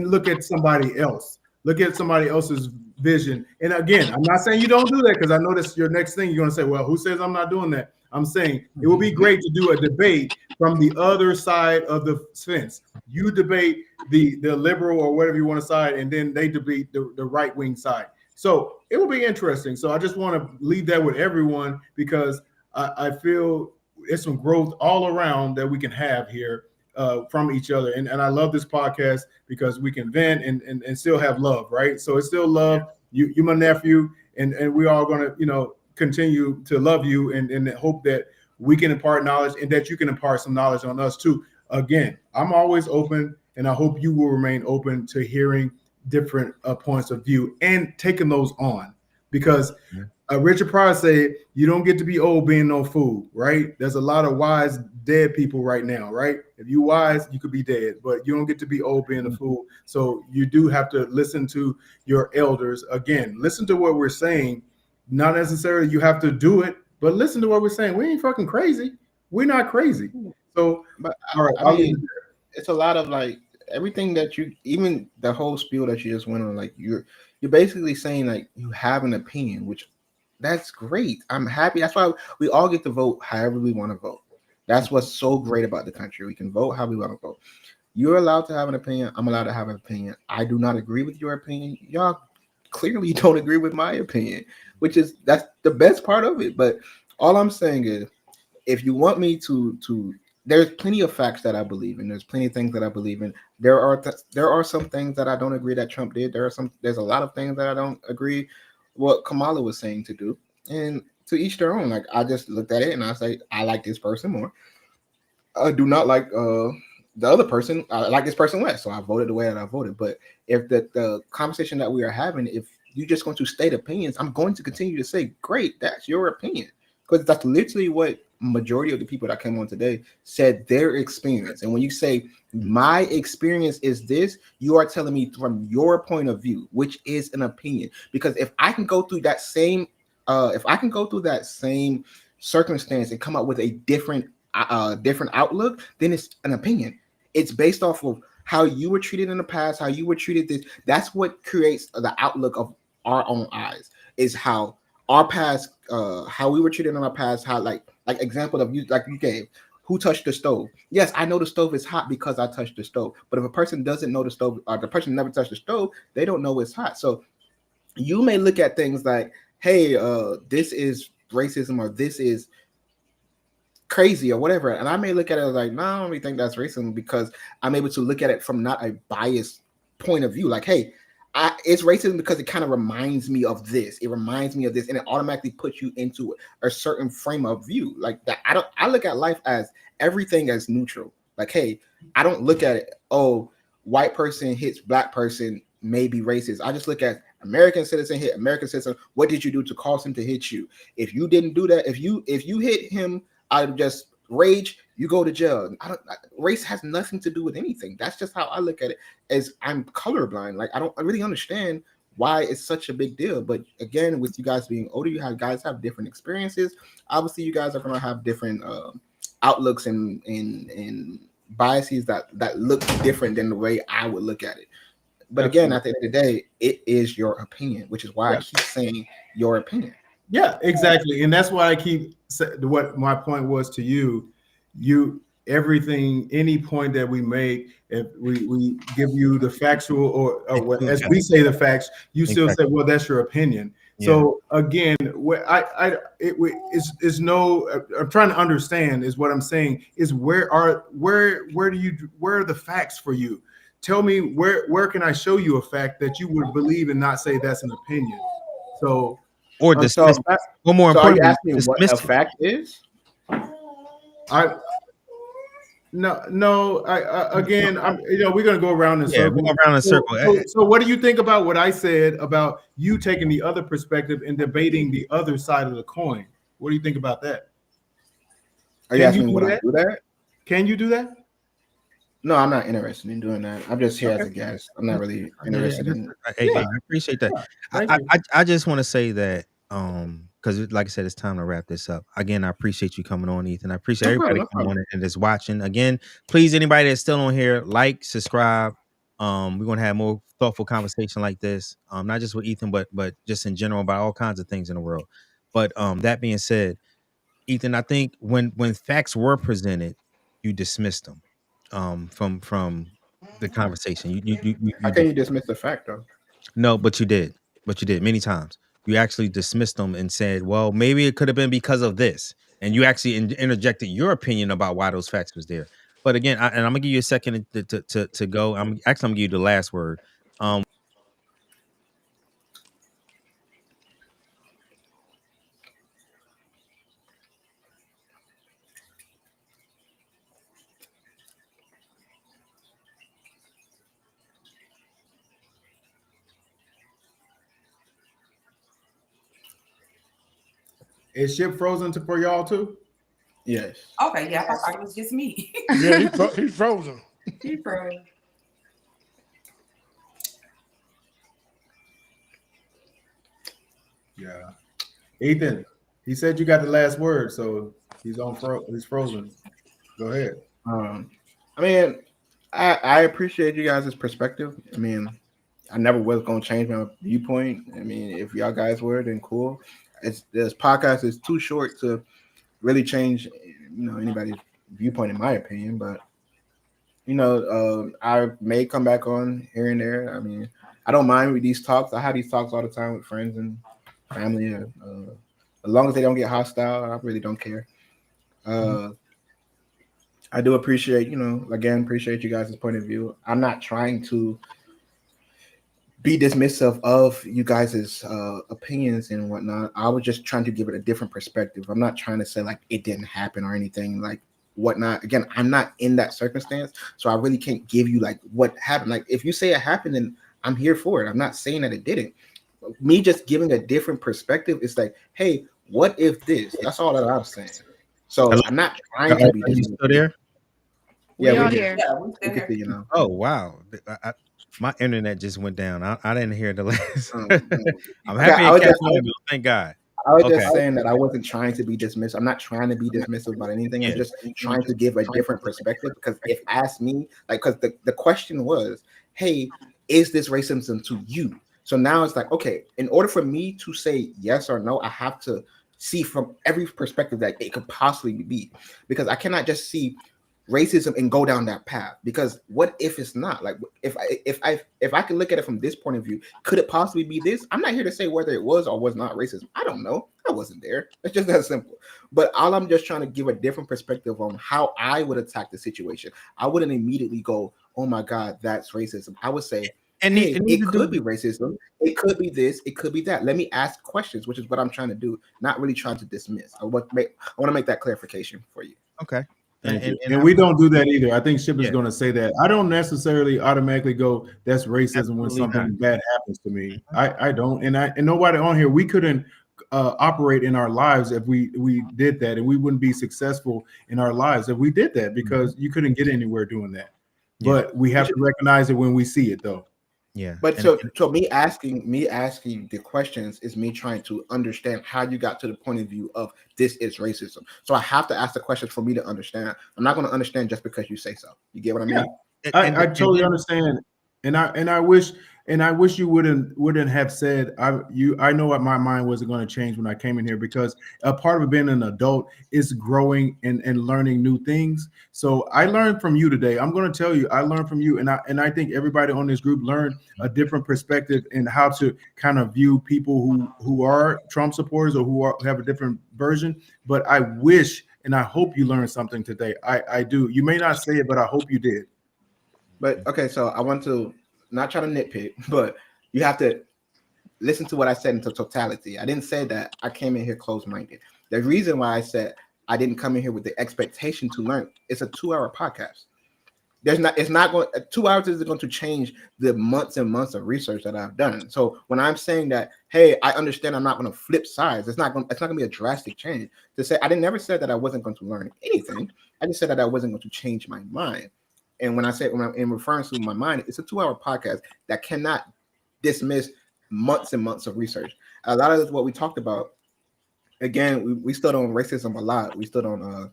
look at somebody else. Look at somebody else's vision. And again, I'm not saying you don't do that, because I know that's your next thing. You're going to say, well, who says I'm not doing that? I'm saying it would be great to do a debate from the other side of the fence. You debate the liberal or whatever you want to side, and then they debate the right wing side. So it will be interesting. So I just want to leave that with everyone, because I feel there's some growth all around that we can have here from each other. And I love this podcast because we can vent and still have love, right? So it's still love. You my nephew, and we all going to, continue to love you and hope that we can impart knowledge and that you can impart some knowledge on us too. Again, I'm always open, and I hope you will remain open to hearing different points of view and taking those on, because Richard Pryor said, you don't get to be old being no fool, right? There's a lot of wise dead people right now, right? If you wise, you could be dead, but you don't get to be old being a fool. So you do have to listen to your elders. Again, listen to what we're saying. Not necessarily you have to do it, but listen to what we're saying. We ain't fucking crazy. We're not crazy. So, but all right, I mean, it's a lot of like everything that even the whole spiel that you just went on, like you're basically saying like you have an opinion, which that's great. I'm happy. That's why we all get to vote however we want to vote. That's what's so great about the country. We can vote how we want to vote. You're allowed to have an opinion. I'm allowed to have an opinion. I do not agree with your opinion. Y'all clearly don't agree with my opinion, that's the best part of it. But all I'm saying is, if you want me to there's plenty of facts that I believe in. There's plenty of things that I believe in. There are some things that I don't agree that Trump did. There's a lot of things that I don't agree what Kamala was saying to do. And to each their own. Like, I just looked at it and I say, I like this person more. I do not like the other person. I like this person less. So I voted the way that I voted. But if the conversation that we are having, if you're just going to state opinions, I'm going to continue to say, great, that's your opinion. Because that's literally what majority of the people that came on today said, their experience. And when you say my experience is this, you are telling me from your point of view, which is an opinion. Because if I can go through that same circumstance and come up with a different outlook, then it's an opinion. It's based off of how you were treated in the past, how you were treated this. That's what creates the outlook of our own eyes. Is how our past, how we were treated in our past, how like example of you gave. Who touched the stove? Yes, I know the stove is hot because I touched the stove. But if a person doesn't know the stove, or the person never touched the stove, they don't know it's hot. So you may look at things like, hey, this is racism, or this is crazy, or whatever. And I may look at it as like, no, I don't really think that's racism, because I'm able to look at it from not a biased point of view. Like, hey, it's racism because it kind of reminds me of this. It reminds me of this, and it automatically puts you into a certain frame of view. Like that, I look at life as everything as neutral. Like, hey, I don't look at it, oh, white person hits black person may be racist. I just look at American citizen hit American citizen. What did you do to cause him to hit you? If you didn't do that, if you hit him out of just rage, you go to jail. Race has nothing to do with anything. That's just how I look at it. As I'm colorblind. Like, I really understand why it's such a big deal. But again, with you guys being older, guys have different experiences. Obviously, you guys are going to have different outlooks and biases that look different than the way I would look at it. But again, at the end of the day, it is your opinion, which is why I keep saying your opinion. Yeah, exactly. And that's why I keep what my point was to you. Everything, any point that we make, if we give you the factual or as we say the facts, you still say, well, that's your opinion. Yeah. So again, I'm trying to understand is what I'm saying is where are the facts for you? Tell me where can I show you a fact that you would believe and not say that's an opinion? So or dismiss. One more important. So are you asking what a fact is? No. Again, we're gonna go around in circles. We're around in circle. So what do you think about what I said about you taking the other perspective and debating the other side of the coin? What do you think about that? Are you asking would I do that? Can you do that? No, I'm not interested in doing that. I'm just here as a guest. I'm not really interested in. I appreciate that. I just want to say that because like I said, it's time to wrap this up. Again, I appreciate you coming on, Ethan. I appreciate everybody coming on and just watching. Again, please, anybody that's still on here, like, subscribe. We're gonna have more thoughtful conversation like this. Not just with Ethan, but just in general about all kinds of things in the world. But that being said, Ethan, I think when facts were presented, you dismissed them. From the conversation. How can you dismiss the fact though? No, but you did many times. You actually dismissed them and said, well, maybe it could have been because of this. And you actually interjected your opinion about why those facts was there. But again, and I'm gonna give you a second to go. I'm gonna give you the last word. Is ship frozen for y'all too? Yes. Okay, yeah, I thought it was just me. Yeah, he's frozen. He froze. Yeah. Ethan, he said you got the last word, so he's frozen. Go ahead. I mean, I appreciate you guys' perspective. I mean, I never was gonna change my viewpoint. I mean, if y'all guys were, then cool. This podcast is too short to really change, anybody's viewpoint, in my opinion. But I may come back on here and there. I mean, I don't mind with these talks. I have these talks all the time with friends and family. As long as they don't get hostile, I really don't care. I do appreciate, appreciate you guys' point of view. I'm not trying to be dismissive of you guys' opinions and whatnot. I was just trying to give it a different perspective. I'm not trying to say like it didn't happen or anything like whatnot. Again, I'm not in that circumstance, so I really can't give you like what happened. Like if you say it happened, then I'm here for it. I'm not saying that it didn't. Me just giving a different perspective is like, hey, what if this? That's all that I'm saying. So I'm not trying to be dismissive. Still there? Yeah, we're here. Oh wow. My internet just went down. I didn't hear the last. I'm happy. Thank God. I was just saying that I wasn't trying to be dismissive. I'm not trying to be dismissive about anything. I'm just trying to give a different perspective. Because if asked me, like, because the question was, hey, is this racism to you? So now it's like, okay, in order for me to say yes or no, I have to see from every perspective that it could possibly be, because I cannot just see racism and go down that path, because what if it's not? Like, if I can look at it from this point of view, could it possibly be this? I'm not here to say whether it was or was not racism. I don't know. I wasn't there. It's just that simple. But all I'm just trying to give a different perspective on how I would attack the situation. I wouldn't immediately go, oh my God, that's racism. I would say, hey, it could be racism. It could be this. It could be that. Let me ask questions, which is what I'm trying to do. Not really trying to dismiss. I want to make that clarification for you. Okay. And we don't do that either. I think Ship is going to say that. I don't necessarily automatically go, that's racism when something bad happens to me. I don't. And nobody on here, we couldn't operate in our lives if we did that, and we wouldn't be successful in our lives if we did that, because you couldn't get anywhere doing that. But we have to recognize it when we see it, though. Yeah. But so me asking the questions is me trying to understand how you got to the point of view of this is racism. So I have to ask the questions for me to understand. I'm not going to understand just because you say so. You get what I mean? I totally understand, and I wish you wouldn't have said I know what my mind wasn't going to change when I came in here, because a part of being an adult is growing and learning new things. So I learned from you today. I'm going to tell you, I learned from you, and I think everybody on this group learned a different perspective in how to kind of view people who are Trump supporters or who have a different version. But I wish and I hope you learned something today. I do. You may not say it, but I hope you did. But okay, so I want to not try to nitpick, but you have to listen to what I said into totality. I didn't say that I came in here closed-minded. The reason why I said I didn't come in here with the expectation to learn, it's a 2-hour podcast. It's not going 2 hours isn't going to change the months and months of research that I've done. So when I'm saying that, hey, I understand I'm not going to flip sides, it's not going to be a drastic change. To say I never said that I wasn't going to learn anything. I just said that I wasn't going to change my mind. And when I'm referring to my mind, it's a 2-hour podcast that cannot dismiss months and months of research. A lot of this, what we talked about, again, we stood on racism a lot. We stood on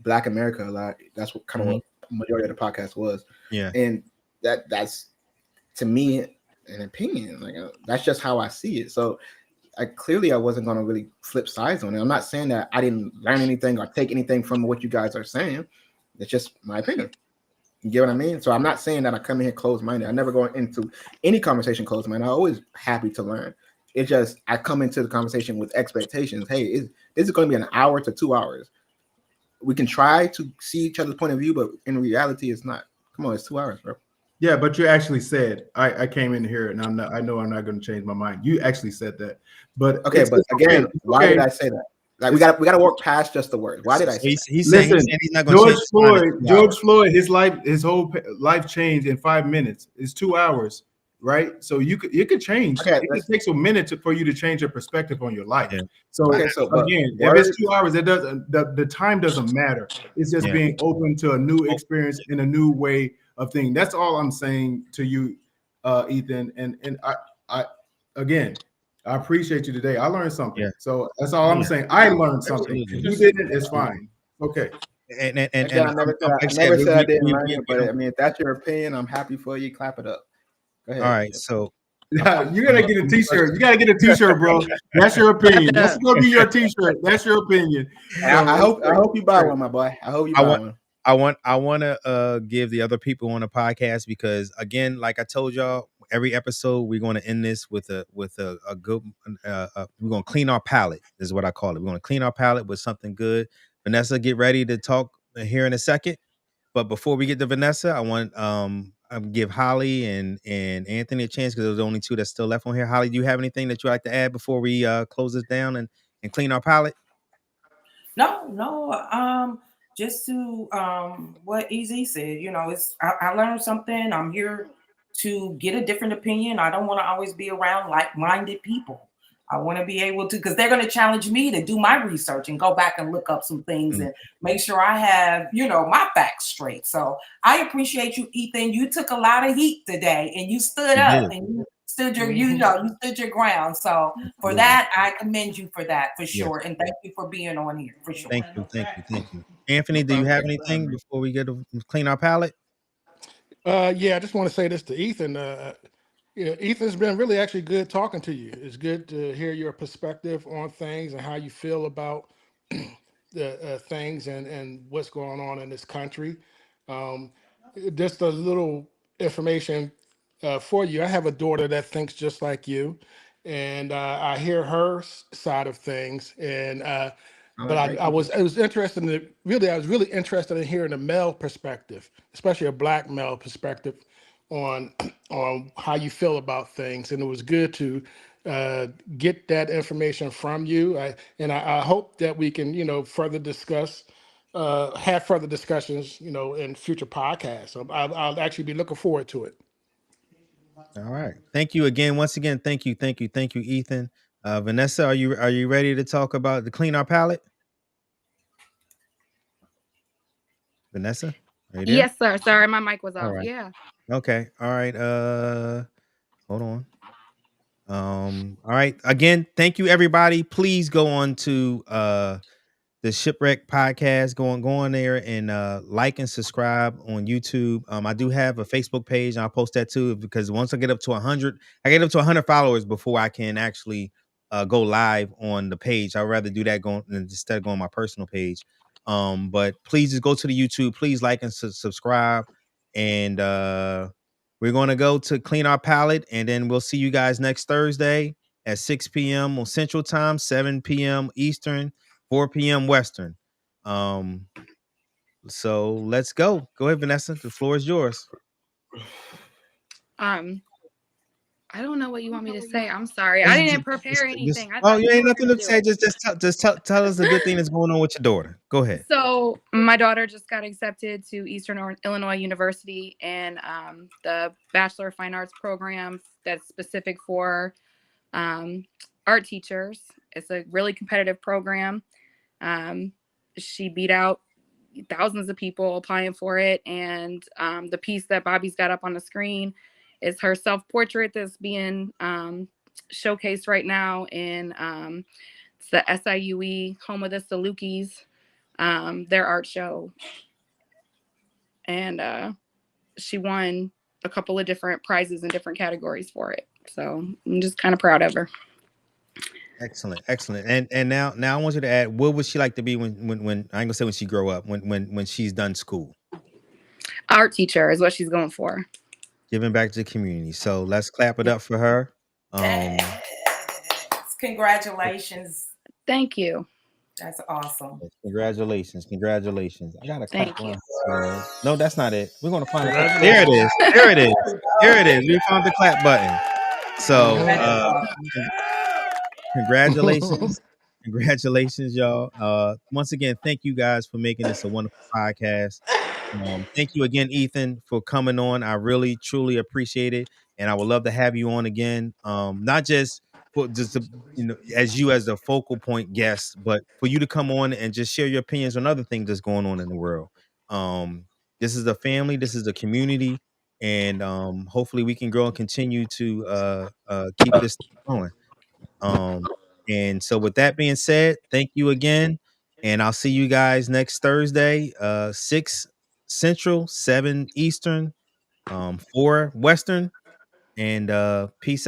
Black America a lot. That's what kind of what majority of the podcast was. Yeah. And that's to me an opinion. Like that's just how I see it. So I wasn't going to really flip sides on it. I'm not saying that I didn't learn anything or take anything from what you guys are saying. It's just my opinion. You get what I mean? So I'm not saying that I come in here closed-minded. I never go into any conversation closed-minded. I'm always happy to learn. It's just I come into the conversation with expectations. Hey, this is going to be an hour to 2 hours. We can try to see each other's point of view, but in reality, it's not. Come on, it's 2 hours, bro. Yeah, but you actually said I came in here and I know I'm not going to change my mind. You actually said that. But okay, but again, why did I say that? Like we got to work past just the word. Why did I say that? He's saying he's not going to change George Floyd, his whole life changed in 5 minutes. It's 2 hours, right? So it could change. Okay, it takes a minute for you to change your perspective on your life. Yeah. So again, if it's 2 hours, it doesn't the time doesn't matter. It's just being open to a new experience in a new way of things. That's all I'm saying to you, Ethan. And I again, I appreciate you today. I learned something. Yeah. So that's all I'm saying. I learned something. If you didn't, it's fine. Okay. And I never said I didn't learn it, but I mean, if that's your opinion, I'm happy for you. Clap it up. Go ahead. All right. So you're gonna get a t-shirt. You gotta get a t-shirt, bro. That's your opinion. That's gonna be your t-shirt. That's your opinion. I hope you buy one, my boy. I hope you buy one. I want to give the other people on the podcast, because again, like I told y'all, every episode we're going to end this with a good we're going to clean our palate, is what I call it. We're going to clean our palate with something good. Vanessa, get ready to talk here in a second. But before we get to Vanessa, I want give Holly and Anthony a chance, because those are the only two that's still left on here. Holly, do you have anything that you'd like to add before we close this down and clean our palate? No. Just to what EZ said, I learned something. I'm here to get a different opinion. I don't want to always be around like-minded people. I want to be able to, because they're going to challenge me to do my research and go back and look up some things and make sure I have, my facts straight. So I appreciate you, Ethan. You took a lot of heat today and you stood up and you stood you stood your ground. So for that, I commend you for that, for sure. And thank you for being on here, for sure. Thank you. Anthony, do you have anything before we get to clean our palate? Yeah, I just want to say this to Ethan. Yeah, Ethan's been really actually good talking to you. It's good to hear your perspective on things and how you feel about the things and what's going on in this country. Um, just a little information for you. I have a daughter that thinks just like you, and I hear her side of things. And but I was interested in I was really interested in hearing the male perspective, especially a black male perspective on on how you feel about things. And it was good to get that information from you. I hope that we can, further discuss, have further discussions, in future podcasts. So I'll actually be looking forward to it. All right. Thank you again. Once again, thank you, Ethan. Vanessa, are you ready to talk about the clean our palate? Vanessa, are you there? Yes, sir. Sorry, my mic was All off. right. Yeah. Okay. All right. Hold on. All right. Again, thank you, everybody. Please go on to the ShipWreck podcast. Go on there and like and subscribe on YouTube. I do have a Facebook page, and I'll post that too, because once I get up to 100, I get up to 100 followers before I can actually go live on the page. I'd rather do that instead of going on my personal page. But please just go to the YouTube. Please like and subscribe, and we're going to go to clean our palate, and then we'll see you guys next Thursday at 6 p.m. on Central Time, 7 p.m. Eastern, 4 p.m. Western. So let's go. Go ahead, Vanessa. The floor is yours. I don't know what you want me to say. I'm sorry. I didn't prepare anything. I Oh, thought you you ain't were nothing gonna to do say. it. Just tell us the good thing that's going on with your daughter. Go ahead. So my daughter just got accepted to Eastern Illinois University and the Bachelor of Fine Arts program that's specific for art teachers. It's a really competitive program. She beat out thousands of people applying for it, and the piece that Bobby's got up on the screen is her self-portrait that's being showcased right now in it's the SIUE, home of the Salukis, their art show. And she won a couple of different prizes in different categories for it. So I'm just kind of proud of her. Excellent. And now I want you to add, what would she like to be when I ain't gonna say when she grow up, when she's done school? Art teacher is what she's going for. Giving back to the community. So let's clap it up for her. Yes. Congratulations. Thank you. That's awesome. Congratulations. I gotta clap Thank you. one. No, that's not it. We're gonna find it. There it is. There it is. We found the clap button. So congratulations, y'all. Once again, thank you guys for making this a wonderful podcast. Thank you again, Ethan, for coming on. I really, truly appreciate it, and I would love to have you on again. Not just for as a focal point guest, but for you to come on and just share your opinions on other things that's going on in the world. This is a family, this is a community, and hopefully we can grow and continue to keep this going. And so with that being said, thank you again. And I'll see you guys next Thursday, 6 Central, 7 Eastern, 4 Western, and peace out.